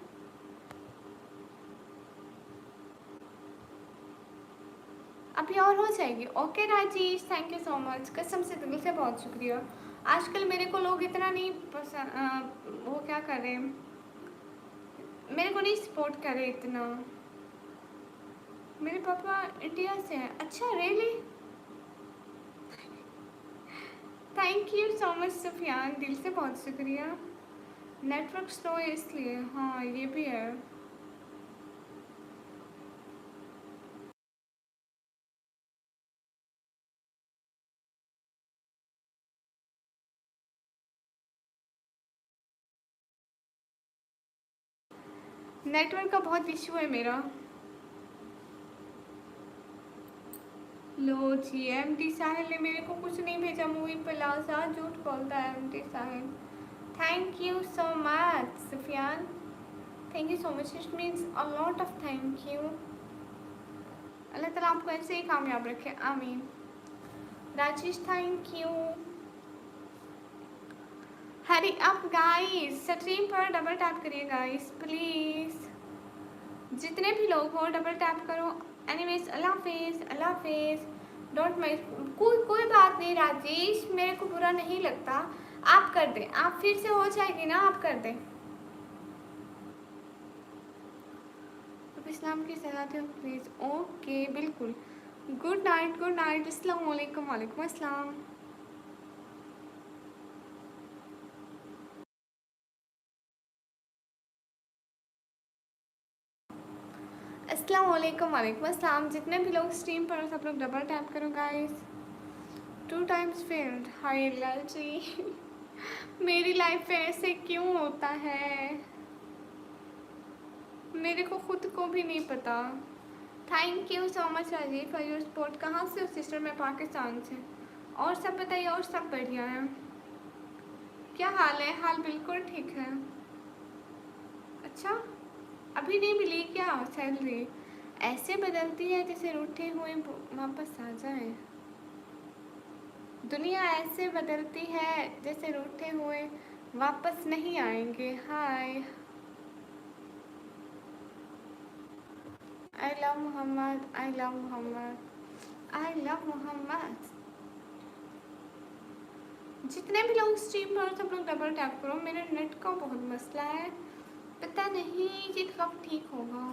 अभी और हो जाएगी। Okay Rajesh, thank you so much, कसम से दिल से बहुत शुक्रिया। आजकल मेरे को लोग इतना नहीं पसंद, वो क्या कर रहे हैं, मेरे को नहीं सपोर्ट कर रहे इतना। मेरे पापा इंडिया से हैं। अच्छा really? Thank you so much Sufiyan, दिल से बहुत शुक्रिया। नेटवर्क स्लो है इसलिए, हाँ ये भी है। नेटवर्क का बहुत इशू है मेरा। लो जी, एम टी साहिल ने मेरे को कुछ नहीं भेजा मूवी प्लाजा, झूठ बोलता है M T Sahil. Thank you so much Sufiyan, thank you so much, it means a lot of thank you. Allah ताला आपको ऐसे ही कामयाब रखे, आमीन। Rajesh thank you. Hurry up guys, stream पर डबल टैप करिए गाइस प्लीज़, जितने भी लोग हो डबल टैप करो। एनीवेज अल्लाह हाफिज़, अल्लाह हाफिज़। डोंट माइंड, कोई बात नहीं राजेश, मेरे को बुरा नहीं लगता। आप कर दें, आप फिर से हो जाएगी ना, आप कर दें। अब इस्लाम की सलाह है प्लीज़। ओके बिल्कुल। Good night, good night. अस्सलाम वालेकुम। वालेकुम अस्सलाम। अस्सलाम वालेकुम। वालेकुम अस्सलाम। जितने भी लोग स्ट्रीम पर हो सब लोग डबल टैप करो गाइस। 2 टाइम्स फेल्ड, हाय लाल जी। मेरी लाइफ में ऐसे क्यों होता है, मेरे को खुद को भी नहीं पता। Thank you so much Rajiv for your support. कहाँ से हो सिस्टर? मैं पाकिस्तान से। और सब बताइए, और सब बढ़िया है? क्या हाल है? हाल बिल्कुल ठीक है। अच्छा, अभी नहीं मिली क्या सैलरी? ऐसे बदलती है जैसे रूठे हुए वापस आ जाए। दुनिया ऐसे बदलती है जैसे रूठे हुए वापस नहीं आएंगे। Hi, I love Mohammad, I love Mohammad, I love Mohammad. जितने भी लोग स्ट्रीम पर सब लोग डबल टैप करो। मेरे नेट का बहुत मसला है, पता नहीं ये कब ठीक होगा।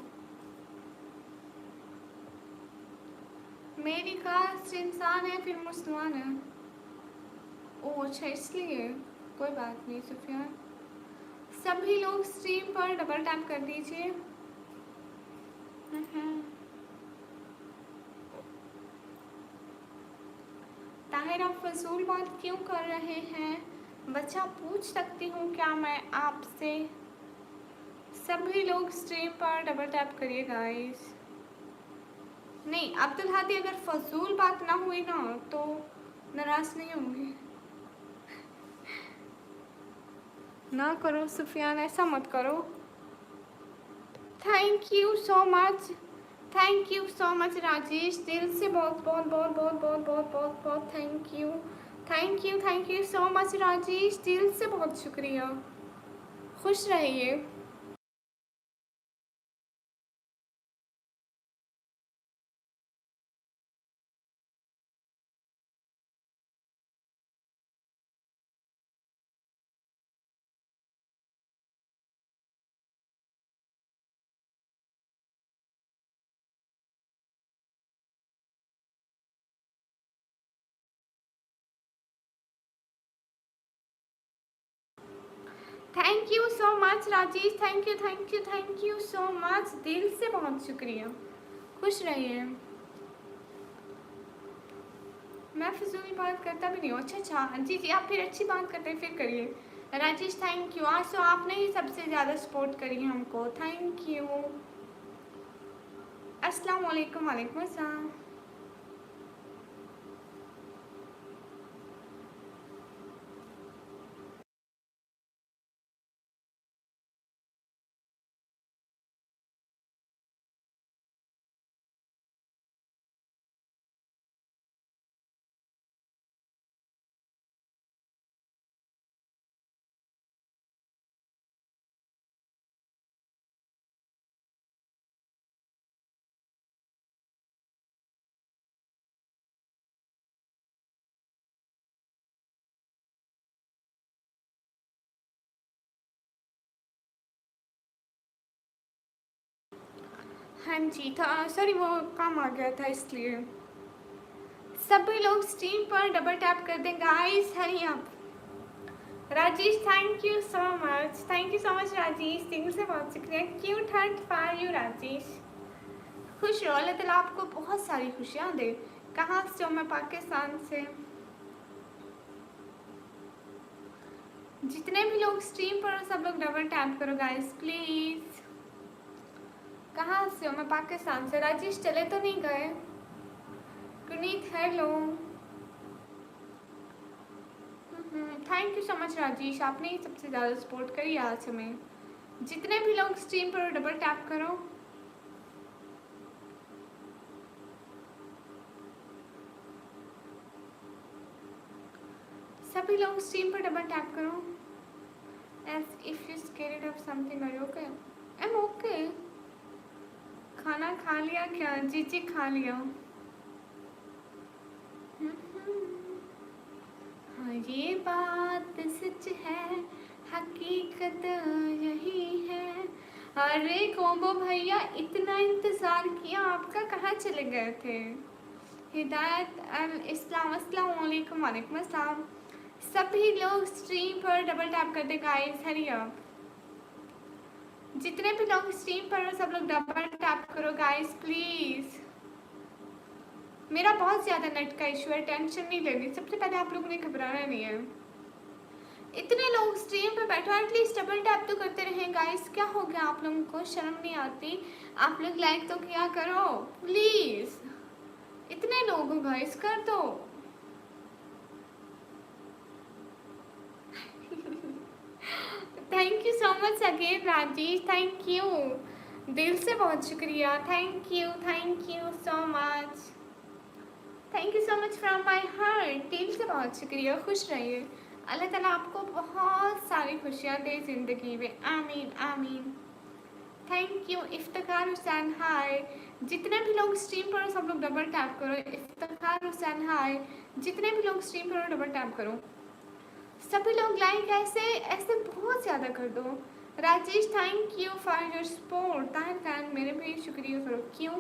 मेरी कास्ट इंसान है फिर मुसलमान है। ओह अच्छा इसलिए, कोई बात नहीं सुफियान। सभी लोग स्ट्रीम पर डबल टैप कर दीजिए। ताहिर आप फजूल बात क्यों कर रहे हैं? बच्चा पूछ सकती हूँ क्या मैं आपसे? सभी लोग स्ट्रीम पर डबल टैप करिए गाइस। नहीं अब्दुल हादी, अगर फजूल बात ना हुई ना तो नाराज नहीं होंगे। ना करो सुफियान, ऐसा मत करो। Thank you so much, thank you so much Rajesh, दिल से बहुत बहुत बहुत बहुत बहुत बहुत बहुत बहुत thank you. Thank you so much Rajesh, दिल से बहुत शुक्रिया। खुश रहिए। Thank you so much Rajesh, thank you so much, दिल से बहुत शुक्रिया। खुश रहिए। मैं फिजूल बात करता भी नहीं हूँ। अच्छा अच्छा, जी जी, आप फिर अच्छी बात करते हैं फिर करिए। राजेश थैंक यू, आज तो आपने ही सबसे ज़्यादा सपोर्ट करी हमको, थैंक यू। अस्सलाम वालेकुम। वालेकुम अस्सलाम। हाँ जी, था सॉरी, वो काम आ गया था इसलिए। सभी लोग स्ट्रीम पर डबल टैप कर दें guys, hurry up. Rajesh thank you so much, thank you so much Rajesh, दिल से बहुत शुक्रिया। Cute heart for you Rajesh. खुश रहो, अल्लाह ताला आपको बहुत सारी खुशियाँ दे। कहाँ से हो? मैं पाकिस्तान से। जितने भी लोग स्ट्रीम पर हो सब लोग डबल टैप करो गाइस प्लीज़। कहाँ से हो? मैं पाकिस्तान से। राजेश चले तो नहीं गए? Guneet hello. Thank you so much Rajesh, आपने ही सबसे ज़्यादा सपोर्ट करी आज हमें। जितने भी लोग स्ट्रीम पर डबल टैप करो। सभी लोग स्ट्रीम पर डबल टैप करो। As if you scared of something, are you okay? I am okay. खाना खा लिया क्या? जी जी खा लिया। हाँ ये बात सच है, हकीकत यही है। अरे कोम्बो भैया, इतना इंतज़ार किया आपका, कहाँ चले गए थे? हिदायत अल इस्लाम, अस्सलाम वालेकुम। वालेकुम अस्सलाम। सभी लोग स्ट्रीम पर डबल टैप कर दे गाइस, हरी अप। जितने भी लोग स्ट्रीम पर हो सब लोग डबल टैप करो गाइस प्लीज़। मेरा बहुत ज़्यादा नेट का इशू है, टेंशन नहीं लेनी। सबसे पहले आप लोगों ने घबराना नहीं है। इतने लोग स्ट्रीम पे बैठो, एटलीस्ट डबल टैप तो करते रहे गाइस। क्या हो गया आप लोगों को, शर्म नहीं आती? आप लोग लाइक तो किया करो प्लीज़। इतने लोग हो गाइस, कर दो। Thank you so much again Rajesh, thank you, दिल से बहुत शुक्रिया। Thank you so much, thank you so much from my heart, दिल से बहुत शुक्रिया। खुश रहिए, अल्लाह ताला आपको बहुत सारी खुशियाँ दे ज़िंदगी में, आमीन आमीन। थैंक यू इफ्तिखार हुसैन, हाय। जितने भी लोग स्ट्रीम पर हो सब लोग डबल टैप करो। इफ्तिखार हुसैन हाय। जितने भी लोग स्ट्रीम पर हो डबल टैप करो। सभी लोग लाइक ऐसे ऐसे बहुत ज़्यादा कर दो। Rajesh thank you for your support. Tahir Khan, मेरे भी शुक्रिया करो। क्यों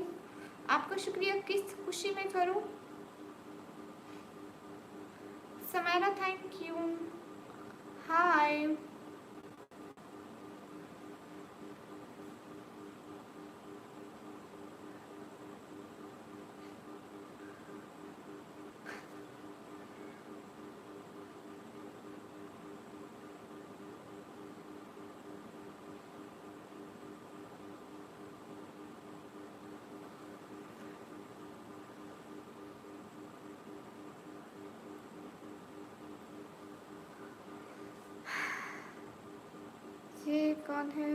आपका शुक्रिया किस खुशी में करूं? Samara thank you, hi. ये कौन है?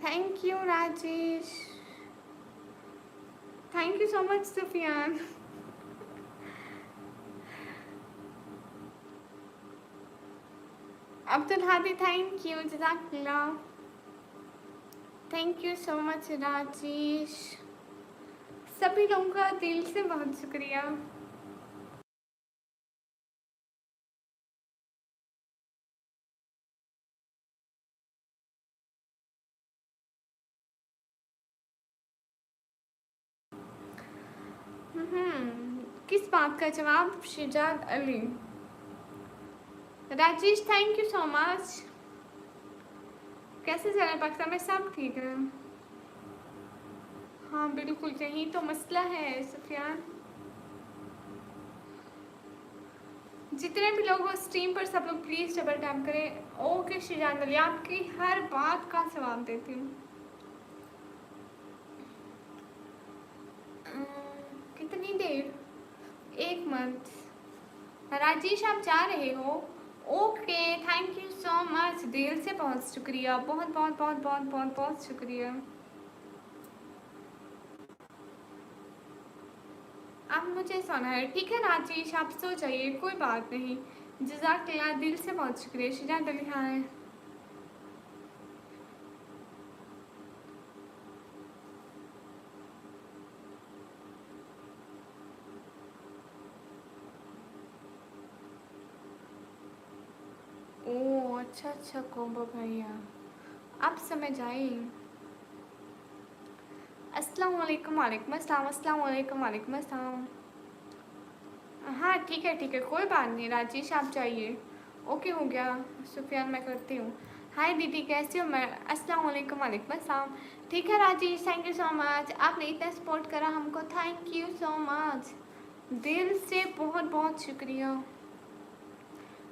Thank you Rajesh, thank you so much Sufiyan. Abdul Hadi thank you, जज़ाकल्लाह, thank you so much Rajesh. सभी लोगों का दिल से बहुत शुक्रिया। किस बात का जवाब? Shujaat Ali. Rajesh thank you so much. कैसे चल रहा है पाकिस्तान में? सब ठीक है? हाँ बिल्कुल, यही तो मसला है सुफियान। जितने भी लोग हो स्ट्रीम पर सब लोग प्लीज़ डबल टैप करें। ओके शिजात अली, आपकी हर बात का जवाब देती हूँ। कितनी देर? 1 मंथ। राजेश आप जा रहे हो? Okay thank you so much, दिल से बहुत शुक्रिया, बहुत बहुत बहुत बहुत बहुत बहुत शुक्रिया। अब मुझे सोना है, ठीक है राजेश आप सो जाइए, कोई बात नहीं। जज़ाकल्लाह, दिल से बहुत शुक्रिया। शिजात अली हाय। ओह अच्छा अच्छा कोबा भैया, आप समझ आई। अस्सलाम वालेकुम, वालेकुम अस्सलाम, अस्सलाम वालेकुम, वालेकुम अस्सलाम। हाँ ठीक है कोई बात नहीं राजेश आप जाइए। ओके हो गया सुफियान, मैं करती हूँ। हाय दीदी कैसे हो? मैं अस्सलाम वालेकुम, वालेकुम अस्सलाम। ठीक है Rajesh, thank you so much, आपने इतना सपोर्ट करा हमको, थैंक यू सो मच, दिल से बहुत बहुत शुक्रिया।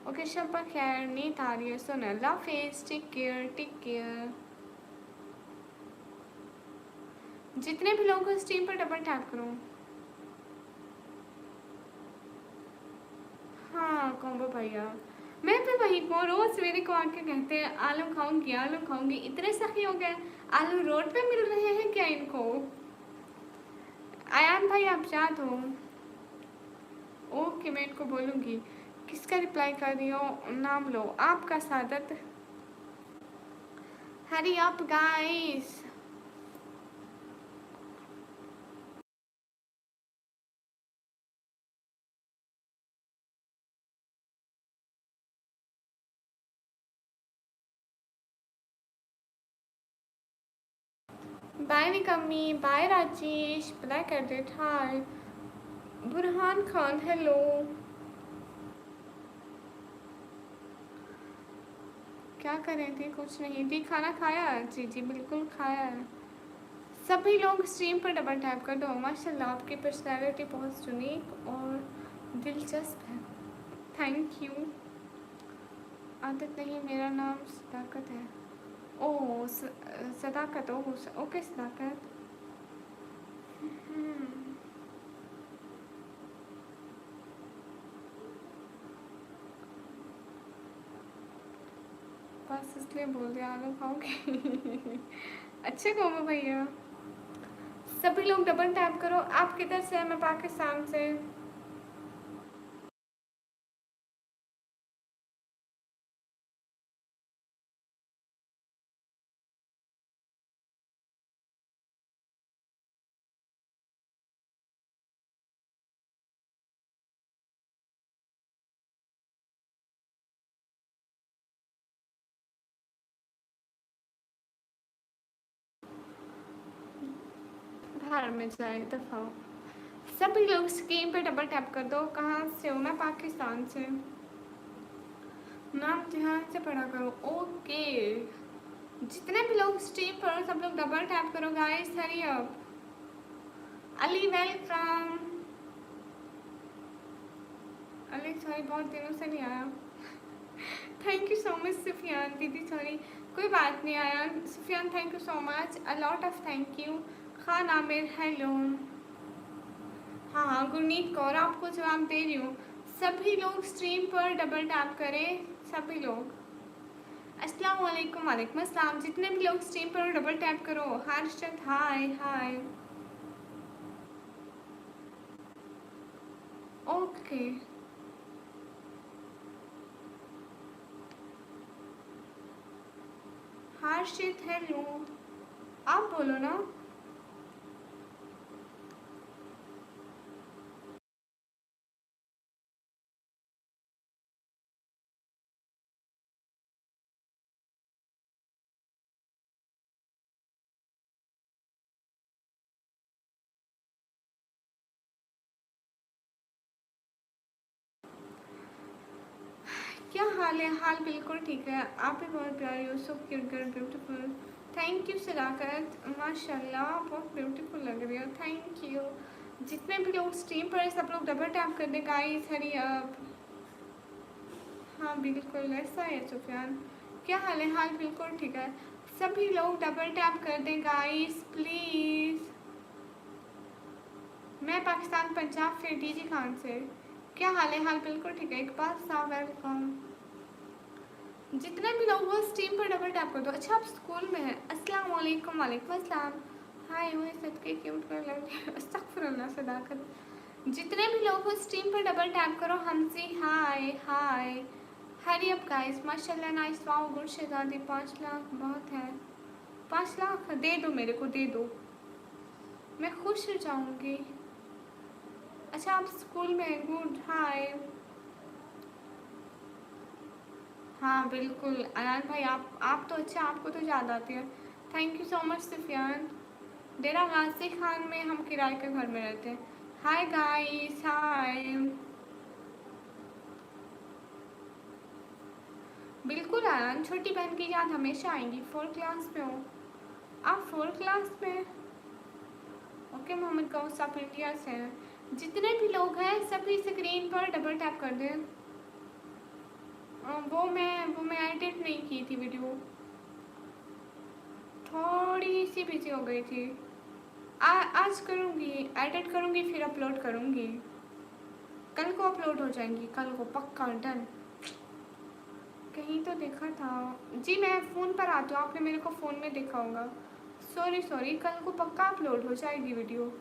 ओके शब्बा खैर, नींद आ रही है, सुन अल्लाह हाफिज़, टेक केयर टेक केयर। जितने भी लोगों को स्ट्रीम पर डबल टैप करो। हाँ कॉम्बो भैया, मैं भी वही को रोज मेरे को आके कहते हैं आलू खाऊंगी, इतने सही हो गए। आलू रोड पे मिल रहे हैं क्या इनको? आयान भाई आप याद हो? ओके मैं इनको बोलूँगी। किसका रिप्लाई कर रही हो? नाम लो आपका Saadat. Hurry up guys. Bye Nikammi, bye Rajesh, black edit hi. Burhan Khan hello. क्या कर रहे थे? कुछ नहीं दी, खाना खाया? जी जी बिल्कुल खाया है। सभी लोग स्ट्रीम पर डबल टैप कर दो। माशाल्लाह आपकी पर्सनैलिटी बहुत यूनिक और दिलचस्प है, थैंक यू। आदत नहीं, मेरा नाम सदाकत है। ओह सदाकत, ओह ओके सदाकत। हम्म, बस इसलिए बोल दिया आलू खाओगे। अच्छे कोमो भैया, सभी लोग डबल टैप करो। आप किधर से हैं? मैं पाकिस्तान से। बाहर में जाए दफा। सभी लोग स्क्रीन पे डबल टैप कर दो। कहाँ से हो? मैं पाकिस्तान से। नाम ध्यान से पढ़ा करो। ओके जितने भी लोग स्ट्रीम पर हो सब लोग डबल टैप करो guys, hurry up. Ali welcome. Ali sorry बहुत दिनों से नहीं आया। Thank you so much Sufiyan दीदी, सॉरी कोई बात नहीं आया। Sufiyan thank you so much, a lot of thank you. Khan Aamir hello. हाँ हाँ गुरनीत कौर आपको जवाब दे रही हूँ। सभी लोग स्ट्रीम पर डबल टैप करें, सभी लोग। अस्सलाम वालेकुम, वालेकुम अस्सलाम। जितने भी लोग स्ट्रीम पर डबल टैप करो। हर्षद हाय हाय। ओके हर्षित हेलो, आप बोलो ना। क्या हाल है? हाल बिल्कुल ठीक है। आप भी बहुत प्यारी हो, so cute girl, beautiful. Thank you Sadaqat, माशाल्लाह बहुत ब्यूटीफुल लग रही हो, थैंक यू। जितने भी लोग स्ट्रीम पर हैं सब लोग डबल टैप कर दें गाइस, हरी अप। हाँ बिल्कुल ऐसा है सुफियान। क्या हाल है? हाल बिल्कुल ठीक है। सभी लोग डबल टैप कर दें गाइस प्लीज़। मैं पाकिस्तान पंजाब फिर डीजी खान से। क्या हाल है? हाल बिल्कुल ठीक है। इकबाल साहब वेलकम। जितने भी लोग वो स्ट्रीम पर डबल टैप कर दो। अच्छा आप स्कूल में हैं? अस्सलाम वालेकुम, वालेकुम अस्सलाम। हाय हुए सदके क्यूट कर लग अस्तगफुरुल्लाह सदाकत। जितने भी लोग वो स्ट्रीम पर डबल टैप करो। हमसी हाय हाय। हरी अप गाइस, माशाल्लाह नाइस, वाओ गुड शहजादी। 5 लाख बहुत है। 5 लाख दे दो मेरे को, दे दो, मैं खुश हो जाऊंगी। अच्छा आप स्कूल में हैं, गुड हाय। हाँ बिल्कुल अयान भाई, आप तो अच्छा, आपको तो याद आती है। Thank you so much Sufiyan. Dera Ghazi Khan में हम किराए के घर में रहते हैं। Hi guys hi. बिल्कुल अयान, छोटी बहन की याद हमेशा आएंगी। 4 क्लास में हो आप? 4 क्लास में? ओके मोहम्मद गौस, आप इंडिया से हैं। जितने भी लोग हैं सभी स्क्रीन पर डबल टैप कर दें। वो मैं एडिट नहीं की थी वीडियो, थोड़ी सी बिजी हो गई थी। आज करूँगी, एडिट करूँगी फिर अपलोड करूँगी। कल को अपलोड हो जाएंगी, कल को पक्का डन। कहीं तो देखा था जी, मैं फ़ोन पर आती हूँ, आपने मेरे को फ़ोन में देखा होगा। सॉरी सॉरी, कल को पक्का अपलोड हो जाएगी वीडियो।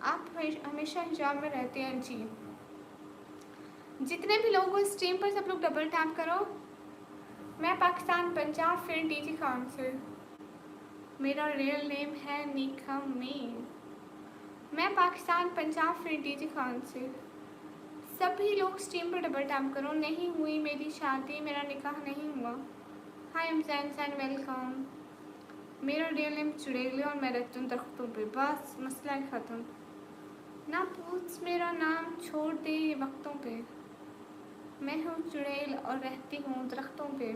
आप हमेशा हिजाब में रहते हैं जी। जितने भी लोग हो स्ट्रीम पर सब लोग डबल टैप करो। मैं पाकिस्तान पंजाब फिर डीजी खान से। मेरा रियल नेम है निखा मीन। मैं पाकिस्तान पंजाब फिर डीजी खान से। सभी लोग स्ट्रीम पर डबल टैप करो। नहीं हुई मेरी शादी, मेरा निकाह नहीं हुआ। हाय एम सैन सैन वेलकम। मेरा रियल नेम चुड़ैल और मैं रहती हूँ दरख्तों पे, बस मसला ही ख़त्म। ना पूछ मेरा नाम, छोड़ दे ये वक्तों पे। मैं हूँ चुड़ैल और रहती हूँ दरख्तों पे।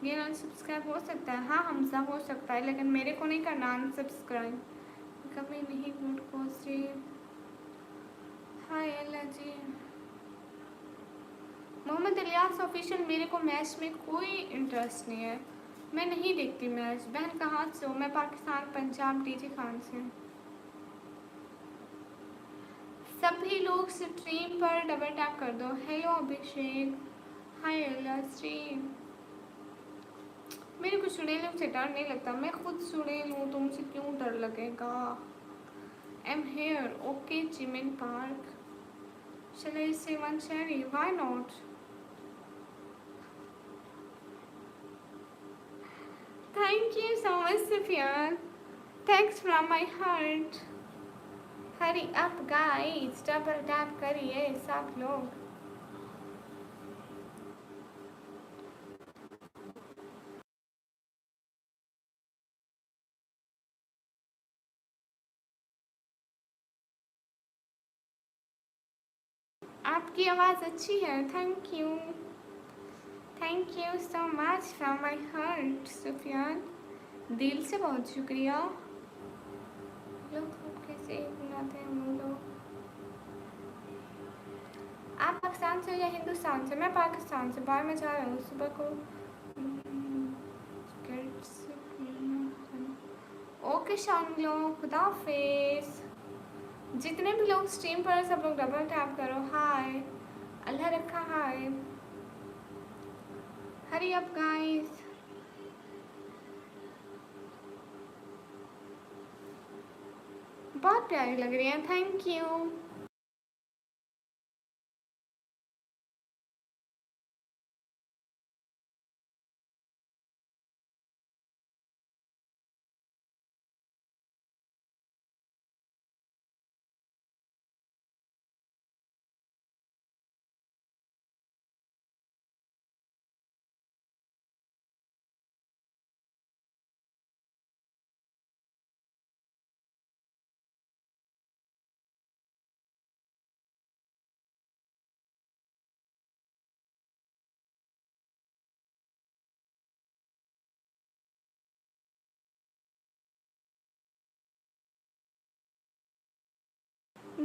ये अनसब्सक्राइब हो सकता है? हाँ हमजा हो सकता है, लेकिन मेरे को नहीं करना अनसब्सक्राइब। कभी नहीं गुड पॉजिटिव। हाय अल्लाह जी। मोहम्मद इलियास ऑफिशियल, मेरे को मैच में कोई इंटरेस्ट नहीं है, मैं नहीं देखती मैच। बहन कहाँ से हो? मैं पाकिस्तान पंजाब डीजी खान से। सभी लोग स्ट्रीम पर डबल टैप कर दो। हेलो अभिषेक, हाय अल्लाह स्ट्रीम। मेरे को चुड़ैलों से डर नहीं लगता, मैं खुद चुड़ैल हूँ तो मुझे क्यों डर लगेगा। Am here okay Jimin park. Shall I say one cherry? Why not? Thank you so much, Sufyan. Thanks from my heart. Hurry up, guys. Double tap करिए सब लोग। आपकी आवाज़ अच्छी है, thank you. Thank you so much from my heart Sufiyan, दिल से बहुत शुक्रिया। लोग कैसे बुलाते हैं हम लोग। आप पाकिस्तान से या हिंदुस्तान से? मैं पाकिस्तान से, बाहर में जा रहा हूँ सुबह को। ओके शान लोग, खुदा हाफिज़। जितने भी लोग स्ट्रीम पर सब लोग डबल टैप करो। हाय अल्लाह रखा, हाय हरी अप गाइस। बहुत प्यारी लग रही है, थैंक यू।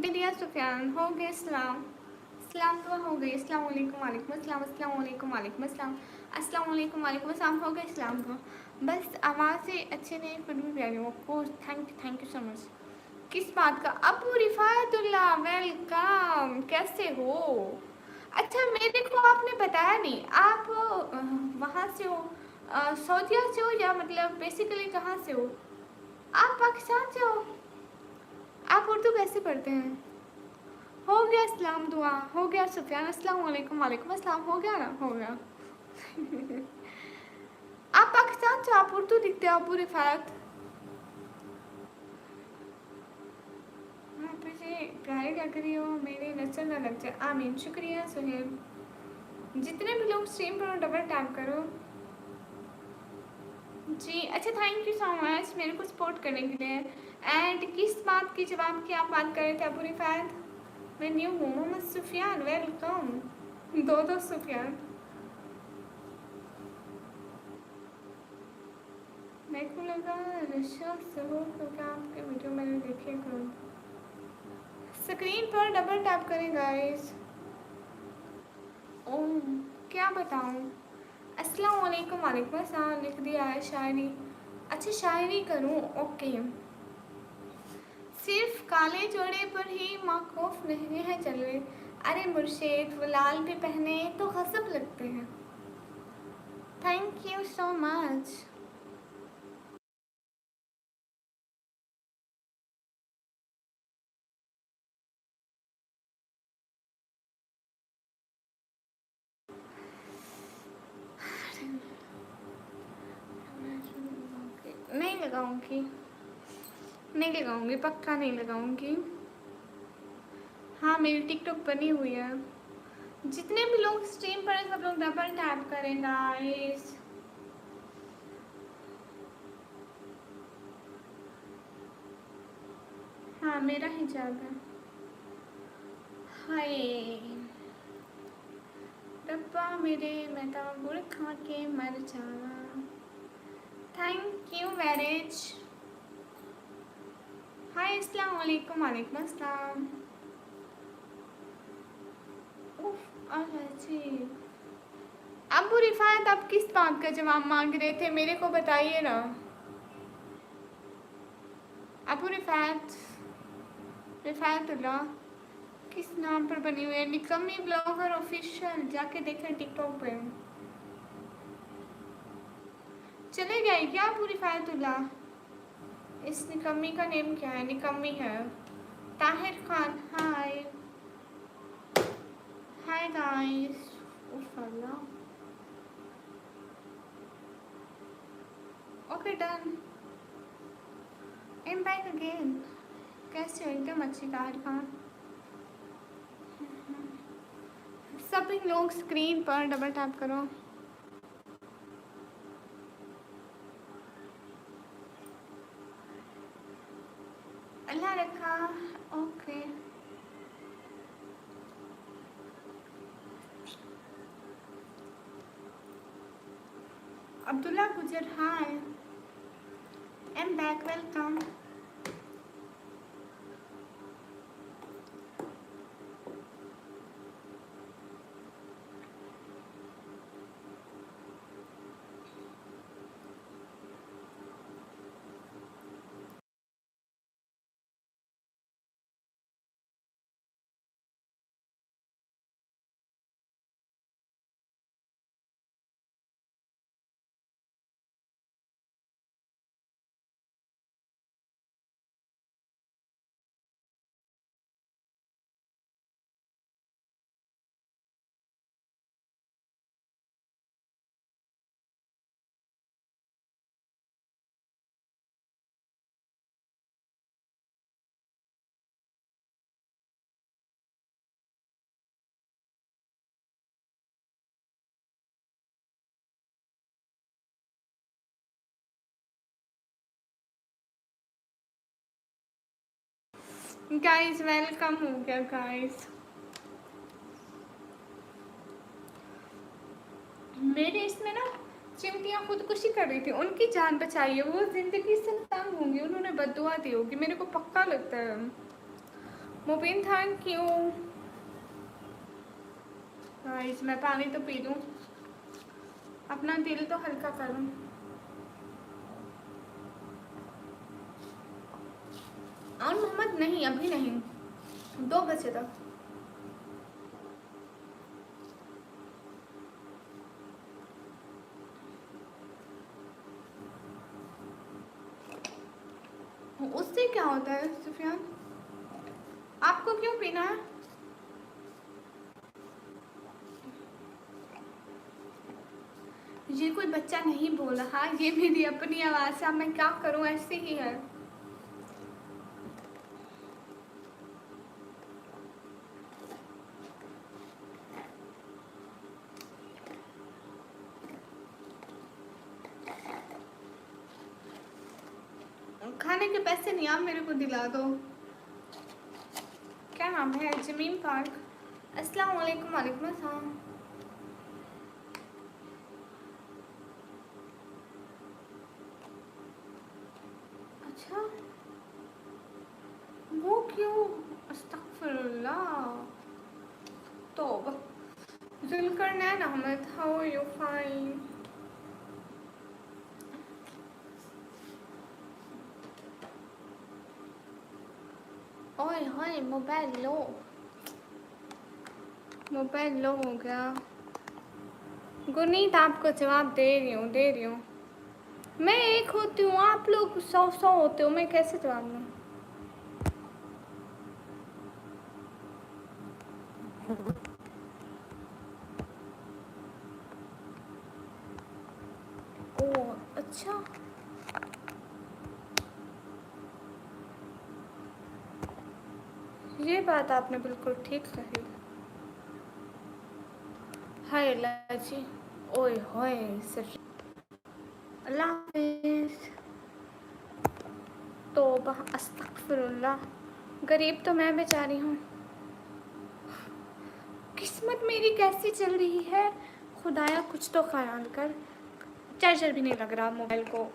दिया सुफियान हो गए सलाम। सलाम दुआ हो गई। अस्सलाम वालेकुम वालेकुम अस्सलाम अस्सलाम वालेकुम वालेकुम अस्सलाम अस्सलाम वालेकुम वालेकुम अस्सलाम हो गए सलाम दुआ। बस आवाज़ें अच्छे नहीं फिर भी प्यारी हो। Course thank you so much. किस बात का? अबू रिफायतुल्ला वेलकम, कैसे हो? अच्छा मेरे को आपने बताया नहीं, आप वहाँ से हो, सऊदीया से हो या मतलब बेसिकली कहाँ से हो? आप पाकिस्तान से हो? आप उर्दू कैसे पढ़ते हैं? हो गया सलाम दुआ हो गया सुफियान अस्सलाम वालेकुम वालेकुम अस्सलाम हो गया ना हो गया। आप पाकिस्तान से, आप उर्दू दिखते हो अबू रिफात। आप मुझे प्यारी लग रही हो, मेरी नजर न लग जाए, आमीन। शुक्रिया सुहेल। जितने भी लोग स्ट्रीम पर डबल टैप करो जी। अच्छा थैंक यू सो मच मेरे को सपोर्ट करने के लिए। एंड किस बात की जवाब की आप बात कर रहे थे अबू रिफात? मैं न्यू हूँ। मोहम्मद सुफियान वेलकम। दो सुफियान। मेरे को लगा रशिया से हो क्योंकि आपके वीडियो मैंने देखे करो। स्क्रीन पर डबल टैप करें गाइस। ओह क्या बताऊँ? अस्सलाम वालेकुम वालेकुम अस्सलाम लिख दिया है। शायरी? अच्छा शायरी करूँ, ओके। सिर्फ काले जोड़े पर ही माखौफ नहीं है चले, अरे मुर्शिद वो लाल भी पहने तो गजब लगते हैं। Thank you so much. नहीं लगाऊंगी, नहीं लगाऊंगी, पक्का नहीं लगाऊंगी। हाँ मेरी टिकटॉक बनी हुई है। जितने भी लोग स्ट्रीम पर हैं सब लोग डबल टैप करें गाइस। हाँ मेरा हिजाब है। हाय रब्बा मेरे, मैं तो गुड़ खा के मर जावा। Thank you marriage. हाय अस्सलाम वालेकुम वालेकुम अस्सलाम। उफ जी। अबू रिफात आप किस बात का जवाब मांग रहे थे मेरे को बताइए ना। अबू रिफात, रिफातुल्लाह किस नाम पर बनी हुई है? निकम्मी ब्लॉगर ऑफिशियल, जाके देखें टिकटॉक पे। चले गए क्या अबू रिफातुल्लाह? इस निकम्मी का नेम क्या है? निकम्मी है। Tahir Khan hi. Hi guys. उफ Allah. Okay done. Am back again. कैसे हो? एकदम अच्छी ताहिर खान। सभी लोग स्क्रीन पर डबल टैप करो। अल्लाह रखा। Okay Abdullah Gujjar hi. Am back welcome. Guys welcome हो गया गाइस। मेरे इसमें ना चिमटियाँ खुदकुशी कर रही थी, उनकी जान बचाइए, वो जिंदगी से तंग होंगी, उन्होंने बद्दुआ दी होगी, मेरे को पक्का लगता है। मुबीन थैंक यू। गाइस मैं पानी तो पी लूँ, अपना दिल तो हल्का करूँ। और मोहम्मद नहीं, अभी नहीं, 2 बजे तक। उससे क्या होता है सुफियान, आपको क्यों पीना है? ये कोई बच्चा नहीं बोल रहा, ये मेरी अपनी आवाज़ है, मैं क्या करूँ, ऐसे ही है। खाने के पैसे नहीं, आप मेरे को दिला दो। क्या नाम है? जमीन पार्क। अस्सलाम वालेकुम। वालेकुम अस्सलाम। अच्छा वो क्यों? अस्तगफिरुल्लाह। तौबा। Zulqarnain Ahmed, how are you? Fine. ओए होए, मोबाइल लो, मोबाइल लो हो गया। गुरनीत आपको जवाब दे रही हूँ, दे रही हूँ। मैं एक होती हूँ, आप लोग 100 होते हो, मैं कैसे जवाब दूँ? ओह अच्छा, ये बात आपने बिल्कुल ठीक कही। हाय अल्लाह जी, ओए होए सच। अल्लाह हाफिज़। तौबा अस्तगफिरुल्लाह। गरीब तो मैं बेचारी हूँ, किस्मत मेरी कैसी चल रही है, खुदाया कुछ तो ख्याल कर। चार्जर भी नहीं लग रहा मोबाइल को।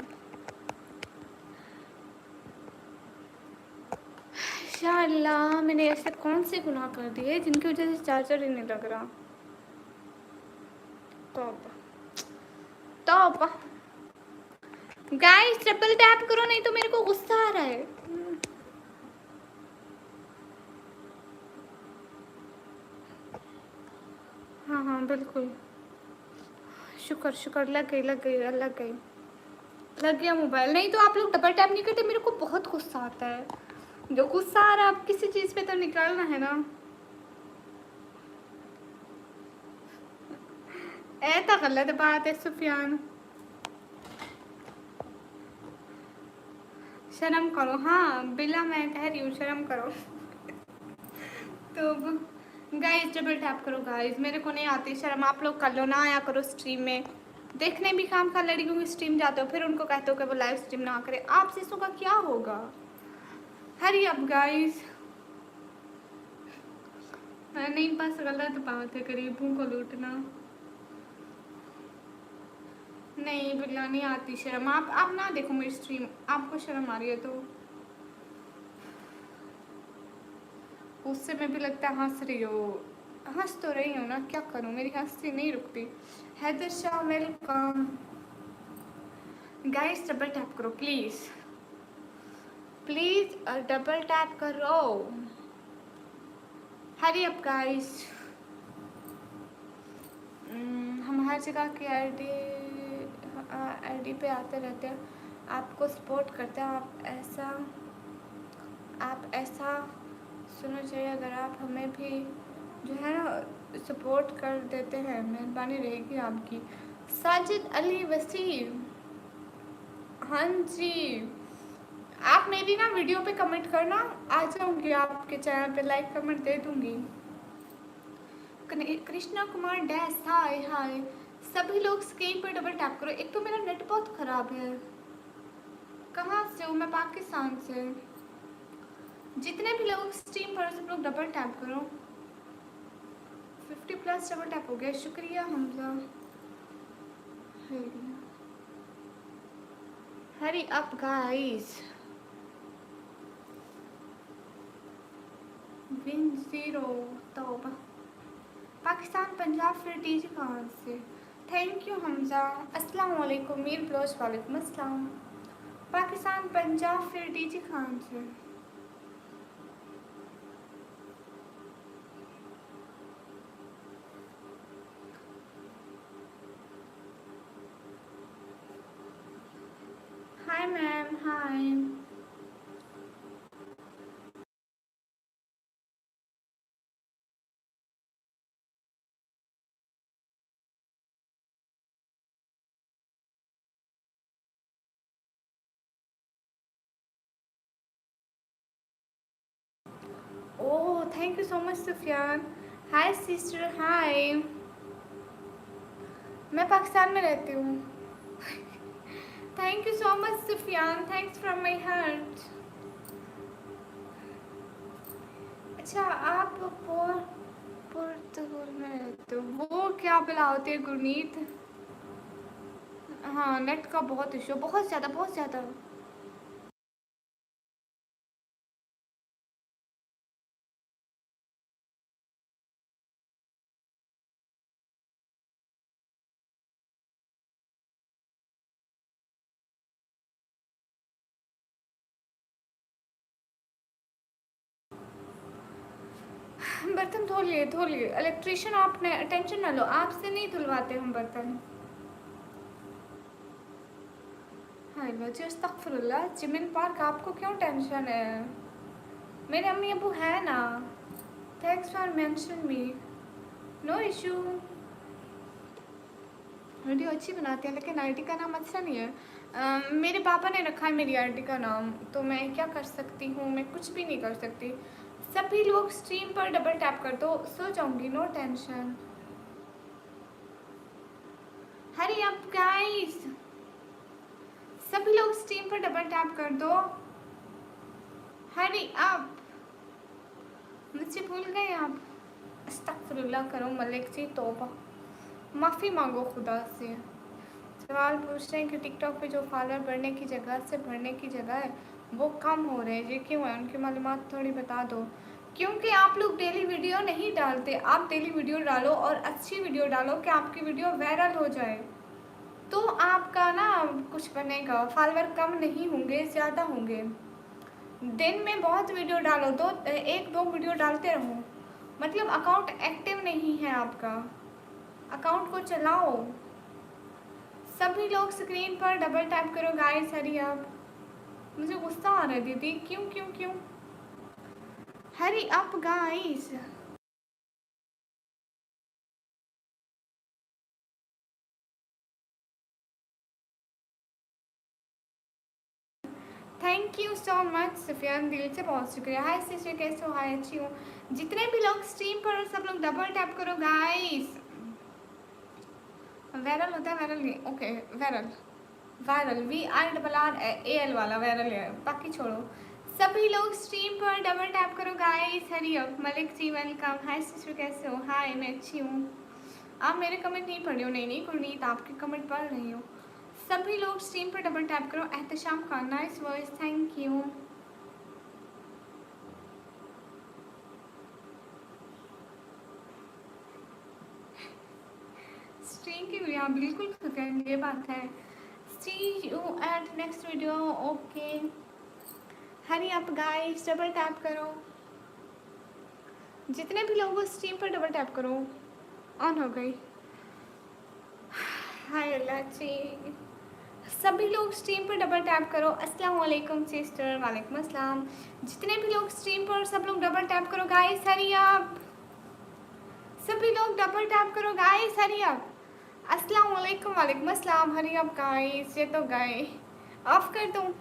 या अल्लाह, मैंने ऐसे कौन से गुनाह कर दिए जिनकी वजह से चार्जर ही नहीं लग रहा। तौबा तौबा। गाइस ट्रिपल टैप करो, नहीं तो मेरे को गुस्सा आ रहा है। हाँ हाँ बिल्कुल, शुक्र शुक्र, लग गई लग गई लग गई, लग गया मोबाइल। नहीं तो आप लोग डबल टैप नहीं करते, मेरे को बहुत गुस्सा आता है। जो गुस्सा आ रहा है आप किसी चीज़ पे तो निकालना है ना। ऐसा गलत बात है सुफियान, शर्म करो। हाँ बिल्ला मैं कह रही हूँ, शर्म करो। तो गाइस डबल टैप करो गाइस, मेरे को नहीं आती शर्म, आप लोग कर लो ना, आया करो स्ट्रीम में। देखने भी काम खा लड़कियों की स्ट्रीम जाते हो, फिर उनको कहते हो कि वो लाइव स्ट्रीम ना करे, आप सिसों का क्या होगा? हरी अप गाइस। नहीं बस गलत बात है गरीबों को लूटना। नहीं बिल्ला नहीं आती शर्म, आप ना देखो मेरी स्ट्रीम, आपको शर्म आ रही है तो उससे मैं भी लगता है हंस रही हो। हंस तो रही हूँ ना, क्या करूँ, मेरी हंसी नहीं रुकती। Haider Shah welcome. Guys double tap करो प्लीज़, प्लीज़ डबल टैप करो। Hurry up guys. हम हर जगह की आईडी पे आते रहते हैं, आपको सपोर्ट करते हैं, आप ऐसा सुनना चाहिए। अगर आप हमें भी जो है ना सपोर्ट कर देते हैं, मेहरबानी रहेगी आपकी। साजिद अली वसीम, हाँ जी, आप मेरी ना वीडियो पे कमेंट करना, आ जाऊंगी आपके चैनल पे, लाइक कमेंट दे दूंगी। कृष्णा कुमार डैश, हाय हाय। सभी लोग स्क्रीन पर डबल टैप करो। एक तो मेरा नेट बहुत ख़राब है। कहाँ से हूँ मैं? पाकिस्तान से। जितने भी लोग स्ट्रीम पर सब लोग डबल टैप करो। 50+ डबल टैप हो गया, शुक्रिया हमजा। हरी अप गाइस। विन 0 तौबा। पाकिस्तान पंजाब फिर डीजे कहाँ से? Thank you Hamza. अस्सलाम वालेकुम मीर ब्लोच, वालेकुम अस्सलाम। पाकिस्तान पंजाब फिर डीजे कहाँ से? Hi ma'am, hi. Oh thank you so much Sufiyan. Hi sister, hi. मैं पाकिस्तान में रहती हूँ। Thank you so much Sufiyan, thanks from my heart. अच्छा आप पुर्तगाल में रहते हो, वो क्या बला होती है गुरनीत? हाँ नेट का बहुत इशू, बहुत ज़्यादा बहुत ज़्यादा। बर्तन धो लिए इलेक्ट्रिशियन, आप टेंशन ना लो, आपसे नहीं धुलवाते हम बर्तन। हाँ जी अस्तगफुरुल्लाह, जिमिन पार्क आपको क्यों टेंशन है? मेरे अम्मी अबू है ना। Thanks for mention me, no issue. Video अच्छी बनाती है लेकिन आईडी का नाम अच्छा नहीं है। मेरे पापा ने रखा है मेरी आईडी का नाम, तो मैं क्या कर सकती हूँ, मैं कुछ भी नहीं कर सकती। सभी लोग स्ट्रीम पर डबल टैप कर दो, सो जाऊंगी, no tension. Hurry up guys, सभी लोग स्ट्रीम पर डबल टैप कर दो। हरी अप, मुझसे भूल गए आप? अस्तगफुरुल्लाह करो मलिक जी, तौबा, माफ़ी मांगो खुदा से। सवाल पूछ रहे हैं कि टिकटॉक पे जो फॉलोअर बढ़ने की जगह से बढ़ने की जगह है वो कम हो रहे हैं, ये क्यों है? उनकी मालूमात थोड़ी बता दो। क्योंकि आप लोग डेली वीडियो नहीं डालते। आप डेली वीडियो डालो और अच्छी वीडियो डालो कि आपकी वीडियो वायरल हो जाए, तो आपका ना कुछ बनेगा। फॉलोअर कम नहीं होंगे, ज़्यादा होंगे। दिन में बहुत वीडियो डालो, दो एक दो वीडियो डालते रहो, मतलब अकाउंट एक्टिव नहीं है आपका, अकाउंट को चलाओ। सभी लोग स्क्रीन पर डबल टैप करो गाइस, हरी अप। मुझे गुस्सा आ रहा है दीदी, क्यों क्यों क्यों? Hurry up guys. Thank you so much Sufiyan, दिल से बहुत शुक्रिया। हाय सिस्टर, कैसे हो? हाय, अच्छी हूँ। जितने भी लोग स्ट्रीम पर, सब लोग डबल टैप करो गाइस। वायरल होता है, वायरल नहीं, ओके वायरल, वायरल VIRRAL वाला वायरल है, बाकी छोड़ो। सभी लोग स्ट्रीम पर डबल टैप करो guys, hurry up. Malik ji welcome. हाय सिस्टर, कैसे हो? हाय, मैं अच्छी हूँ। आप मेरे कमेंट नहीं पढ़ रही हो? नहीं नहीं गुरनीत, आपके कमेंट पढ़ रही हो। सभी लोग स्ट्रीम पर डबल टैप करो। Ehtesham Khan, nice voice, thank you. Stream की वीडियो बिल्कुल करेंगे, ये बात है। See you at next video, okay. Hurry up guys, double tap करो। जितने भी लोग स्ट्रीम पर डबल टैप करो। ऑन हो गई। हाय अल्लाह जी, सभी लोग स्ट्रीम पर डबल टैप करो। अस्सलाम वालेकुम सिस्टर, वालेकुम अस्सलाम। जितने भी लोग स्ट्रीम पर, सब लोग डबल टैप करो गाइस, हरी अप। सभी लोग डबल टैप करो गाइस, हरी अप। अस्सलाम वालेकुम, वालेकुम अस्सलाम, हरी अप गाइस। ये तो गए, ऑफ कर दूं?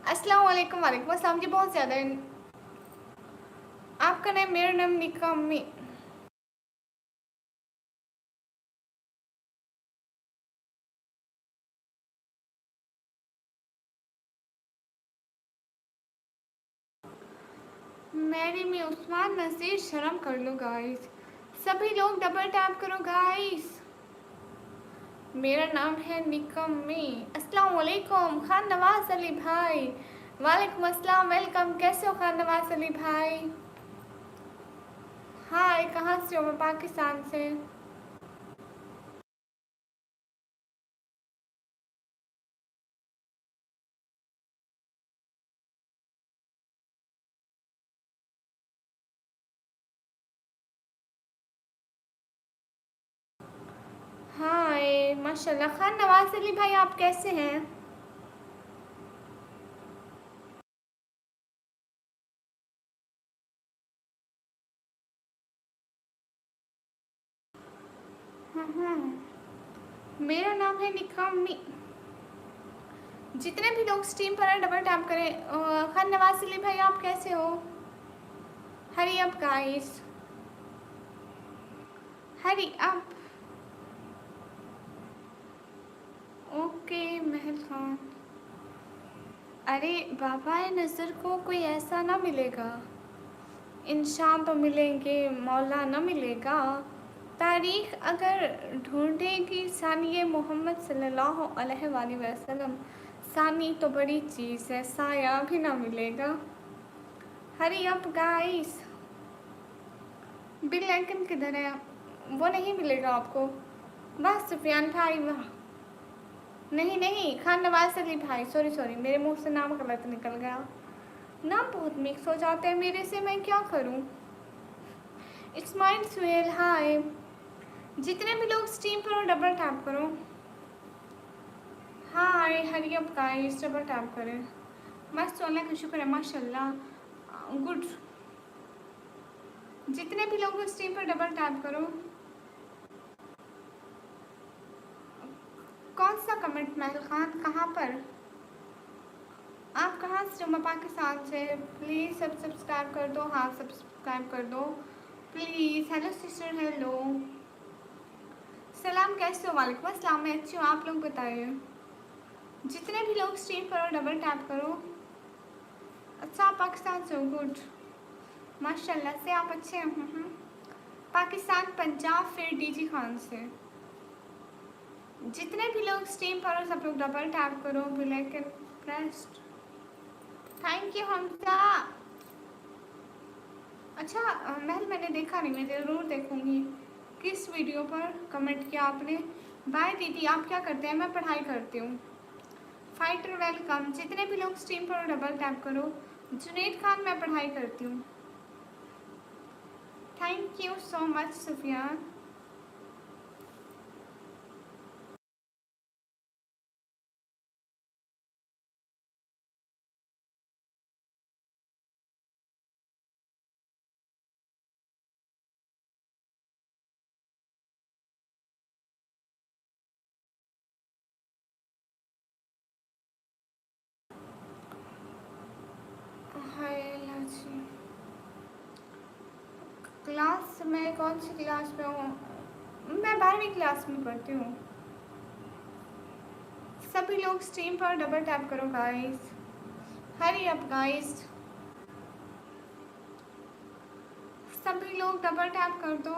अस्सलाम वालेकुम, वालेकुम अस्सलाम। ये बहुत ज़्यादा है। आपका नेम, मेरा नाम निकम्मी। मेरी में उस्मान नज़ीर, शर्म कर लो गाइस। सभी लोग डबल टैप करो गाइस। मेरा नाम है निकम्मी। अस्सलाम वालेकुम खान नवाज अली भाई। वालेकुम अस्सलाम, वेलकम। कैसे हो खान नवाज अली भाई? हाय, कहाँ से हो? मैं पाकिस्तान से। हाय माशाल्लाह। खान नवाज अली भाई, आप कैसे हैं? मेरा नाम है निकम्मी। जितने भी लोग स्ट्रीम पर हैं डबल टैप करें। खान नवाज अली भाई, आप कैसे हो? हरी up guys, hurry up. Okay महल खान। अरे बाबा नज़र को कोई ऐसा ना मिलेगा। इंसान तो मिलेंगे, मौला न मिलेगा। तारीख अगर ढूंढेगी सानिए मोहम्मद सल्लल्लाहु अलैहि वसल्लम। सानी तो बड़ी चीज़ है, साया भी ना मिलेगा। हरी अप गाइस। बिल लैंकन किधर है? वो नहीं मिलेगा आपको। वाह सुफियान भाई वाह। नहीं नहीं, खान नवाज अली भाई, सॉरी सॉरी, मेरे मुंह से नाम गलत निकल गया। नाम बहुत मिक्स हो जाते हैं मेरे से, मैं क्या करूं। It's mind Suhail, hi. जितने भी लोग स्ट्रीम पर हो डबल टैप करो। Hi hurry up guys, double tap करें। मस्त, अल्लाह का शुक्र है माशाल्लाह। गुड। जितने भी लोग स्ट्रीम पर डबल टैप करो। कौन सा कमेंट महल खान, कहाँ पर? आप कहाँ से हो? मैं पाकिस्तान से। प्लीज़ सब सब्सक्राइब कर दो। हाँ सब्सक्राइब कर दो प्लीज़। Hello sister, hello. सलाम, कैसे हो? वालेकुम अस्सलाम, मैं अच्छी हूँ, आप लोग बताइए। जितने भी लोग स्ट्रीम पर हो डबल टैप करो। अच्छा, आप पाकिस्तान से हो, गुड। माशाल्लाह से आप अच्छे हैं। पाकिस्तान, पंजाब, फिर डीजी खान से। जितने भी लोग स्ट्रीम पर हो सब लोग डबल टैप करो। बिलेकन प्रेस्ड। Thank you Hamza. अच्छा महल, मैंने देखा नहीं, मैं ज़रूर देखूंगी। किस वीडियो पर कमेंट किया आपने? बाय दीदी, आप क्या करते हैं? मैं पढ़ाई करती हूँ। Fighter welcome. जितने भी लोग स्ट्रीम पर हो डबल टैप करो। जुनेद खान, मैं पढ़ाई करती हूँ। Thank you so much Sufiyan. Hi लाची। क्लास में कौन सी क्लास में हूँ? मैं 12वीं क्लास में पढ़ती हूँ। सभी लोग स्ट्रीम पर डबल टैप करो गाइस। Hurry up guys. सभी लोग डबल टैप कर दो।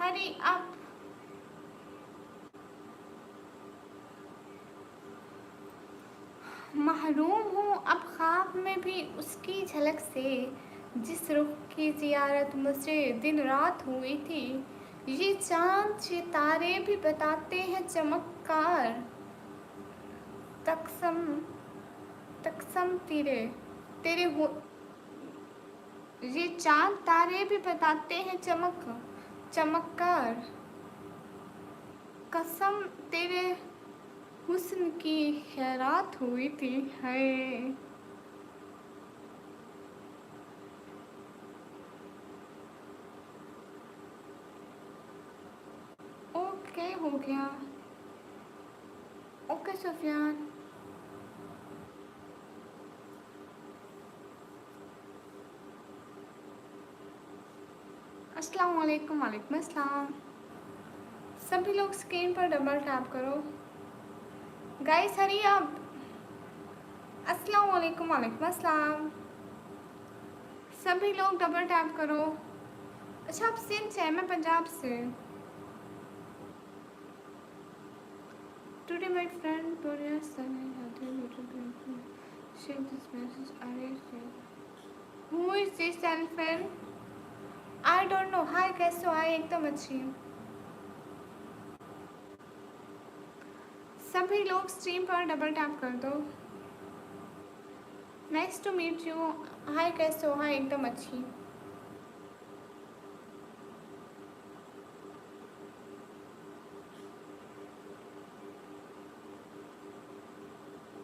Hurry up. महरूम हूँ अब ख्वाब में भी उसकी झलक से। जिस रुख की जियारत मुझे दिन रात हुई थी। ये चांद सितारे भी बताते हैं चमत्कार। तकसम, तकसम तेरे, तेरे हो। ये चांद तारे भी बताते हैं चमत्कार। कसम तेरे हुस्न की खैरात हुई थी है। ओके हो गया। ओके सुफियान। अस्सलाम वालेकुम, वालेकुम अस्सलाम। सभी लोग स्क्रीन पर डबल टैप करो गाइस। Hurry up. अस्सलाम वालेकुम, वालेकुम अस्सलाम। सभी लोग डबल टैप करो। अच्छा आप सिंध से, मैं पंजाब से। टुडे माय फ्रेंड बोरिया सन शेयर दिस मैसेज अरे who is this elephant? I don't know. Hi कैसे हो? हाय एकदम अच्छी। सभी लोग स्ट्रीम पर डबल टैप कर दो। Nice to meet you. Hi कैसे हो? हाय एकदम अच्छी।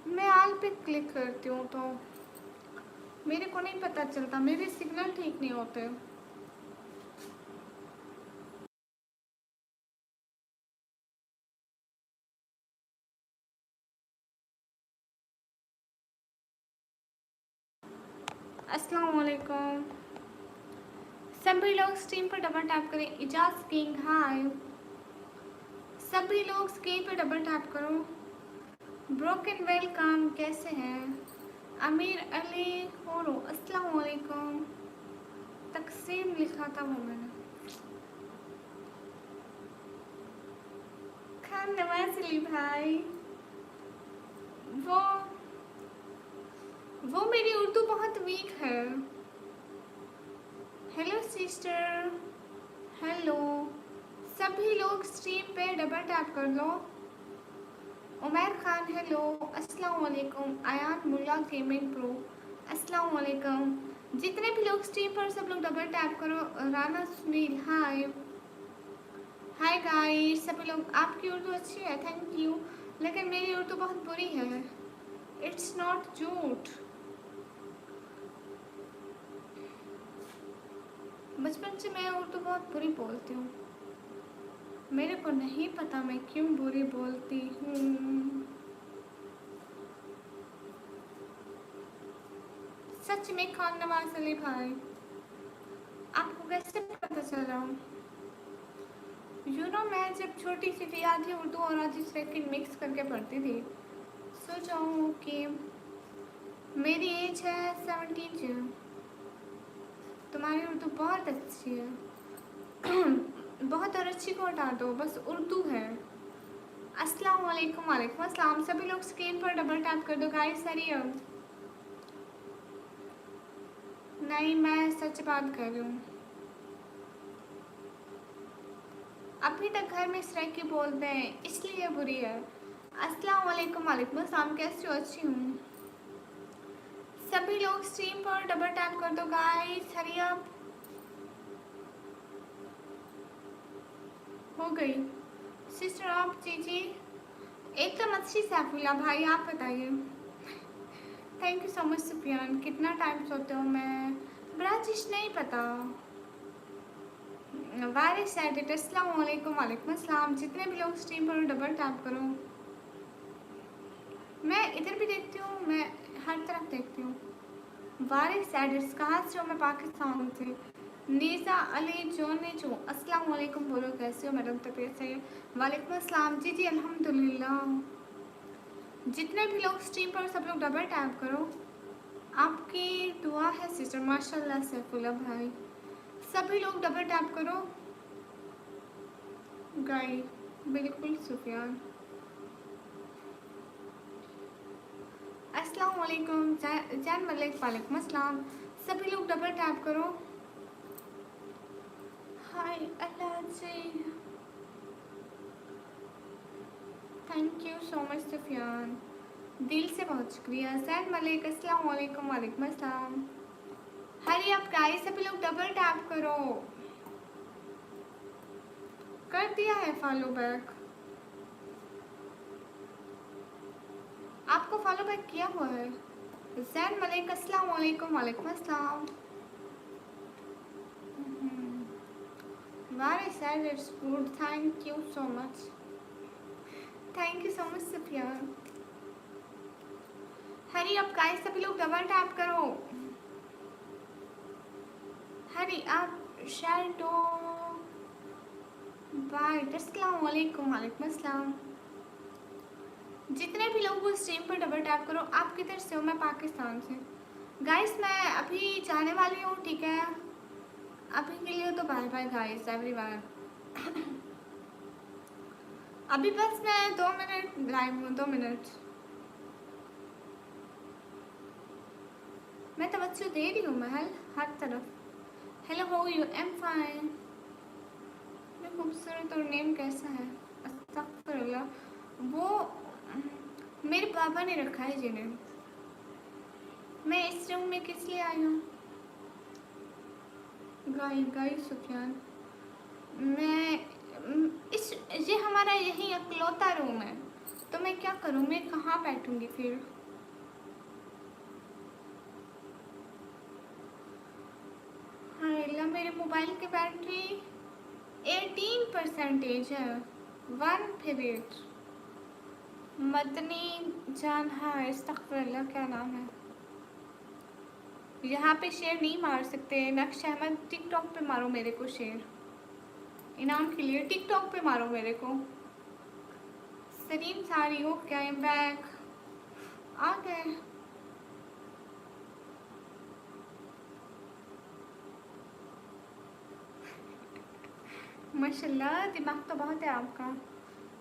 मैं आल पे क्लिक करती हूँ तो मेरे को नहीं पता चलता, मेरे सिग्नल ठीक नहीं होते। अस्सलाम वालेकुम। सभी लोग स्क्रीन पर डबल टैप करें। इजाज किंग हाय। सभी लोग स्क्रीन पर डबल टैप करो। ब्रोकन वेलकम, कैसे हैं? अमीर अली होरो अस्सलाम वालेकुम। तकसीम लिखा था वो मैंने। खान नवाज अली भाई, वो मेरी उर्दू बहुत वीक है। Hello sister. हेलो। सभी लोग स्ट्रीम पे डबल टैप कर लो। उमैर खान हेलो। अस्सलाम वालेकुम। आयान मुल्ला गेमिंग प्रो अस्सलाम वालेकुम। जितने भी लोग स्ट्रीम पर सब लोग डबल टैप करो। राना सुनील हाय। हाय गाइस सभी लोग। आपकी उर्दू अच्छी है, थैंक यू, लेकिन मेरी उर्दू बहुत बुरी है। इट्स नॉट झूठ। बचपन से मैं उर्दू बहुत बुरी बोलती हूँ। मेरे को नहीं पता मैं क्यों बुरी बोलती हूँ। सच में खान नवाज अली भाई, आपको कैसे पता चला? यू नो मैं जब छोटी सी थी आधी उर्दू और आधी सेकंड मिक्स करके पढ़ती थी। सोचो कि मेरी एज है 17। तुम्हारी उर्दू बहुत अच्छी है। बहुत और अच्छी को हटा दो, बस उर्दू है। अस्सलाम वालेकुम। वालेकुम अस्सलाम। सभी लोग स्क्रीन पर डबल टैप कर दो गाइस। हरी नहीं, मैं सच बात कर रही हूँ। अभी तक घर में सरेकी बोलते हैं इसलिए बुरी है। अस्सलाम वालेकुम। वालेकुम अस्सलाम। कैसे हो? अच्छी हूँ। सभी लोग स्ट्रीम पर डबल टैप कर दो गाइस। Hurry up. हो गई सिस्टर आप जी एकदम अच्छी सैफुल्ला भाई, आप बताइए। Thank you so much Sufiyan. कितना टाइम सोते हो? मैं ब्राजिश नहीं पता। Waris said it. अस्सलाम वालेकुम। वालेकुम अस्सलाम। जितने भी लोग स्ट्रीम पर डबल टैप करो। मैं इधर भी देखती हूँ, मैं हर तरफ देखती हूँ। वारिस सेड इट्स। कहाँ से हो? मैं पाकिस्तान से। नीज़ा अली जो अस्सलाम वालेकुम। बोलो कैसे हो मैडम? तबीयत सही है? वालेकुम अस्सलाम। जी अल्हम्दुलिल्लाह। जितने भी लोग स्ट्रीम पर सब लोग डबल टैप करो। आपकी दुआ है सिस्टर। माशाल्लाह सैफुल्ला भाई। सभी लोग डबल टैप करो। गाई बिल्कुल सुफियान। अस्सलाम वालेकुम। जैन मलिक। वालेकुम अस्सलाम। सभी लोग डबल टैप करो। Hi Allah ji. Thank you so much Sufiyan, दिल से बहुत शुक्रिया। जैन मलिक अस्सलाम वालेकुम। वालेकुम अस्सलाम। हरी आप गाइस सभी लोग डबल टैप करो। कर दिया है फॉलो बैक। आपको फॉलो बैक किया हुआ है। जैन मलिक अस्सलाम वालेकुम। वालेकुम अस्सलाम। Very sad, it's good. Thank you so much. Thank you so much Sufiyan. Hurry up guys सभी लोग डबल टैप करो। Hurry up. Shadow bye. अस्सलाम वालेकुम। वालेकुम अस्सलाम। जितने भी लोग वो स्ट्रीम पर डबल टैप करो। आप किधर से हो? मैं पाकिस्तान से। गाइस मैं अभी जाने वाली हूँ, ठीक है। अभी के लिए तो बाय बाय गाइस एवरीवन। अभी बस मैं 2 मिनट लाइव हूँ, 2 मिनट। मैं तवज्जो दे रही हूँ महल, हर तरफ। Hello how you, am fine. मैं खूबसूरत और नेम कैसा है? अस्तगफिरुल्लाह। वो मेरे पापा ने रखा है जिन्हें। मैं इस रूम में किस लिए आई हूँ? गाइस सुफियान, मैं इस ये हमारा यही अकलौता रूम है, तो मैं क्या करूँ, मैं कहाँ बैठूंगी फिर? हाँ अल्लाह, मेरे मोबाइल की बैटरी 18% है। 1 मिनट। मदनी जान, हाँ इस्तग़फिरुल्लाह, क्या नाम है? यहाँ पे शेर नहीं मार सकते। नक्श अहमद, टिकटॉक पे मारो मेरे को शेर, इनाम के लिए टिकटॉक पे मारो मेरे को। सलीम सारी हो क्या, बैक आ गए। माशाल्लाह, दिमाग तो बहुत है आपका।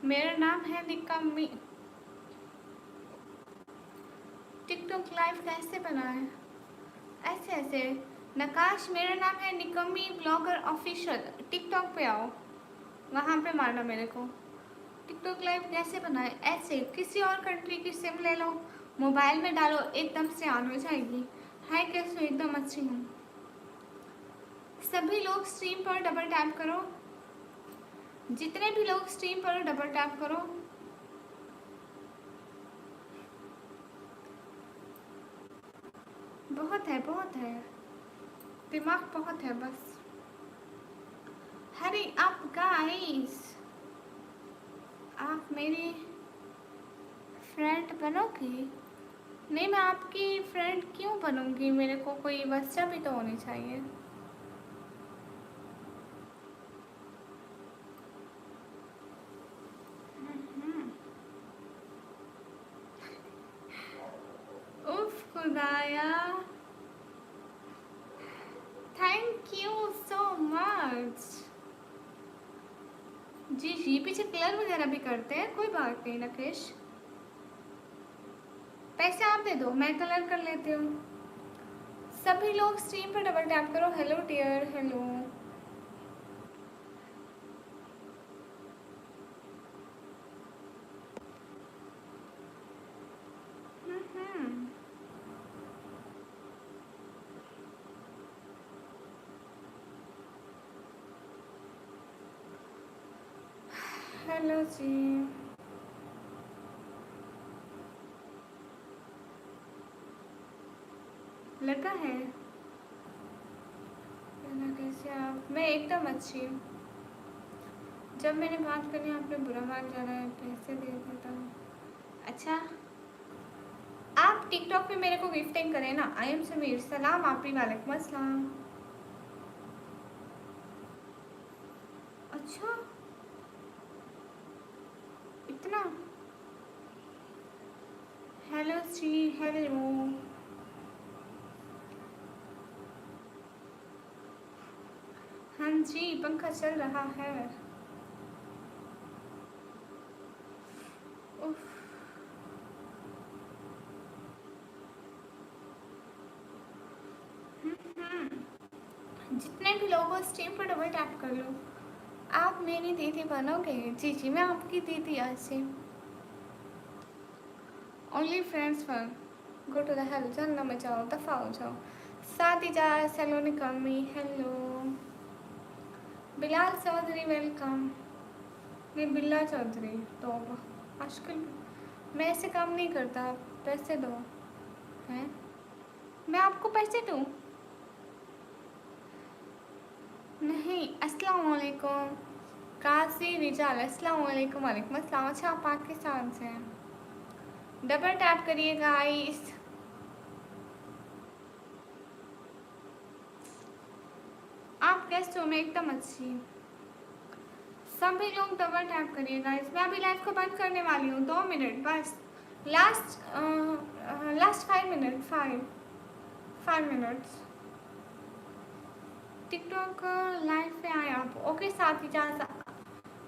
मेरा नाम है निकम्मी। टिकटॉक लाइव कैसे बनाए? ऐसे ऐसे। नकाश, मेरा नाम है निकम्मी ब्लॉगर ऑफिशियल। टिकटॉक पे आओ, वहाँ पे मारना मेरे को। टिकटॉक लाइव कैसे बनाए? ऐसे किसी और कंट्री की सिम ले लो, मोबाइल में डालो, एकदम से ऑन हो जाएगी। हाय कैसे हो? एकदम अच्छी हूँ। सभी लोग स्ट्रीम पर डबल टैप करो, जितने भी लोग स्ट्रीम पर डबल टैप करो। बहुत है, बहुत है, दिमाग बहुत है बस। हरी अप गाइस, आप मेरी फ्रेंड बनोगी? नहीं, मैं आपकी फ्रेंड क्यों बनूंगी? मेरे को कोई बच्चा भी तो होनी चाहिए। उफ खुदाया, थैंक यू सो मच। जी जी, पीछे कलर वगैरह भी करते हैं, कोई बात नहीं नकेश। पैसे आप दे दो, मैं कलर कर लेती हूँ। सभी लोग स्ट्रीम पर डबल टैप करो। Hello dear, hello. हेलो जी। लगा है कैसे आप? मैं एकदम अच्छी हूँ। जब मैंने बात करनी आपने बुरा मान जाना है, पैसे दे देता हूँ। अच्छा, आप टिकटॉक पे मेरे को गिफ्टिंग करें ना। आई एम समीर, सलाम आप भी, वालेकुम अस्सलाम। अच्छा, इतना? हेलो जी, हेलो। हाँ जी, पंखा चल रहा है। उफ, जितने भी लोगों स्ट्रीम पर डबल टैप कर लो। आप मेरी दीदी बनोगे? जी जी, मैं आपकी दीदी आज से। Only friends fun, go to the hell, जन्नत में जाओ, दफा हो जाओ। साथी जा, सलोनी कमी, हेलो। बिलाल चौधरी वेलकम। नहीं, बिल्ला चौधरी तो आजकल मैं ऐसे काम नहीं करता। पैसे दो। हैं? मैं आपको पैसे दूँ? नहीं। अस्सलाम वालेकुम। काजी रिजाल, अस्सलाम वालेकुम। वालेकुम अस्सलाम। अच्छा, आप पाकिस्तान से हैं? डबल टैप करिए गाइस। आप कैसे हो? मैं एकदम अच्छी। सभी लोग डबल टैप करिए गाइस। मैं अभी लाइव को बंद करने वाली हूँ, 2 मिनट बस। Last 5 minute, 5। 5 minutes। TikTok live पे आए आप? ओके साथी जान,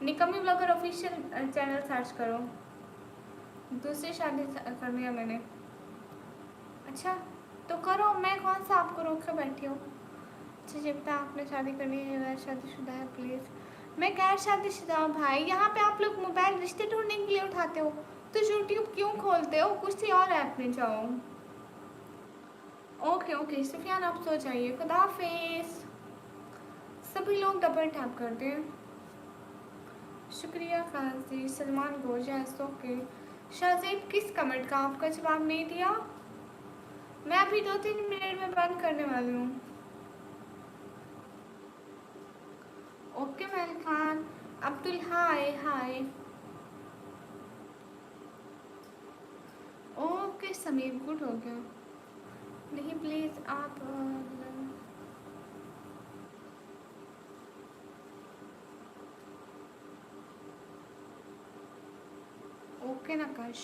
निकम्मी ब्लॉगर ऑफिशियल चैनल सर्च करो। दूसरी शादी करनी है मैंने। अच्छा तो करो, मैं कौन सा आपको रोक कर बैठी हूँ। अच्छा जब आपने शादी करनी है, गैर शादीशुदा है प्लीज़। मैं गैर शादीशुदा हूँ भाई। यहाँ पे आप लोग मोबाइल रिश्ते ढूंढने के लिए उठाते हो तो यूट्यूब क्यों खोलते हो? कुछ और ऐप में जाओ। ओके ओके सुफियान आप सो जाइए, खुदा हाफिज़। सभी लोग डबल टैप कर दें। शुक्रिया काजी। सलमान गोजा ओके। शाहजेब किस कमेंट का आपका जवाब नहीं दिया? मैं अभी 2-3 मिनट में बंद करने वाली हूँ। ओके महल खान। अब्दुल हाय हाय। ओके समीर गुड हो गया। नहीं प्लीज़ आप ओके नकाश।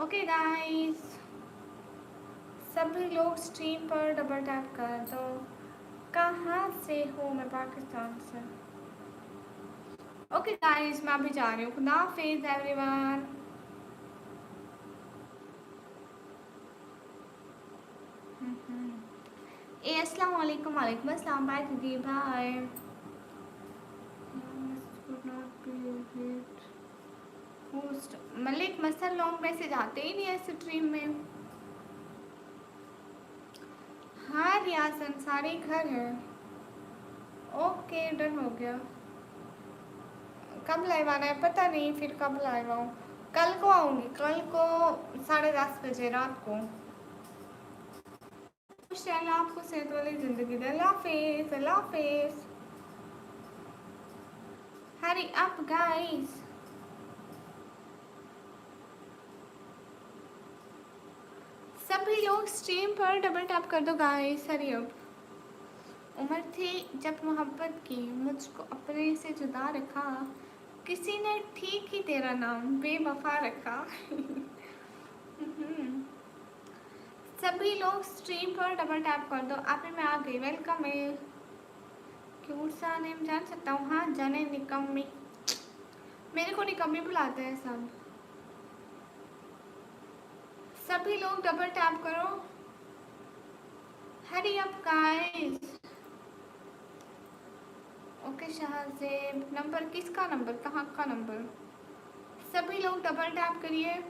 ओके गाइस सभी लोग स्ट्रीम पर डबल टैप कर दो। कहाँ से हो? मैं पाकिस्तान से। ओके गाइस मैं अभी जा रही हूँ। खुदा हाफिज़ एवरीवन। ए अस्सलाम वालेकुम। वालेकुम अस्सलाम। बाय दीदी बाय। होस्ट मलिक मसल लॉन्ग मैसेज आते ही नहीं है स्ट्रीम में। हाँ रियाज अंसारी घर है। ओके डन हो गया। कब लाइव आना है पता नहीं, फिर कब लाइव आऊँ। कल को आऊँगी, कल को 10:30 बजे रात को। आपको सेहत वाली ज़िंदगी दे। अल्लाह हाफिज़ अल्लाह हाफिज़। हरी अप गाइस। सभी लोग स्ट्रीम पर डबल टैप कर दो गाइस। Hurry up. उम्र थी जब मोहब्बत की, मुझको अपने से जुदा रखा, किसी ने ठीक ही तेरा नाम बेवफा रखा। सभी लोग स्ट्रीम पर डबल टैप कर दो। आप में आ गई, वेलकम है। क्यूट सा नेम जान सकता हूँ? हाँ जाने निकम्मी। मेरे को निकम्मी बुलाते हैं सब। सभी लोग डबल टैप करो। Hurry up guys. Okay Shahzeb number किसका नंबर? कहाँ का नंबर? सभी लोग डबल टैप करिए।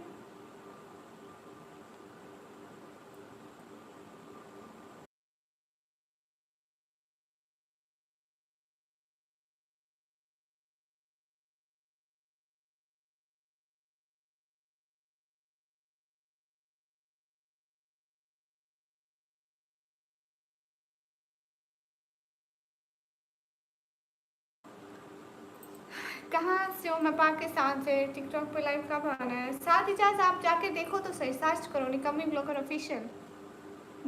कहाँ से हो? मैं पाकिस्तान से। टिकटॉक पे लाइव कब आना है? साथ ही साथ आप जाके देखो तो सही, सर्च करो निकम्मी ब्लॉगर ऑफिशियल।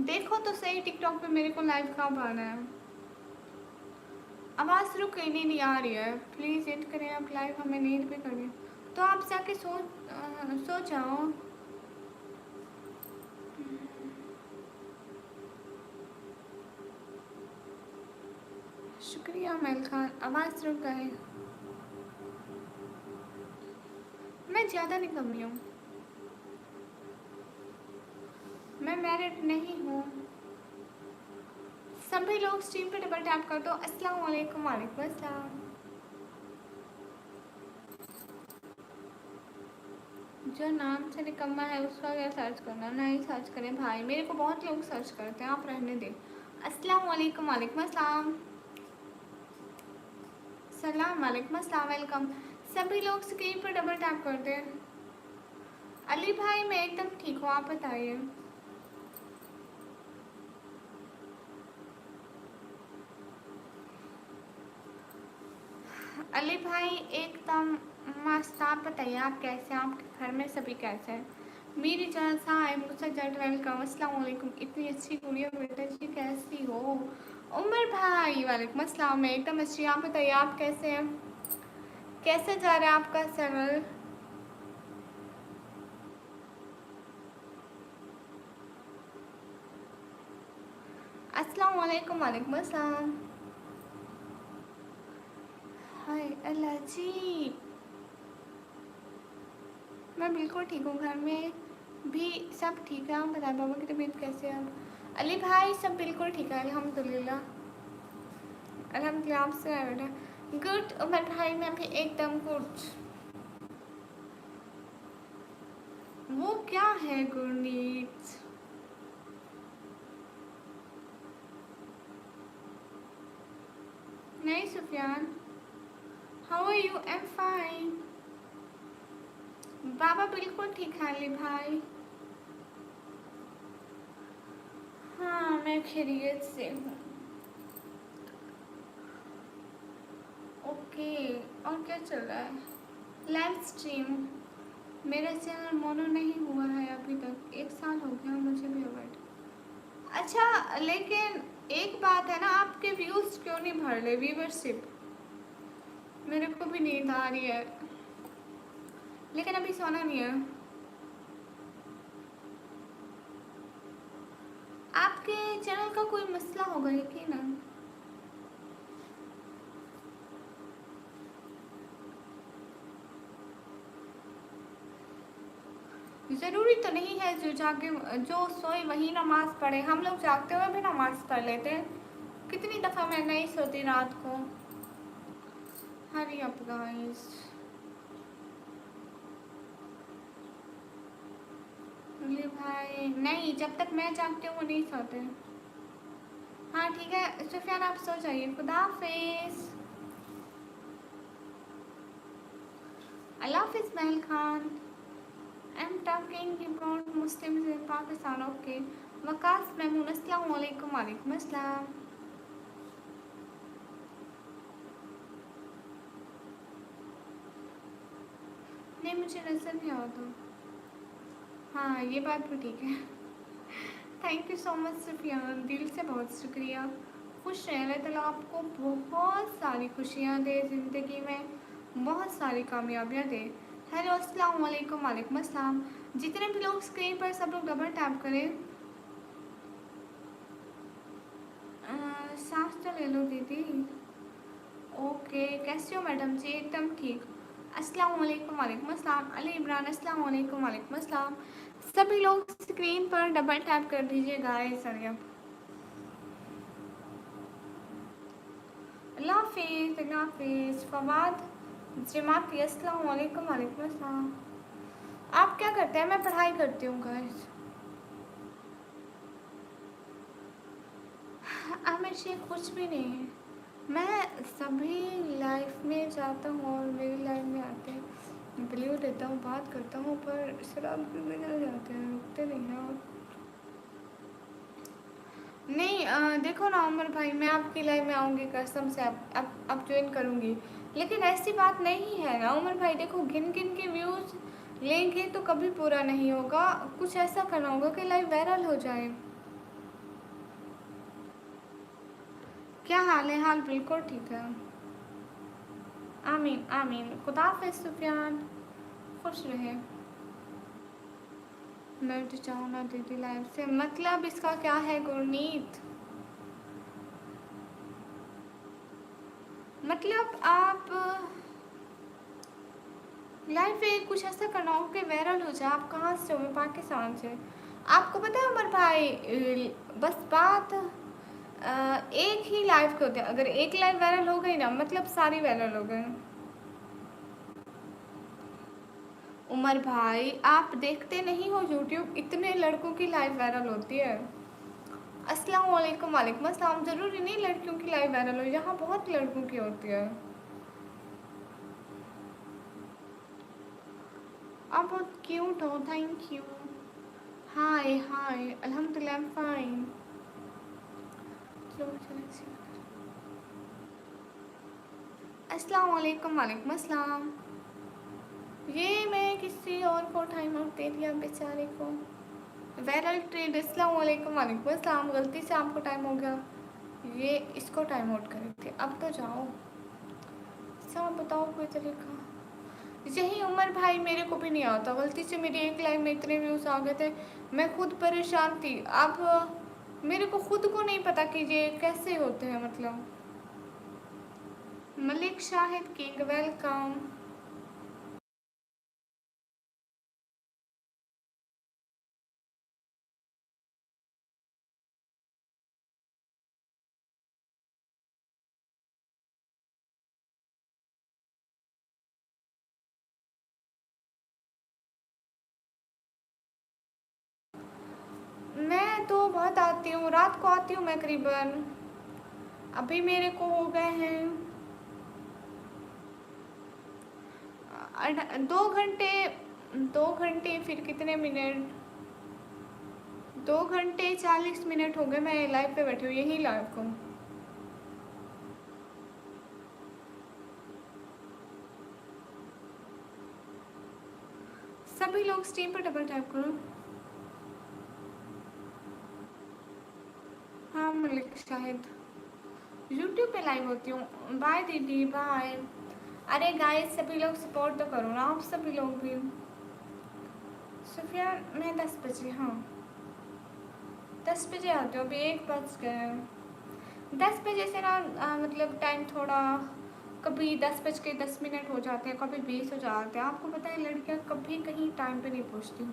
देखो तो सही टिकटॉक पे मेरे को लाइव कब आना है। आवाज़ रुक गई, नींद नहीं आ रही है। प्लीज़ एंड करें आप लाइव, हमें नींद भी करिए। तो आप जाके सो जाओ। शुक्रिया महल खान। आवाज़ रुक गए। मैं ज़्यादा निकम्मी हूँ। मैं मैरिड नहीं हूँ। सभी लोग स्ट्रीम पे डबल टैप कर दो। अस्सलाम वालेकुम। वालेकुम अस्सलाम। जो नाम से निकम्मा है उसका क्या सर्च करना? नहीं सर्च करें भाई, मेरे को बहुत लोग सर्च करते हैं, आप रहने दें। अस्सलाम वालेकुम। वालेकुम अस्सलाम। सलाम वालेकुम अस्सलाम। वेलकम। सभी लोग स्क्रीन पर डबल टैप कर दें। अली भाई मैं एकदम ठीक हूँ, आप बताइए। अली भाई एकदम मस्त। आप बताइए आप कैसे हैं? आपके घर में सभी कैसे हैं? मेरी जान सा है मुझसे जट वेलकम। अस्सलाम वालेकुम। इतनी अच्छी गुड़िया बेटा जी कैसी हो? उमर भाई वालेकुम अस्सलाम। मैं एकदम अच्छी। आप बताइए आप कैसे हैं? कैसे जा रहा है आपका सरल? अस्सलाम वालेकुम, वालेकुम अस्सलाम। हाय अल्लाह जी। मैं बिल्कुल ठीक हूँ, घर में भी सब ठीक है। आप बताएं बाबा की तबीयत कैसे है? अब अली भाई सब बिल्कुल ठीक है, अल्हम्दुलिल्लाह। अल्हम्दुलिल्लाह, आपसे है बेटा। गुड उमर भाई, मैं भी एकदम गुड। वो क्या है गुरनीत? नहीं Sufiyan, how are you? I am fine. बाबा बिल्कुल ठीक है अली भाई। हाँ मैं खैरियत से हूँ। ओके, और क्या चल रहा है? Live stream. मेरा चैनल मोनो नहीं हुआ है अभी तक, 1 साल हो गया मुझे भी अवाइड। अच्छा लेकिन एक बात है ना, आपके व्यूज क्यों नहीं भर रहे? व्यूवरशिप मेरे को भी नींद आ रही है, लेकिन अभी सोना नहीं है। आपके चैनल का कोई मसला होगा यकीनन। ज़रूरी तो नहीं है जो जागे जो सोए वही नमाज पढ़े। हम लोग जागते हुए भी नमाज पढ़ लेते हैं। कितनी दफ़ा मैं नहीं सोती रात को। हरी अप गाइस। ये भाई नहीं, जब तक मैं जागती हूँ वो नहीं सोते। हाँ ठीक है सुफियान, आप सो जाइए। खुदा हाफिज। अल्लाह हाफिज Mahal Khan. I am talking about Muslims in Pakistan. Okay Waqas Mahmood, अस्सलाम वालेकुम। वालेकुम अस्सलाम। नहीं मुझे नजर नहीं आता। हाँ ये बात भी ठीक है। Thank you so much Sufiyan, दिल से बहुत शुक्रिया। खुश रहें, अल्लाह ताला आपको बहुत सारी खुशियाँ दे ज़िंदगी में, बहुत सारी कामयाबियाँ दे। हेलो अस्सलाम वालेकुम। वालेकुम अस्सलाम। जितने भी लोग स्क्रीन पर सब लोग डबल टैप करें। सांस तो ले लो दीदी। ओके कैसे हो मैडम जी? एकदम ठीक। अस्सलाम वालेकुम। वालेकुम अस्सलाम। अली इमरान, अस्सलाम वालेकुम। वालेकुम अस्सलाम। सभी लोग स्क्रीन पर डबल टैप कर दीजिए गाइस। अरे अब अल्लाह हाफिज़। अल्लाह हाफिज़। फवाद जमाती, अस्सलाम वालेकुम। वालेकुम अस्सलाम। आप क्या करते हैं? मैं पढ़ाई करती हूँ गाइस। हमेशा कुछ भी नहीं है। मैं सभी लाइफ में जाता हूँ और मेरी लाइफ में आते हैं, बिलीव देता हूँ, बात करता हूँ, पर शराब भी निकल जाते हैं, रुकते नहीं हैं। और नहीं देखो ना उमर भाई, मैं आपकी लाइफ में आऊँगी कसम से, अब ज्वाइन करूँगी। लेकिन ऐसी बात नहीं है ना उमर भाई, देखो गिन गिन के व्यूज़ लेंगे तो कभी पूरा नहीं होगा। कुछ ऐसा करना होगा कि लाइव वायरल हो जाए। क्या हाल है? हाल बिल्कुल ठीक है। आमीन आमीन। खुदा हाफिज़ सुफियान, खुश रहे। मैं तो चाहूँ ना दीदी लाइफ से, मतलब इसका क्या है गुरनीत? मतलब आप लाइफ में कुछ ऐसा करना हो कि वायरल हो जाए। आप कहाँ से हो? मैं पाकिस्तान से। आपको पता है उमर भाई, बस बात एक ही लाइव के होते हैं। अगर एक लाइव वायरल हो गई ना, मतलब सारी वायरल हो गई। उमर भाई आप देखते नहीं हो यूट्यूब? इतने लड़कों की लाइव वायरल होती है। अस्सलाम वालेकुम। वालेकुम अस्सलाम। ज़रूरी नहीं लड़कियों की लाइव वायरल हो, यहाँ बहुत लड़कों की होती है। आप बहुत क्यूट हो, थैंक यू। हाय हाय, अल्हम्दुलिल्लाह आई एम फाइन। अस्सलाम वालेकुम। वालेकुम अस्सलाम। ये मैं किसी और को टाइम आउट दे दिया बेचारे को। Viral trade. अस्सलाम वालेकुम। वालेकुम अस्सलाम। गलती से आपको टाइम हो गया, ये इसको टाइम आउट करे थे। अब तो जाओ। सब बताओ कोई तरीका। यही उमर भाई मेरे को भी नहीं आता, गलती से मेरी एक लाइव में इतने व्यूज़ आ गए थे, मैं खुद परेशान थी। अब मेरे को खुद को नहीं पता कि ये कैसे होते हैं। मतलब मलिक शाहिद किंग वेलकम। मैं तो बहुत आती हूँ, रात को आती हूँ मैं करीबन। अभी मेरे को हो गए हैं 2 घंटे। 2 घंटे फिर कितने मिनट, 2 घंटे 40 मिनट हो गए मैं लाइव पे बैठी हूँ, यही लाइव को। सभी लोग स्ट्रीम पर डबल टैप करो। हाँ मलिक शाहिद यूट्यूब पे लाइव होती हूँ। बाय दीदी बाय। अरे गाइस सभी लोग सपोर्ट तो करो ना, आप सभी लोग भी। सुफियान मैं 10 बजे, हाँ 10 बजे आती हूँ, अभी 1 बज गए। 10 बजे से ना मतलब टाइम थोड़ा, कभी 10 बज के 10 मिनट हो जाते हैं, कभी 20 हो जाते हैं। आपको पता है लड़कियाँ कभी कहीं टाइम पे नहीं पहुँचती।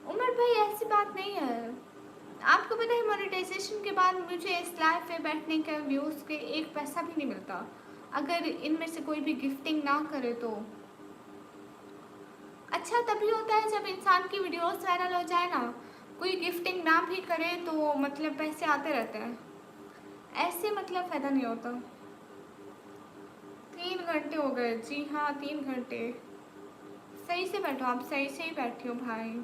उमर भाई ऐसी बात नहीं है। आपको पता है मोनेटाइजेशन के बाद मुझे इस लाइव पे बैठने के व्यूज़ के 1 पैसा भी नहीं मिलता, अगर इनमें से कोई भी गिफ्टिंग ना करे तो। अच्छा तभी होता है जब इंसान की वीडियोस वायरल हो जाए ना, कोई गिफ्टिंग ना भी करे तो मतलब पैसे आते रहते हैं, ऐसे मतलब फ़ायदा नहीं होता। 3 घंटे हो गए जी, हाँ 3 घंटे। सही से बैठो आप, सही से ही बैठी हो भाई।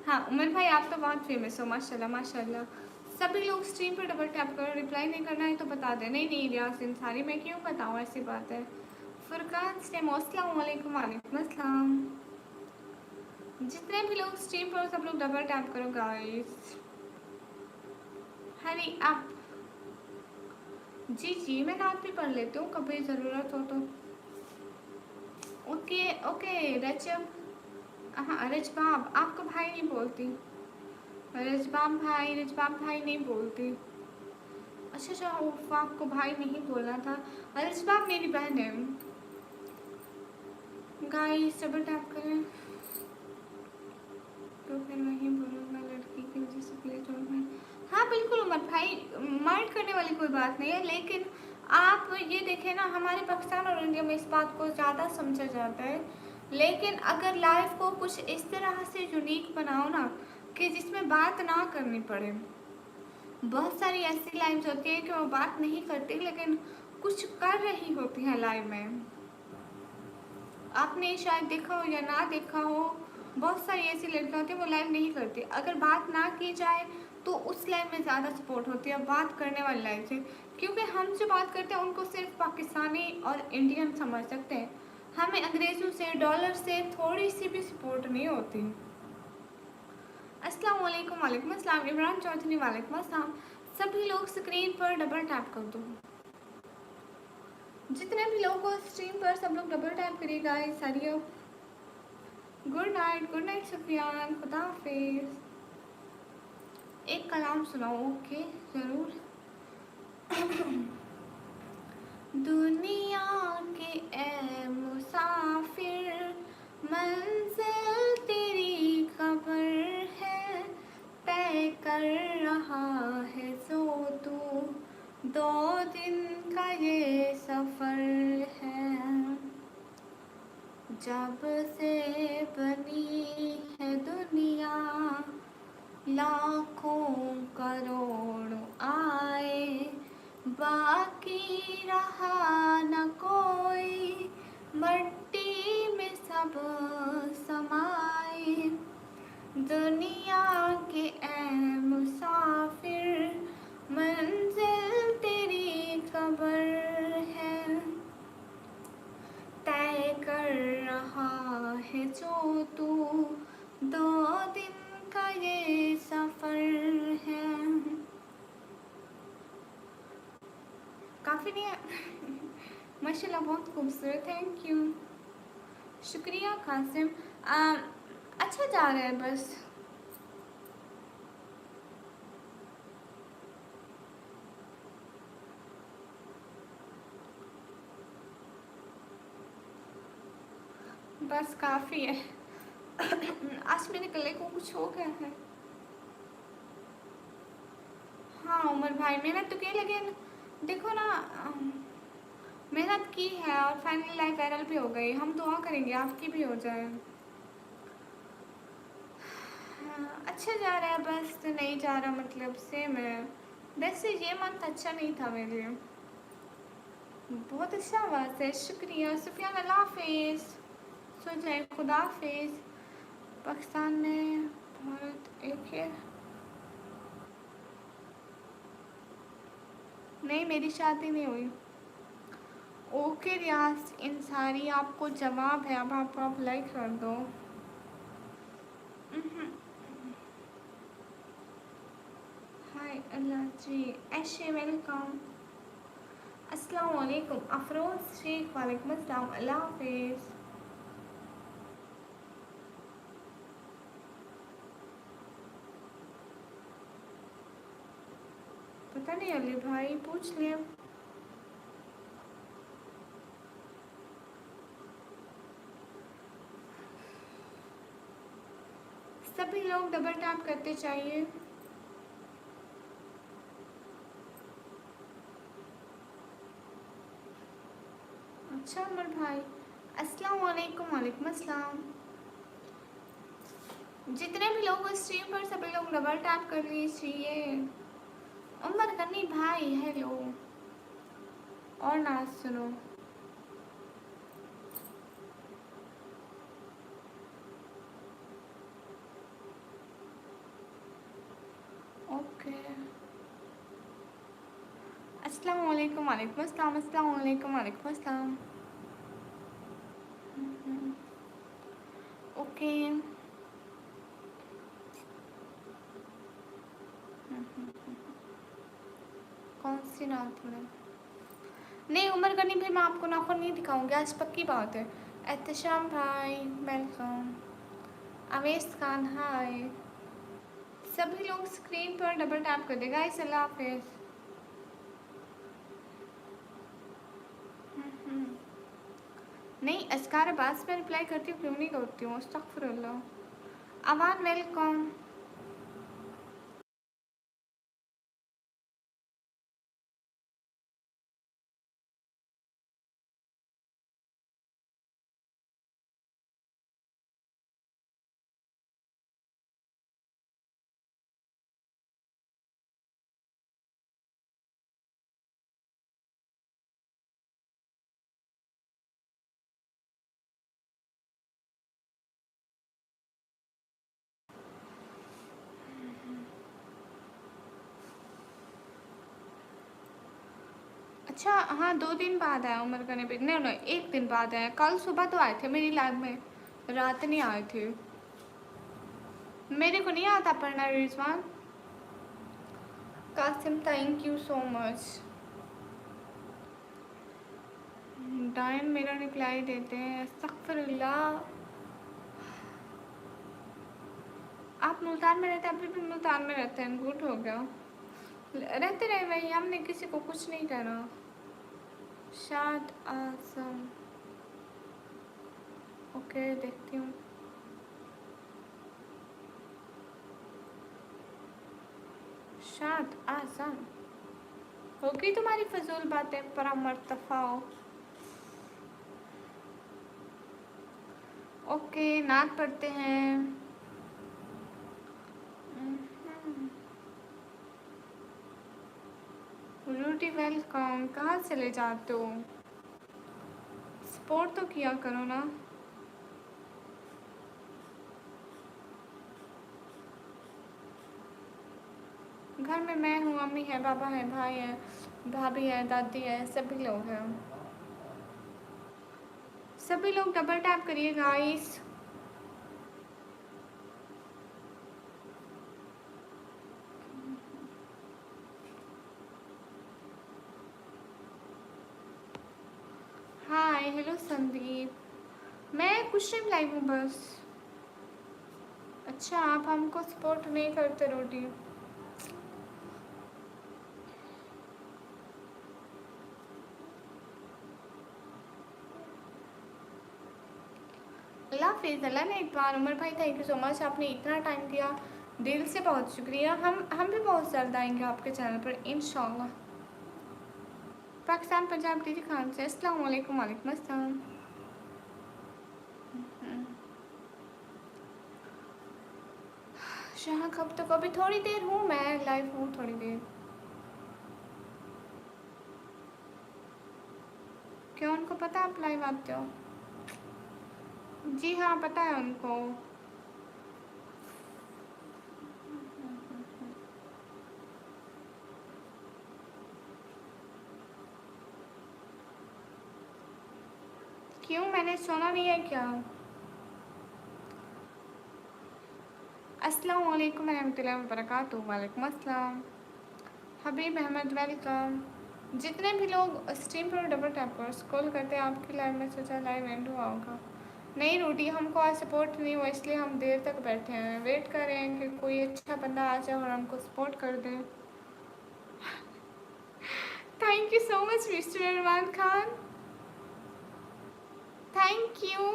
हाँ उमर भाई आप तो बहुत फेमस हो, माशाल्लाह माशाल्लाह। सभी लोग स्ट्रीम पर डबल टैप करो, रिप्लाई नहीं करना है तो बता दें। नहीं नहीं रियाज इंसारी, मैं क्यों बताऊँ, ऐसी बात है। फुरकान स्टेम अस्सलाम वालेकुम। वालेकुम अस्सलाम। जितने भी लोग स्ट्रीम पर सब लोग डबल टैप करो गाइस। हरी आप। जी जी मैं नाम भी पढ़ लेती हूँ कभी ज़रूरत हो तो। ओके ओके रजब। हाँ रजबाब आपको भाई नहीं बोलती। रजबाब भाई नहीं बोलती। अच्छा अच्छा उफ, आपको भाई नहीं बोलना था। रजबाब मेरी बहन है। गाइस डबल टैप करें तो फिर वही बोलूँगा, लड़की की वजह से प्लीज डोंट माइंड। हाँ बिल्कुल उमर भाई, माइंड करने वाली कोई बात नहीं है, लेकिन आप ये देखें ना, हमारे पाकिस्तान और इंडिया में इस बात को ज़्यादा समझा जाता है। लेकिन अगर लाइफ को कुछ इस तरह से यूनिक बनाओ ना कि जिसमें बात ना करनी पड़े। बहुत सारी ऐसी लाइव्स होती है कि वो बात नहीं करती लेकिन कुछ कर रही होती हैं लाइव में। आपने शायद देखा हो या ना देखा हो, बहुत सारी ऐसी लड़कियां होती हैं वो लाइव नहीं करती, अगर बात ना की जाए तो उस लाइव में ज़्यादा सपोर्ट होती है बात करने वाली लाइव से। क्योंकि हम जो बात करते हैं उनको सिर्फ पाकिस्तानी और इंडियन समझ सकते हैं, हमें अंग्रेज़ों से डॉलर से थोड़ी सी भी सपोर्ट नहीं होती। अस्सलाम वालेकुम। वालेकुम अस्सलाम। इमरान चौधरी वालेकुम अस्सलाम। सभी लोग स्क्रीन पर डबल टैप कर दो, जितने भी लोग हो स्क्रीन पर सब लोग डबल टैप करिएगा। सारिया गुड नाइट सुफियान, खुदा हाफिज। एक कलाम सुनाओ, ओके ज़रूर। दुनिया के ए मुसाफिर, मंजिल तेरी खबर है, तय कर रहा है सो तू, 2 दिन का ये सफ़र है। जब से बनी है दुनिया, लाखों करोड़ों आए, बाकी रहा न कोई, मट्टी में सब समाए। दुनिया के ए मुसाफिर, मंजिल तेरी खबर है, तय कर रहा है जो तू, 2 दिन का ये सफ़र है। काफ़ी नहीं है। माशाल्लाह बहुत खूबसूरत, थैंक यू। शुक्रिया कासिम। आ, अच्छा जा रहा है बस। बस काफ़ी है। आज मेरे गले को कुछ हो गया है। हाँ उमर भाई, मेहनत तो की लेकिन देखो ना, मेहनत की है और फाइनली लाइफ वायरल भी हो गई। हम दुआ करेंगे आपकी भी हो जाए। हाँ, अच्छा जा रहा है बस, तो नहीं जा रहा मतलब सेम है। वैसे ये मंथ अच्छा नहीं था मेरे लिए। बहुत अच्छा बात है, शुक्रिया सुफियान। अल्लाह हाफिज़। सो जाए, खुदा हाफिज़। पाकिस्तान में भारत एक है। नहीं मेरी शादी नहीं हुई। ओके रियाज इंसारी, आपको जवाब है, अब आप अप्लाई कर दो। हाय अल्लाह जी। ऐशे वेलकम। अस्सलाम वालेकुम अफरोज शेख। वालेकुम अस्सलाम। अल्लाह हाफिज़। पता नहीं अली भाई, पूछ लिया। सभी लोग डबल टैप करते चाहिए। अच्छा उमर भाई, अस्सलाम वालेकुम। वालेकुम अस्सलाम। जितने भी लोग स्ट्रीम पर, सभी लोग डबल टैप कर लीजिए। उमर गनी भाई हेलो। और ना सुनो। ओके। अस्सलाम वालेकुम। वालेकुम अस्सलाम। अस्सलाम वालेकुम। वालेकुम अस्सलाम। ओके। कौन सी नात में? नहीं उमर गनी भाई, मैं आपको नाखून नहीं दिखाऊंगी आज, पक्की बात है। एहतशाम भाई वेलकम। अवेश खान हाय। सभी लोग स्क्रीन पर डबल टैप कर देगा। इस अल्लाह हाफिज़। नहीं अस्कार अब्बास, मैं रिप्लाई करती हूँ, क्यों नहीं करती हूँ, अस्तगफिरुल्लाह। अवान वेलकम। अच्छा हाँ, 2 दिन बाद आया उमर का नबी। नहीं नहीं, एक दिन बाद आया। कल सुबह तो आए थे मेरी लैब में, रात नहीं आए थे। मेरे को नहीं आता पढ़ना Rizwan. Qasim thank you so much. डायन मेरा रिप्लाई देते हैं, अस्तगफिरुल्लाह। आप मुल्तान में रहते हैं? अभी भी मुल्तान में रहते हैं? गुड हो गया, रहते रहे भाई, हमने किसी को कुछ नहीं कहना। शाद आजम। ओके देखती हूँ। शाद आजम, होगी तुम्हारी फजूल बातें परामर्तफाओ। ओके नात पढ़ते हैं। रूटी वेलकम। कहाँ चले जाते हो? सपोर्ट तो किया करो ना। घर में मैं हूँ, अम्मी है, पापा है, भाई है, भाभी है, दादी है, सभी लोग हैं। सभी लोग डबल टैप करिए गाइस। Hi hello Sandeep. मैं कुछ टाइम लाइव हूँ बस। अच्छा, आप हमको सपोर्ट नहीं करते रोटी। अल्लाह हाफिज़, अल्लाह ने इकबाल। उमर भाई थैंक यू सो मच, आपने इतना टाइम दिया, दिल से बहुत शुक्रिया। हम भी बहुत जल्द आएंगे आपके चैनल पर इंशाल्लाह। पाकिस्तान पंजाब डी खान से अस्सलाम वालेकुम। वालेकुम अस्सलाम। शाह कब तक? अभी थोड़ी देर हूँ, मैं लाइव हूँ थोड़ी देर। क्या उनको पता है आप लाइव आते हो? जी हाँ, पता है उनको। क्यों, मैंने सुना नहीं है क्या? अस्सलाम वालेकुम रहमतुल्लाहि व बरकातुहू। वालेकुम अस्सलाम। हबीब अहमद वेलकम। जितने भी लोग स्ट्रीम पर डबल टैप कर स्क्रॉल करते हैं आपकी लाइव में, सोचा लाइव एंड हुआ होगा। नहीं रोटी, हमको आज सपोर्ट नहीं हुआ, इसलिए हम देर तक बैठे हैं, वेट कर रहे हैं कि कोई अच्छा बंदा आ जाए और हमको सपोर्ट कर दे। Thank you so much mister Arman Khan, thank you.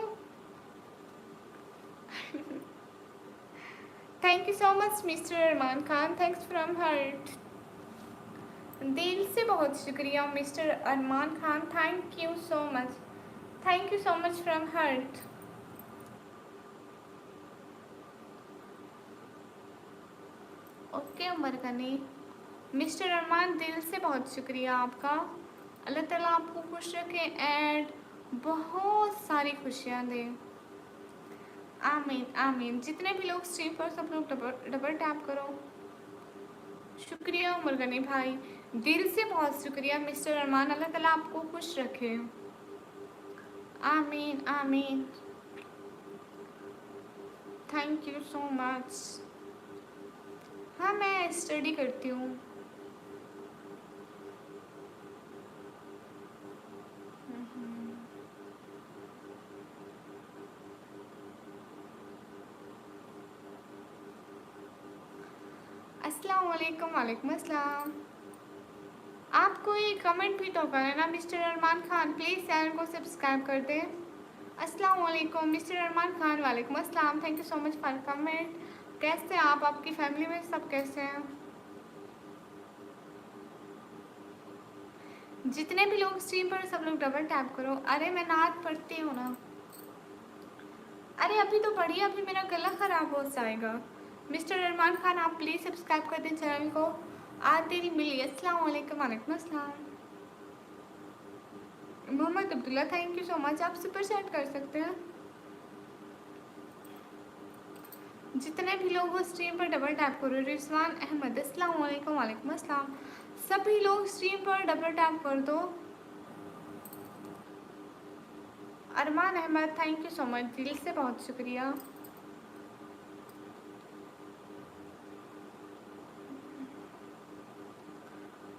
Thank you so much mister Arman Khan, thanks from heart. दिल से बहुत शुक्रिया mister Arman Khan, thank you so much, thank you so much from heart. Okay Umar Ghani, mister Arman दिल से बहुत शुक्रिया आपका। अल्लाह ताला आपको खुश रखे एंड बहुत सारी खुशियाँ दे। आमीन आमीन। जितने भी लोग स्ट्रीम पर सब लोग डबल डबल टैप करो। शुक्रिया उमर गनी भाई, दिल से बहुत शुक्रिया मिस्टर अरमान, अल्लाह ताला आपको खुश रखे। आमीन आमीन, थैंक यू सो मच। हाँ, मैं स्टडी करती हूँ। अस्सलाम वालेकुम। वालेकुम अस्सलाम। आप कोई कमेंट भी तो करें ना mister Arman Khan, please channel को सब्सक्राइब कर दें। अस्सलाम वालेकुम मिस्टर अरमान खान। वालेकुम अस्सलाम, thank you so much for comment. कैसे हैं आप, आपकी फैमिली में सब कैसे हैं? जितने भी लोग स्ट्रीम पर सब लोग डबल टैप करो। अरे मैं नात पढ़ती हूँ ना। अरे अभी तो पढ़िए, अभी मेरा गला ख़राब हो जाएगा। मिस्टर अरमान खान आप प्लीज़ सब्सक्राइब कर दें चैनल को। आदिल मिली, अस्सलाम वालेकुम। वालेकुम अस्सलाम। Mohammad Abdullah, thank you so much, आप सुपर चैट कर सकते हैं। जितने भी लोग वो स्ट्रीम पर डबल टैप करो। रिजवान अहमद, अस्सलाम वालेकुम। वालेकुम अस्सलाम। सभी लोग स्ट्रीम पर डबल टैप कर दो। Arman Ahmad, thank you so much, दिल से बहुत शुक्रिया।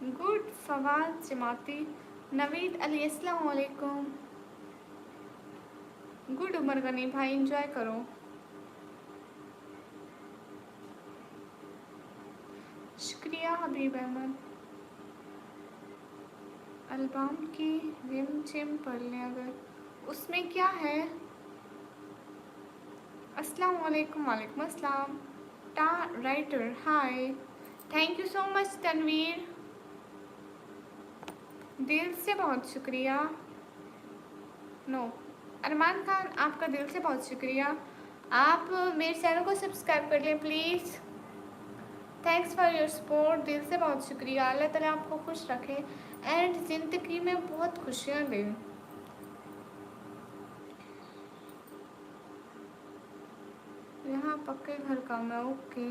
गुड फवाद जमाती, नवीद अली, अस्सलाम वालेकुम। गुड उमर गनी भाई, एंजॉय करो। शुक्रिया हबीब अहमद। अल्बाम की रिम झिम पढ़ लें अगर, उसमें क्या है? अस्सलाम वालेकुम। वालेकुम अस्सलाम। टा writer, hi, thank you so much Tanveer, दिल से बहुत शुक्रिया। नो, अरमान खान आपका दिल से बहुत शुक्रिया। आप मेरे चैनल को सब्सक्राइब कर लें please. Thanks for your support, दिल से बहुत शुक्रिया। अल्लाह ताला आपको खुश रखे एंड ज़िंदगी में बहुत खुशियाँ दे। यहाँ पक्के घर का मैं, ओके।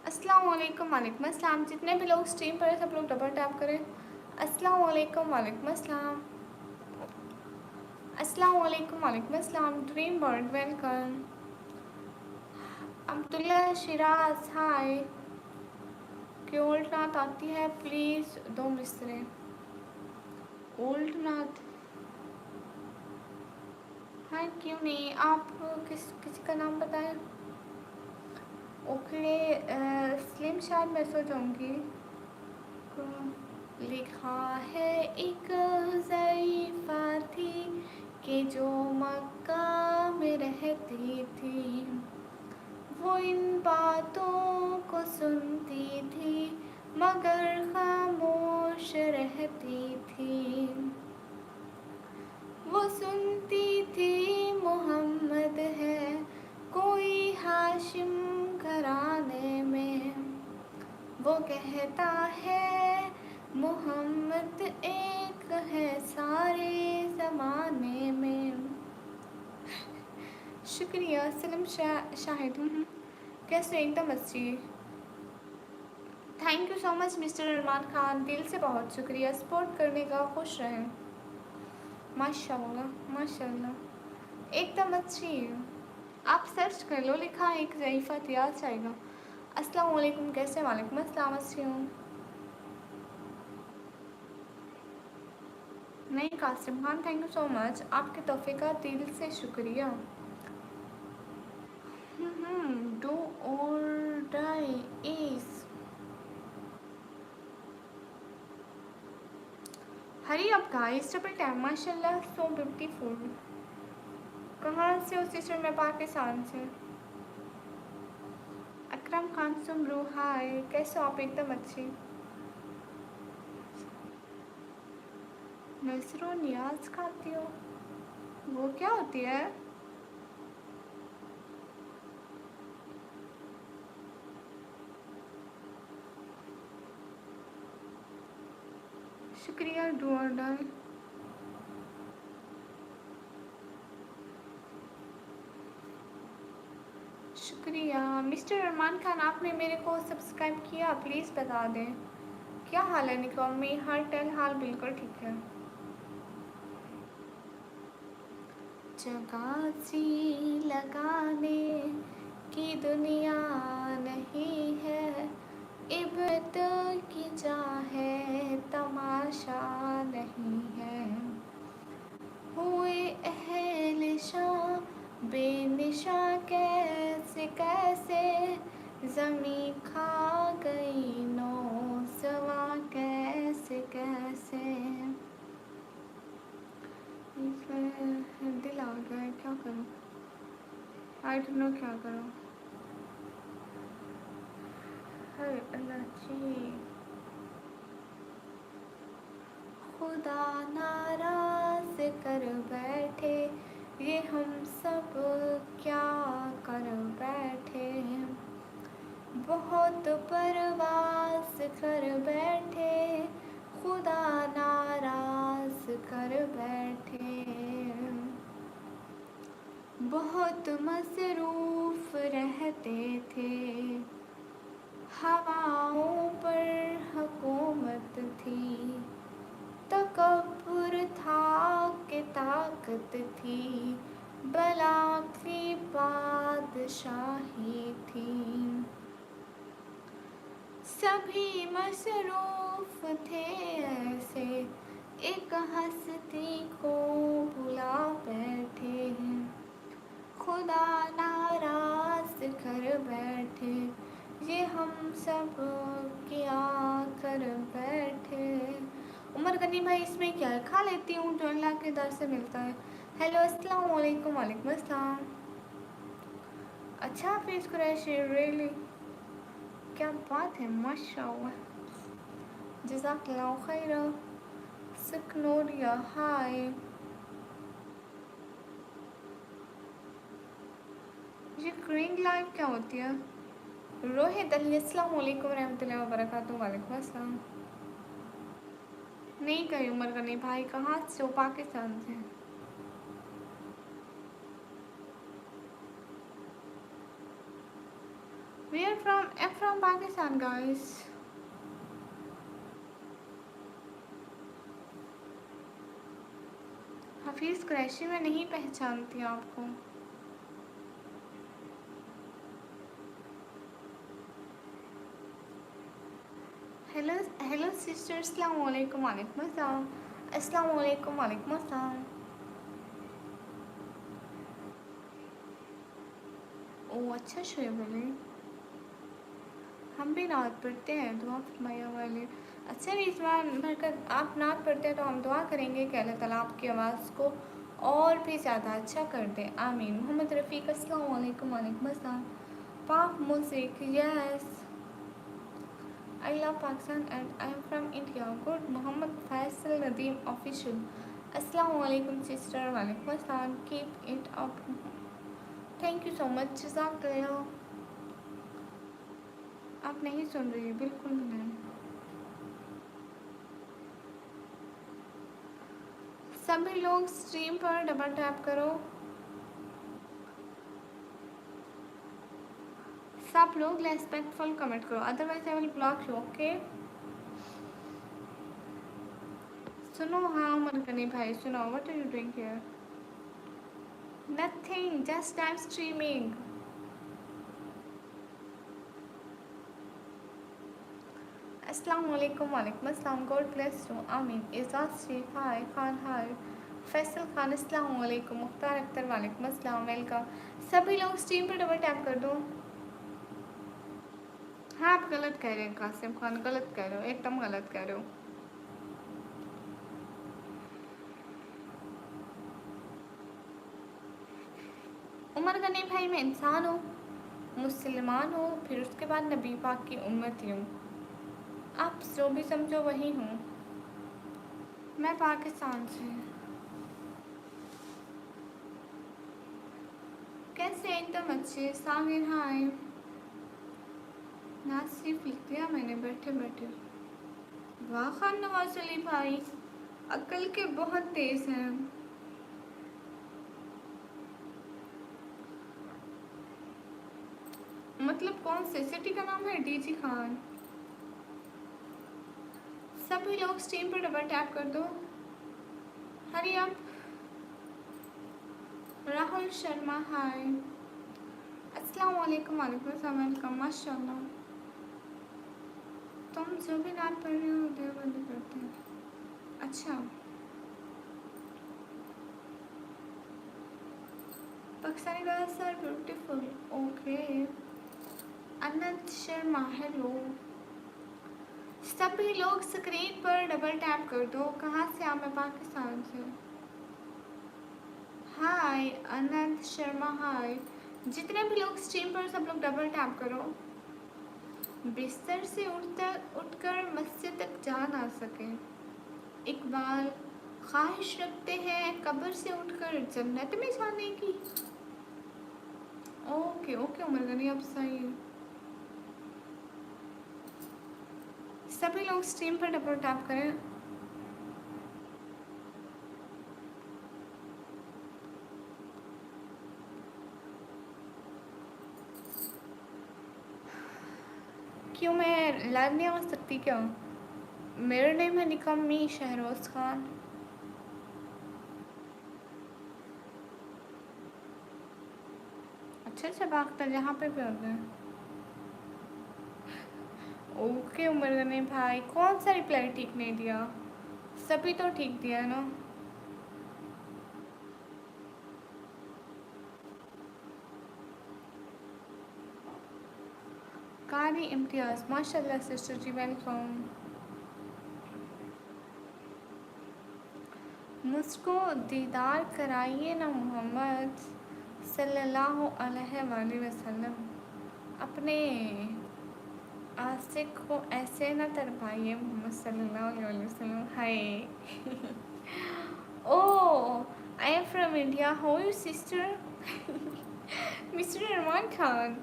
अस्सलाम वालेकुम। वालेकुम अस्सलाम। जितने भी लोग स्ट्रीम पर हैं सब लोग डबल टैप करें। अस्सलाम वालेकुम। वालेकुम अस्सलाम। अस्सलाम वालेकुम। वालेकुम अस्सलाम। Dream bird, welcome. Abdullah Shiraz, hi. क्यों रात आती है, प्लीज़ दो मिसरे। ओल्ड नाथ। हाँ क्यों नहीं, आप किसी का नाम बताएं। ओके स्लिम शायद मैं सो जाऊँगी। लिखा है एक ज़रीफ़ा थी कि जो मक्का में रहती थी, वो इन बातों को सुनती थी मगर खामोश रहती थी। वो सुनती थी मोहम्मद है कोई हाशिम घराने में, वो कहता है मोहम्मद एक है सारे ज़माने में। शुक्रिया सलम शाहिद। कैसे एकदम अच्छी। Thank you so much mister Arman Khan, दिल से बहुत शुक्रिया सपोर्ट करने का। खुश रहें। माशाल्लाह माशाल्लाह एकदम अच्छी। आप सर्च कर लो, लिखा है एक ज़रीफ़ा थी, आ जाएगा। अस्सलाम वालेकुम, कैसे? वालेकुम अस्सलाम, अच्छी हूँ। नहीं Qasim Khan, thank you so much, आपके तोहफे का दिल से शुक्रिया। Do or die is hurry up guys, triple tap माशाल्लाह सो ब्यूटीफुल। कहाँ से हो सिस्टर? मैं पाकिस्तान से। अकरम खान सुमरू हाय, कैसे हो आप? एकदम अच्छी। नसरो नियाज खाती हो, वो क्या होती है? शुक्रिया डू और डाई। शुक्रिया मिस्टर अरमान खान, आपने मेरे को सब्सक्राइब किया, प्लीज़ बता दें। क्या हाल है निकॉल में? हाल टल हाल बिल्कुल ठीक है। चकासी लगाने की दुनिया नहीं है, इब्रत की जा है तमाशा नहीं है। हुए अहल शाह बेनिशा कैसे कैसे, ज़मी खा गई नौ सवा कैसे कैसे। इसमें दिल आ गया है, क्या करूँ? आई डोंट नो क्या करूँ। हाय अल्लाह जी। खुदा नाराज कर बैठे, ये हम सब क्या कर बैठे। बहुत परवास कर बैठे, खुदा नाराज कर बैठे। बहुत मसरूफ रहते थे, हवाओं पर हुकूमत थी, तकब्बुर था कि ताकत थी, बला की बादशाही थी। सभी मसरूफ थे ऐसे, एक हस्ती को बुला बैठे, खुदा नाराज कर बैठे, ये हम सब क्या कर बैठे। उमर गनी भाई इसमें क्या है? खा लेती हूँ जो अल्लाह के दर से मिलता है। हेलो अस्सलाम वालेकुम। वालेकुम अस्सलाम। अच्छा फेस कुरैशी, रियली क्या बात है, माशाअल्लाह। जज़ाकल्लाह खैरा। सुकनूरिया हाय। ये ग्रीन लाइव क्या होती है? रोहित अली अस्सलाम वालेकुम रहमतुल्लाहि व बरकातुहू। वालेकुम अस्सलाम। नहीं करी उमर गनी भाई, कहाँ से हो? पाकिस्तान से। We are from I'm from Pakistan guys। Hafeez Qureshi में नहीं पहचानती आपको। हेलो हेलो सिस्टर, अस्सलाम वालेकुम। वालेकुम अस्सलाम। अस्सलाम वालेकुम, वालेकुम अस्सलाम। ओ अच्छा शुएब अली, हम भी नात पढ़ते हैं, दुआ फरमाया वाले। अच्छा रिजवान बरकत, आप नात पढ़ते हैं तो हम दुआ करेंगे कि अल्लाह ताला आपकी आवाज़ को और भी ज़्यादा अच्छा कर दे, आमीन। मोहम्मद रफ़ीक, अस्सलाम वालेकुम, वालेकुम अस्सलाम। पाक music, yes I love Pakistan and I am from India. Good. Mohammed Faisal Nadeem official. Assalamu alaikum sister. Walaikum assalam. Keep it up. Thank you so much. Jazakallah. आप नहीं सुन रही, बिल्कुल भी नहीं। सभी लोग स्ट्रीम पर डबल टैप करो। सब लोग रेस्पेक्टफुल कमेंट करो, otherwise I will block you, okay. सुनो, हाँ मरकनी भाई सुनो, what are you doing here? Nothing, just I am streaming. अस्सलाम वालेकुम, वालेकुम अस्सलाम। गॉड ब्लेस यू, आमीन। एजाज शरीफ हाय, खान हाय, फैसल खान अस्सलाम वालेकुम, मुख्तार अख्तर वालेकुम अस्सलाम, वेलकम। सभी लोग स्ट्रीम पर डबल टैप कर दो। हाँ आप गलत कह रहे हैं कासिम खान, गलत कह रहे हो, एकदम गलत कह रहे हो। उमर गनी भाई, मैं इंसान हूँ, मुसलमान हूँ, फिर उसके बाद नबी पाक की उम्मती हूँ। आप जो भी समझो वही हूँ। मैं पाकिस्तान से। कैसे? एकदम अच्छे। सागिर हाय। ना सिर्फ लिख दिया मैंने बैठे बैठे। वाह खान नवाज अली भाई, अक्ल के बहुत तेज हैं। मतलब कौन से सिटी का नाम है? डीजी खान। सभी लोग स्ट्रीम पर डबल टैप कर दो, हरी आप। राहुल शर्मा हाय, अस्सलाम वालेकुम, वालेकुम अस्सलाम, वेलकम, माशाल्लाह। तुम जो भी नाम पढ़ रहे हो देवबंदी करते हैं, अच्छा। Pakistani girls are beautiful, okay. Anant Sharma hello. सभी लोग स्क्रीन पर डबल टैप कर दो। कहाँ से? आप? मैं पाकिस्तान से। हाय अनंत शर्मा हाय। जितने भी लोग स्ट्रीम पर, सब लोग डबल टैप करो। बिस्तर से उठकर मस्जिद तक जा ना सके, इकबाल ख्वाहिश रखते हैं कब्र से उठकर जन्नत में जाने की। ओके ओके उमर गनी, अब सही है। सभी लोग स्ट्रीम पर डबल टैप करें। क्यों मैं लाइव नहीं आ सकती क्या? मेरा नेम है निकम्मी शहरोज खान। अच्छा अच्छा बाख्तर, यहाँ पे भी हो गए। ओके उमर गनी भाई, कौन सा रिप्लाई ठीक नहीं दिया? सभी तो ठीक दिया ना। कारी इम्तियाज़, माशाल्लाह सिस्टर जी, वेलकम। मुझको दीदार कराइए ना मोहम्मद सल्लल्लाहु अलैहि वसल्लम। अपने आशिक को ऐसे ना तड़पाइए मोहम्मद सल्लल्लाहु अलैहि वसल्लम। Hi oh, I am from India, how are you sister? Mister Arman Khan,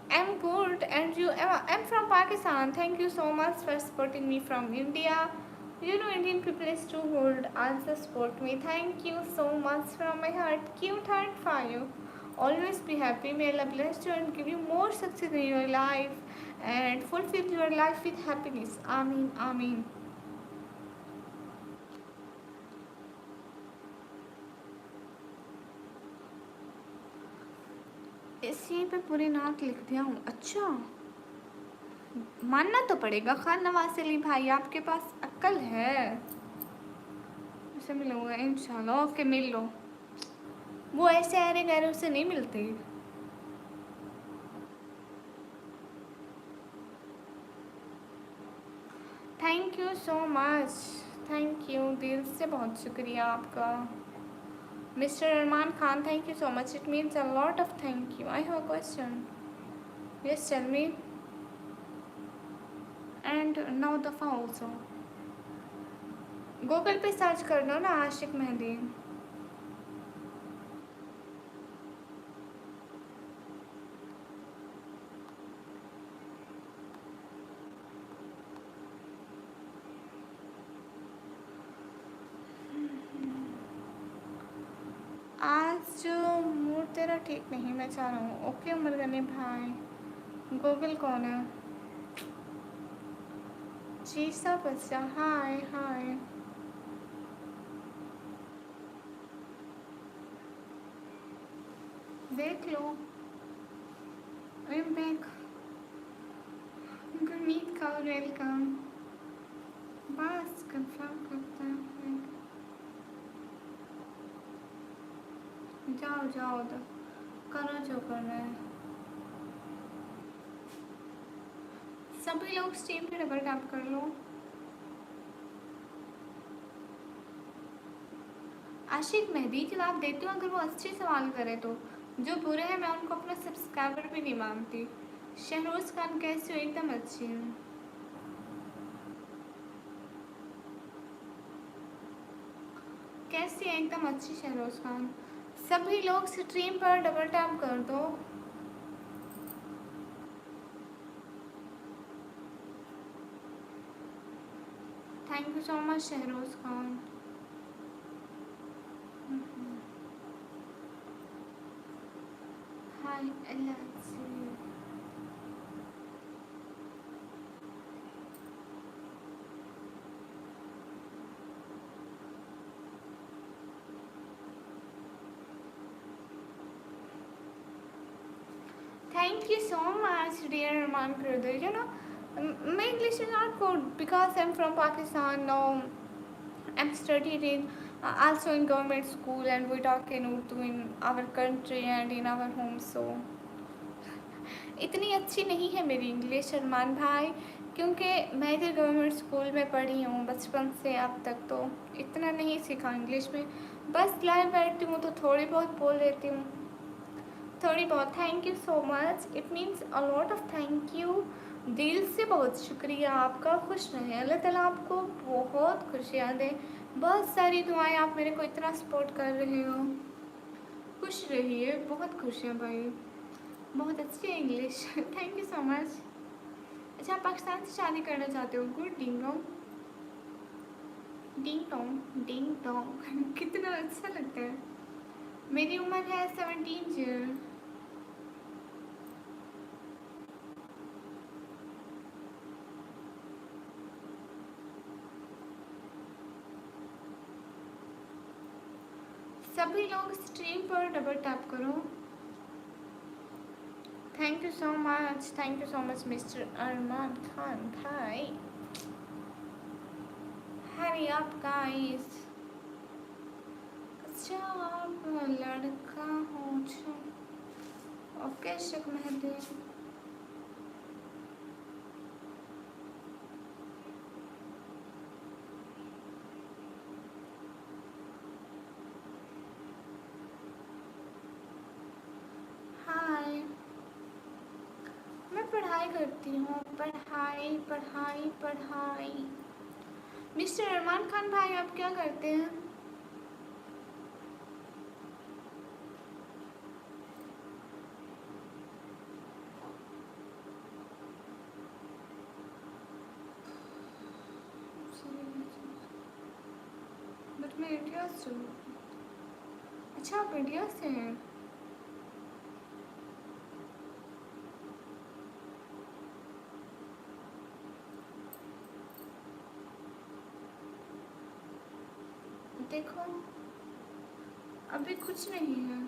I'm good, and you? I'm from Pakistan. Thank you so much for supporting me from India. You know, Indian people is too old. Also support me. Thank you so much from my heart. Cute heart for you. Always be happy. May Allah bless you and give you more success in your life and fulfill your life with happiness. Ameen. Ameen. इसी पे पूरी नात लिख दिया हूँ। अच्छा, मानना तो पड़ेगा खान नवाज अली भाई, आपके पास अक्ल है। उससे मिलूंगा इंशाल्लाह। ओके मिल लो। वो ऐसे अरे गैरों से नहीं मिलते। Thank you so much. Thank you, दिल से बहुत शुक्रिया आपका। Mister Arman Khan, thank you so much. It means a lot of thank you. I have a question. Yes tell me. And नौ दफ़ा ऑल्सो। गूगल पे सर्च कर दो ना आशिक मेहदी। आज मूड तेरा ठीक नहीं, मैं चाह रहा हूँ। ओके उमर गनी भाई। गूगल कौन है? चीसा बच्चा, हाय हाय। देख लो। I am back. गुरमीत का वेलकम। बस कंफर्म करता है। जाओ जाओ तो करो जो करना है। सभी लोग स्ट्रीम पे डबल टैप कर लो। आशिक मेहदी जवाब देती हूँ अगर वो अच्छे सवाल करे तो। जो बुरे हैं मैं उनको अपना सब्सक्राइबर भी नहीं मानती। शहरोज खान कैसे हो? एकदम अच्छी हूँ। कैसी है? एकदम अच्छी शहरोज खान। सभी लोग स्ट्रीम पर डबल टैप कर दो। Thank you so much Shahroz Khan. Hi Allah. Thank you so much, dear Arman brother. You know, my English is not good because I'm from Pakistan. Now, I'm studied in also in government school, and we talk in Urdu in our country and in our home. So, इतनी अच्छी नहीं है मेरी English अरमान भाई, क्योंकि मैं इधर government school में पढ़ी हूँ बचपन से अब तक, तो इतना नहीं सीखा इंग्लिश में। बस लाइव बैठती हूँ तो थोड़ी बहुत बोल लेती हूँ, थोड़ी बहुत। Thank you so much. It means a lot of thank you. दिल से बहुत शुक्रिया आपका। खुश रहें, अल्लाह ताला आपको बहुत खुशियाँ दे। बहुत सारी दुआएं, आप मेरे को इतना सपोर्ट कर रहे हो। खुश रहिए। बहुत खुश हैं भाई। बहुत अच्छी है English. Thank you so much. अच्छा, आप पाकिस्तान से शादी करना चाहते हो? Good. Ding dong ding dong ding dong. कितना अच्छा लगता है। मेरी उम्र है 17 ईयर। सभी लोग स्ट्रीम पर डबल टैप करो। Thank you so much. Thank you so much mister Arman Khan भाई। हरी आप गाइस। अच्छा आप लड़का हो? अच्छा ओके शक मेहदी। हाय। मैं पढ़ाई करती हूँ। पढ़ाई पढ़ाई पढ़ाई। मिस्टर अरमान खान भाई आप क्या करते हैं? बट मैं इंडिया से हूँ। अच्छा आप इंडिया से हैं? देखो अभी कुछ नहीं है।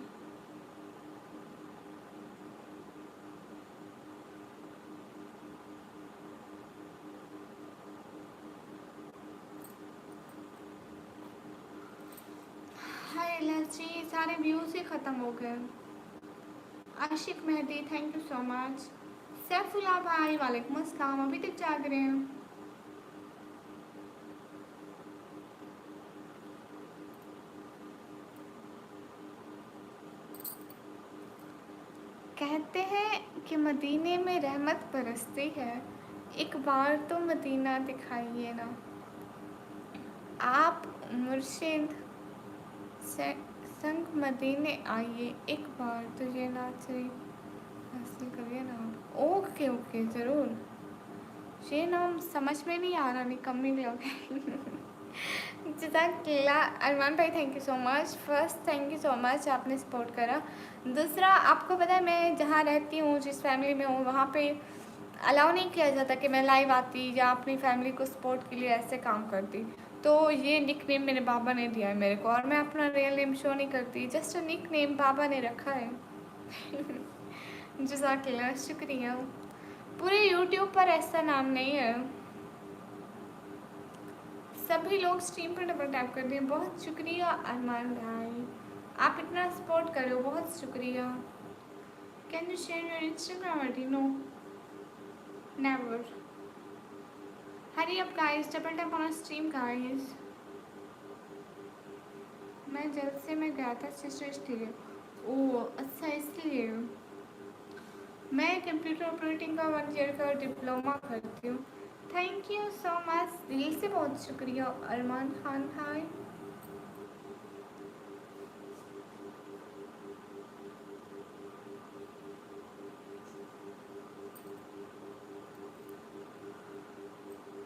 सारे व्यूज़ ही ख़त्म हो गए। Ashiq Mehdi thank you so much. Saifullah भाई वालेकुम अस्सलाम, अभी तक जाग रहे हैं। कहते हैं कि मदीने में रहमत बरसती है, एक बार तो मदीना दिखाइए ना। आप मुर्शिद से संग मदीने आइए, एक बार तो ये नाचरी हासिल करिए ना आप। ओके ओके ज़रूर। ये नाम समझ में नहीं आ रहा, निकम्मी लोग जज़ाकल्लाह अरमान भाई, thank you so much. First thank you so much, आपने सपोर्ट करा। दूसरा, आपको पता है मैं जहाँ रहती हूँ, जिस फैमिली में हूँ, वहाँ पे अलाउ नहीं किया जाता कि मैं लाइव आती या अपनी फैमिली को सपोर्ट के लिए ऐसे काम करती। तो ये निक नेम मेरे बाबा ने दिया है मेरे को, और मैं अपना रियल नेम शो नहीं करती, जस्ट निक नेम बाबा ने रखा है जज़ाकल्लाह, शुक्रिया। पूरे यूट्यूब पर ऐसा नाम नहीं है। सभी लोग स्ट्रीम पर डबल टैप कर दिए, बहुत शुक्रिया अरमान भाई, आप इतना सपोर्ट कर रहे हो, बहुत शुक्रिया। Can you share your Instagram ID? No, never. Hurry up guys, double tap on stream guys. मैं जल्द से मैं गया था सिस्टर इसलिए। ओह अच्छा, इसलिए। मैं कंप्यूटर ऑपरेटिंग का 1 ईयर का डिप्लोमा करती हूँ। थैंक यू सो मच, दिल से बहुत शुक्रिया अरमान खान भाई।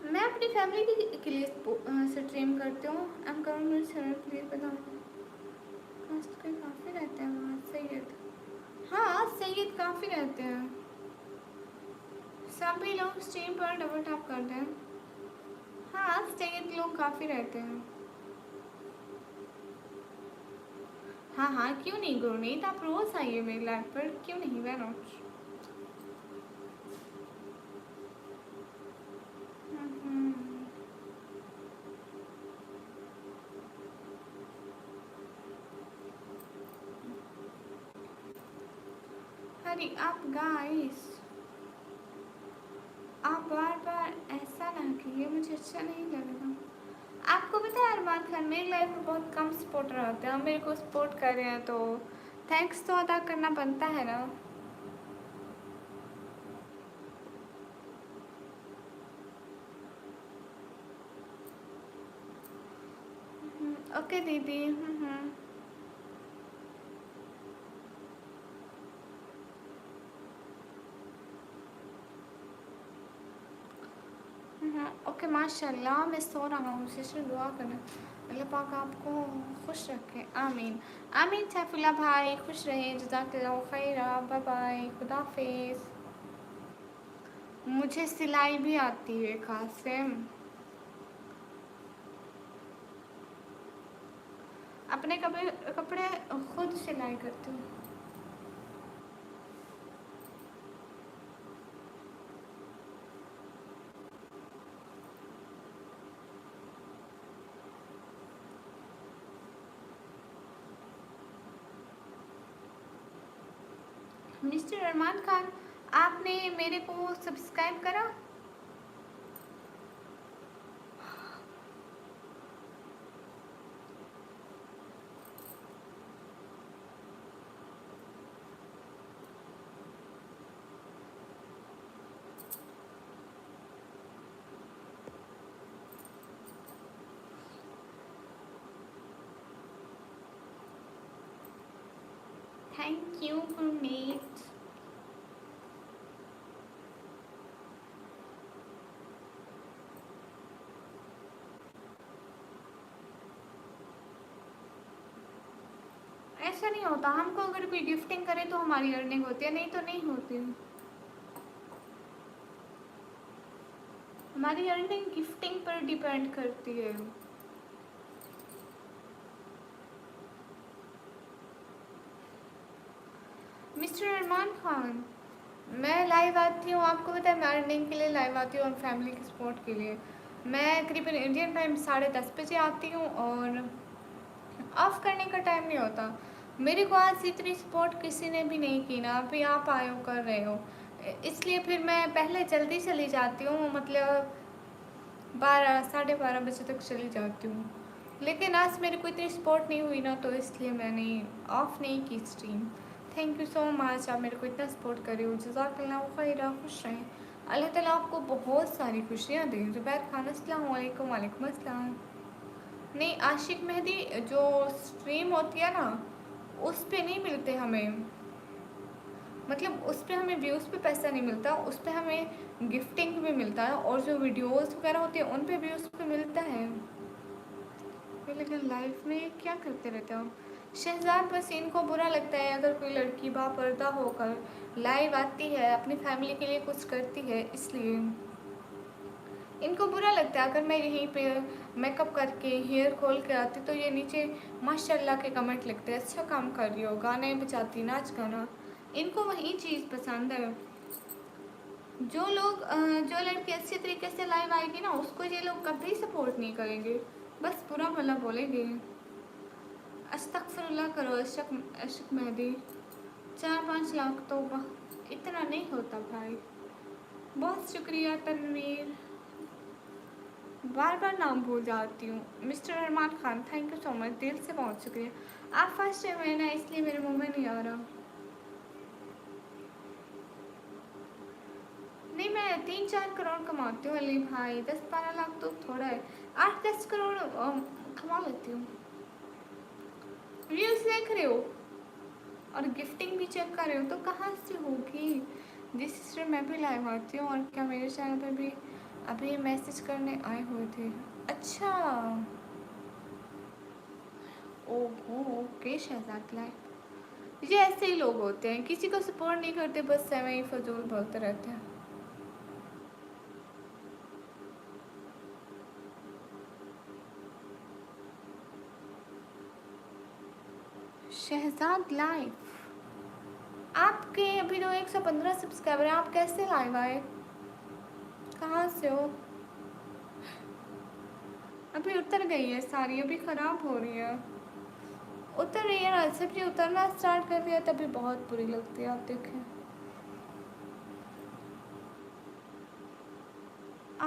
मैं अपनी फैमिली के लिए स्ट्रीम करती हूँ। एम करूँ मेरे चैनल प्लीज बताओ। कास्ट के काफ़ी रहते हैं वहाँ सैयद। हाँ सैयद काफ़ी रहते हैं। सभी लोग स्ट्रीम पर डबल टैप करते हैं। हाँ सैयद लोग काफ़ी रहते हैं। हाँ हाँ क्यों नहीं गुरमीत, आप रोज़ आइए मेरे लाइव पर, क्यों नहीं, वै नॉट। हरी आप गाइस, आप बार बार ऐसा ना कीजिए, मुझे अच्छा नहीं लगेगा। आपको पता है अरमान खान, मेरी लाइफ में बहुत कम सपोर्टर आते हैं, मेरे को सपोर्ट कर रहे हैं तो थैंक्स तो अदा करना बनता है ना। ओके दीदी। ओके माशाल्लाह, मैं सो रहा हूँ, सिस्टर दुआ करना अल्लाह पाक आपको खुश रखे, आमीन आमीन। सैफुल्ला भाई खुश रहें, जज़ाकल्लाह खैरा, बाय बाय, खुदा हाफिज़। मुझे सिलाई भी आती है कासिम, अपने कपड़े कपड़े खुद सिलाई करती हूँ। मिस्टर अरमान खान, आपने मेरे को सब्सक्राइब करा? Thank you Gurmeet. ऐसा नहीं होता, हमको अगर कोई गिफ्टिंग करे तो हमारी अर्निंग होती है, नहीं तो नहीं होती। हमारी अर्निंग गिफ्टिंग पर डिपेंड करती है। मिस्टर अरमान खान, मैं लाइव आती हूँ, आपको पता है मैं अर्निंग के लिए लाइव आती हूँ और फैमिली के सपोर्ट के लिए। मैं करीबन इंडियन टाइम 10:30 बजे आती हूँ और ऑफ करने का टाइम नहीं होता। मेरे को आज इतनी सपोर्ट किसी ने भी नहीं की ना, अभी आप आए हो कर रहे हो, इसलिए फिर मैं पहले जल्दी चली जाती हूँ, मतलब 12 साढ़े 12 बजे तक चली जाती हूँ। लेकिन आज मेरे को इतनी सपोर्ट नहीं हुई ना, तो इसलिए मैंने ऑफ नहीं की stream. Thank you so much, आप मेरे को इतना सपोर्ट कर रहे हो। जज़ाकल्लाह खैरा, खुश रहें, अल्लाह ताला आपको बहुत सारी खुशियाँ दे। ज़ुबैर खान अस्सलाम वालेकुम। वालेकुम अस्सलाम। नहीं, आशिक मेहंदी जो स्ट्रीम होती है ना, उस पे नहीं मिलते हमें, मतलब उस पर हमें व्यूज़ पे पैसा नहीं मिलता, उस पर हमें गिफ्टिंग भी मिलता है, और जो वीडियोस वगैरह होती है उन पे व्यूज़ पे मिलता है। लेकिन लाइफ में क्या करते रहते हो शहजाद? बस इनको बुरा लगता है अगर कोई लड़की बापर्दा होकर लाइव आती है, अपनी फैमिली के लिए कुछ करती है, इसलिए इनको बुरा लगता है। अगर मैं यहीं पे मेकअप करके हेयर खोल के आती तो ये नीचे माशाल्लाह के कमेंट लिखते हैं, अच्छा काम कर रही हो, गाने बजाती, नाच गाना। इनको वही चीज़ पसंद है। जो लोग जो लड़की अच्छे तरीके से लाइव आएगी ना, उसको ये लोग कभी सपोर्ट नहीं करेंगे, बस बुरा भला बोलेंगे। अस्तगफिरुल्लाह करो अशक मेहदी। 4-5 लाख तो इतना नहीं होता भाई। बहुत शुक्रिया तनवीर, बार बार नाम भूल जाती हूँ। Mister Arman Khan, thank you so much, दिल से बहुत शुक्रिया। आप फर्स्ट टाइम है ना, इसलिए मेरे मुंह में नहीं आ रहा। नहीं, मैं 3-4 करोड़ कमाती हूँ अली भाई, 10-12 लाख तो थोड़ा है, 8-10 करोड़ कमा लेती हूँ। व्यूज़ देख रहे हो और गिफ्टिंग भी चेक कर रहे हो, तो कहाँ से होगी? दिस सिस्टर, मैं भी लाइव आती हूँ, और क्या मेरे चैनल पर भी अभी मैसेज करने आए हुए थे? अच्छा, ओहो, ओके शहजाद लाइव। ये ऐसे ही लोग होते हैं, किसी को सपोर्ट नहीं करते, बस सेवे ही फजूल बोलते रहते हैं। शहजाद लाइव, आपके अभी तो 115 सब्सक्राइबर हैं, आप कैसे लाइव आए? कहाँ से हो? अभी उतर गई है सारी, अभी ख़राब हो रही है। उतर रही है ना, सब्जी उतरना स्टार्ट कर दिया तभी बहुत बुरी लगती है, आप देखें।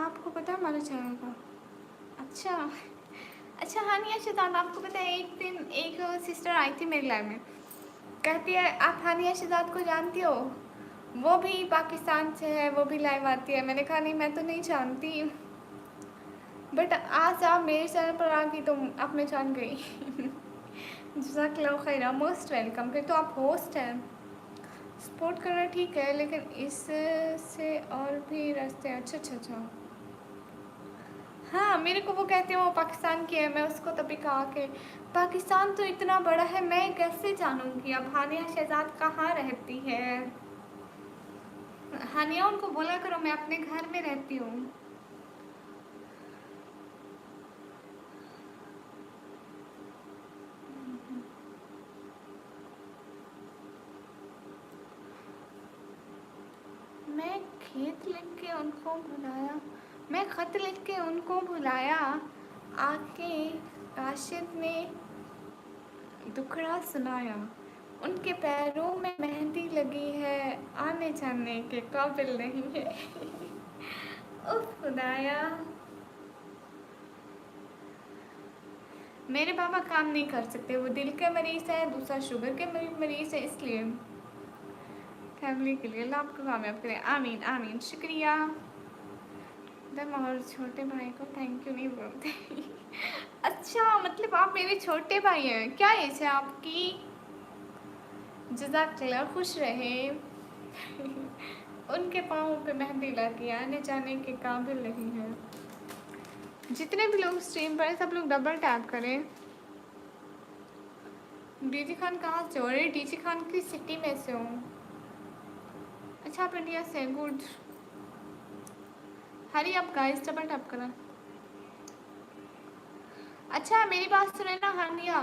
आपको पता है हमारे चैनल का? अच्छा, अच्छा हानिया शहजाद, आपको पता है एक दिन एक सिस्टर आई थी मेरी लाइफ में, कहती है आप हानिया शहजाद को जानती हो, वो भी पाकिस्तान से है, वो भी लाइव आती है। मैंने कहा नहीं, मैं तो नहीं जानती, बट आज आप मेरे चैनल पर आ गई तो आप मैं जान गई। जज़ाकल्लाह खैरा, मोस्ट वेलकम। फिर तो आप होस्ट हैं। सपोर्ट करना ठीक है, लेकिन इससे और भी रास्ते। अच्छा अच्छा अच्छा, हाँ, मेरे को वो कहते हैं वो पाकिस्तान की है, मैं उसको तभी कहा कि पाकिस्तान तो इतना बड़ा है, मैं कैसे जानूँगी अब हानिया शहजाद कहाँ रहती है। हानिया, उनको बोला करो मैं अपने घर में रहती हूँ। मैं खेत लिख के उनको बुलाया, मैं खत लिख के उनको बुलाया, आके राशिद ने दुखड़ा सुनाया, उनके पैरों में मेहंदी लगी है, आने जाने के काबिल नहीं है। उफ खुदाया, मेरे पापा काम नहीं कर सकते, वो दिल के मरीज़ है, दूसरा शुगर के मरीज़ है, इसलिए फैमिली के लिए अल्लाह आपको कामयाब करे, आमीन आमीन। शुक्रिया। दम, और छोटे भाई को थैंक यू नहीं बोलते? अच्छा, मतलब आप मेरे छोटे भाई हैं, क्या एज है आपकी? जज़ाकल्लाह, खुश रहे। उनके पाँव पे मेहंदी लगी, आने जाने के काबिल नहीं है। जितने भी लोग स्ट्रीम पर हैं, सब लोग डबल टैप करें। डीजी खान कहाँ से हो? अरे डीजी खान की सिटी में से हूँ। अच्छा, आप इंडिया से, गुड। हरी आप गाइस, डबल टैप करा। अच्छा, मेरी बात सुने ना हानिया।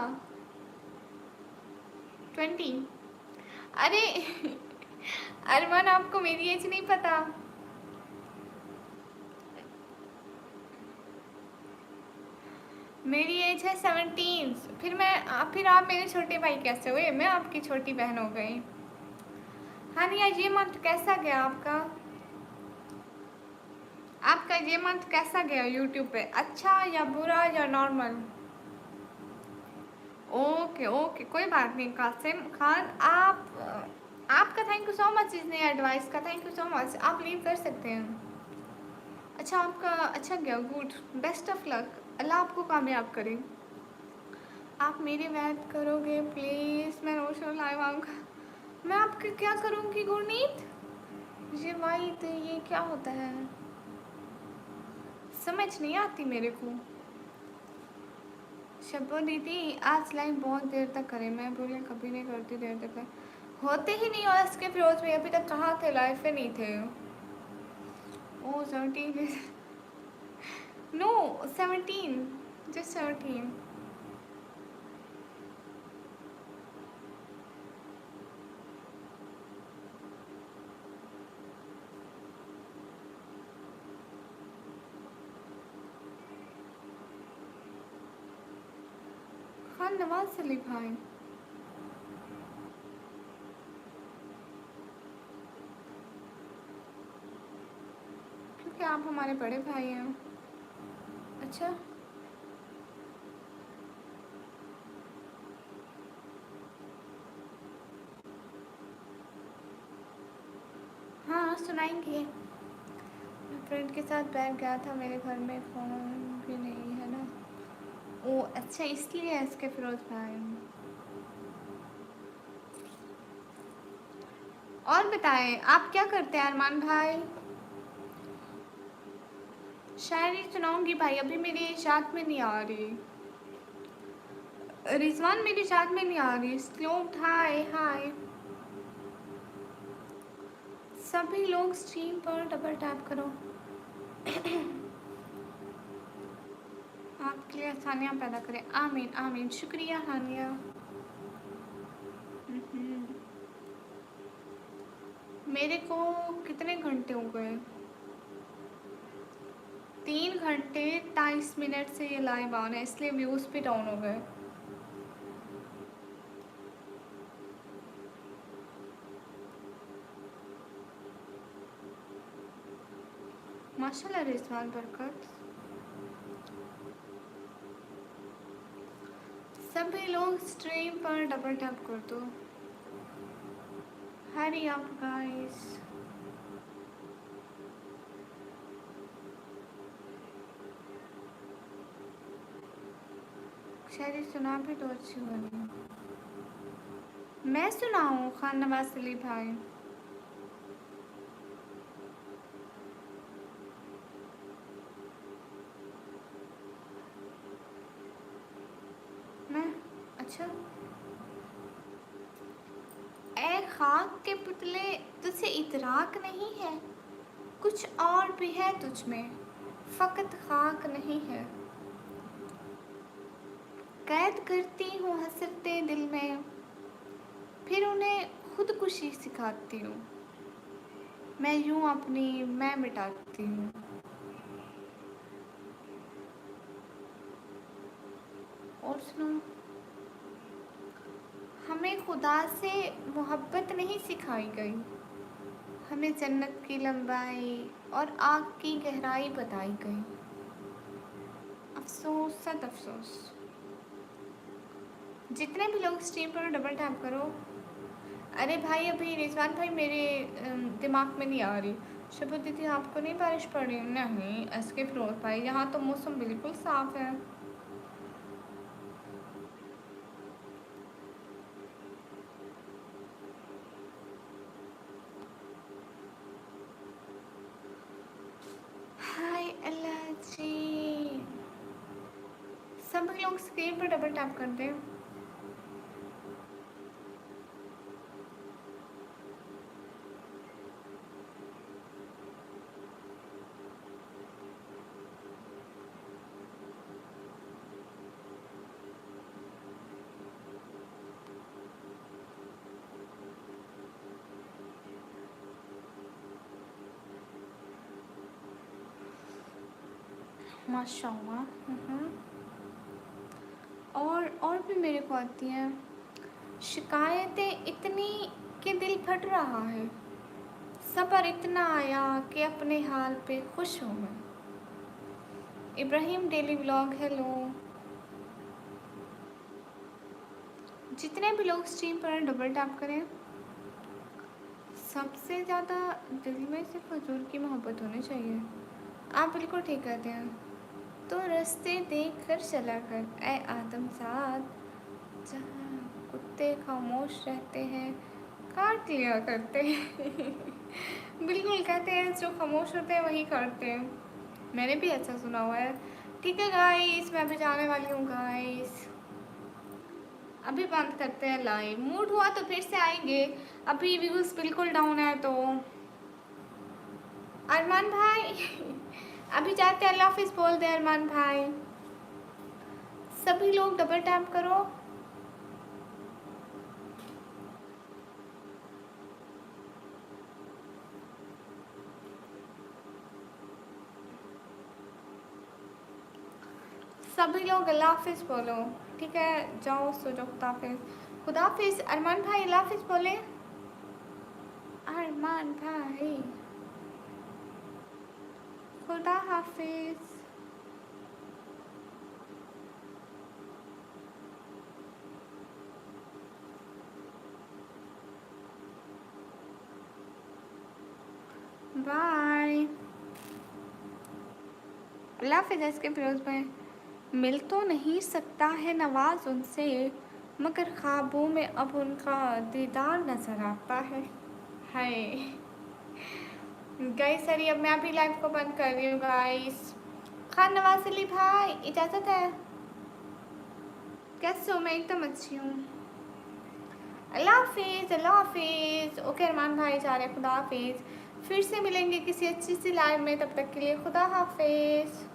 20। अरे अरमान, आपको मेरी एज नहीं पता? मेरी एज है 17। फिर आप मेरे छोटे भाई कैसे हुए? मैं आपकी छोटी बहन हो गई। हाँ नहीं, ये मंथ कैसा गया आपका? आपका ये मंथ कैसा गया यूट्यूब पे? अच्छा या बुरा या नॉर्मल? ओके ओके, कोई बात नहीं कासिम खान। आपका थैंक यू सो मच इतने एडवाइस का, थैंक यू सो मच। आप लीव कर सकते हैं। अच्छा आपका अच्छा गया, गुड, बेस्ट ऑफ लक, अल्लाह आपको कामयाब करे। आप मेरी बात करोगे प्लीज़? मैं रोज लाइव आऊँगा। मैं आपके क्या करूँगी गुरनीत? ये भाई तो ये क्या होता है, समझ नहीं आती मेरे को। शब्बो दीदी आज लाइव बहुत देर तक करे, मैं बोले कभी नहीं करती देर तक, होते ही नहीं। और इसके फिरोज में अभी तक कहाँ थे? लाइफ पे नहीं थे। ओ 17, नो 17, जस्ट 17। खान नवाज अली भाई, क्योंकि आप हमारे बड़े भाई हैं। अच्छा हाँ सुनाएंगे। मैं फ्रेंड के साथ बैठ गया था, मेरे घर में फ़ोन भी नहीं है ना। ओ अच्छा, इसलिए इसके फिरोज भाई। और बताएं आप क्या करते हैं अरमान भाई? शायरी सुनाऊंगी भाई, अभी मेरी याद में नहीं आ रही। रिजवान मेरी याद में नहीं आ रही। स्लोप हाय हाय। सभी लोग स्ट्रीम पर डबल टैप करो। आपके लिए आसानियाँ पैदा करें, आमीन आमीन। शुक्रिया हानिया। मेरे को कितने घंटे हो गए? 3 घंटे 23 मिनट से ये लाइव ऑन है, इसलिए व्यूज़ भी डाउन हो गए। माशाल्लाह रिजवान बरकत। सभी लोग स्ट्रीम पर डबल टैप कर दो। हरी अप गाइस। शायरी सुना भी तो अच्छी बनी। मैं सुनाऊँ खान नवाज अली भाई? मैं अच्छा। ए खाक के पुतले, तुझसे इतराक नहीं है? कुछ और भी है तुझ में, फ़कत खाक नहीं है। कैद करती हूँ हसरते दिल में, फिर उन्हें खुदकुशी सिखाती हूँ। मैं यूँ अपनी मैं मिटाती हूँ। और सुनो, हमें खुदा से मोहब्बत नहीं सिखाई गई, हमें जन्नत की लंबाई और आग की गहराई बताई गई। अफसोस सद अफसोस। जितने भी लोग स्ट्रीम पर डबल टैप करो। अरे भाई अभी रिजवान भाई मेरे दिमाग में नहीं आ रही। शबू दीदी आपको नहीं बारिश पड़ रही? नहीं एसके फिरोज भाई, यहाँ तो मौसम बिल्कुल साफ है। हाय अल्लाह जी। सभी लोग स्क्रीन पर डबल टैप कर दें। माशाल्लाह। और भी मेरे को आती हैं। शिकायतें इतनी कि दिल फट रहा है, सब्र इतना आया कि अपने हाल पे खुश हूँ मैं। Ibrahim daily vlog hello. जितने भी लोग स्ट्रीम पर डबल टैप करें। सबसे ज़्यादा दिल में सिर्फ हुजूर की मोहब्बत होनी चाहिए। आप बिल्कुल ठीक कहते हैं। तो रास्ते देख कर चला कर ए आदम साथ, जहाँ कुत्ते खामोश रहते हैं काट लिया करते हैं। बिल्कुल कहते हैं जो खामोश होते हैं वही काटते हैं। मैंने भी ऐसा सुना हुआ है। ठीक है गाइस, मैं अभी जाने वाली हूँ गाइस। अभी बंद करते हैं लाइव। मूड हुआ तो फिर से आएंगे। अभी व्यूज बिल्कुल डाउन है तो। अरमान भाई अभी जाते हैं, अल्लाह हाफिज बोल दे अरमान भाई। सभी लोग डबल टैप करो। सभी लोग अल्लाह हाफिज बोलो। ठीक है, जाओ सो जाओ। खुदा हाफिज। खुदा हाफिज। अरमान भाई अल्लाह हाफिज बोले। अरमान भाई खुदा हाफिज। बाय। अल्लाह हाफिज। इसके फिरोज भाई। मिल तो नहीं सकता है नवाज उनसे, मगर ख्वाबों में अब उनका दीदार नजर आता है। हाय गाइस, सॉरी अब मैं अभी लाइव को बंद कर रही हूँ गाइस। खान नवाज अली भाई इजाज़त है। कैसे हो? मैं एकदम अच्छी हूँ। अल्लाह हाफिज़ अल्लाह हाफिज़। ओके अरमान भाई जा रहे हैं, खुदा हाफिज़। फिर से मिलेंगे किसी अच्छी सी लाइव में, तब तक के लिए खुदा हाफिज़।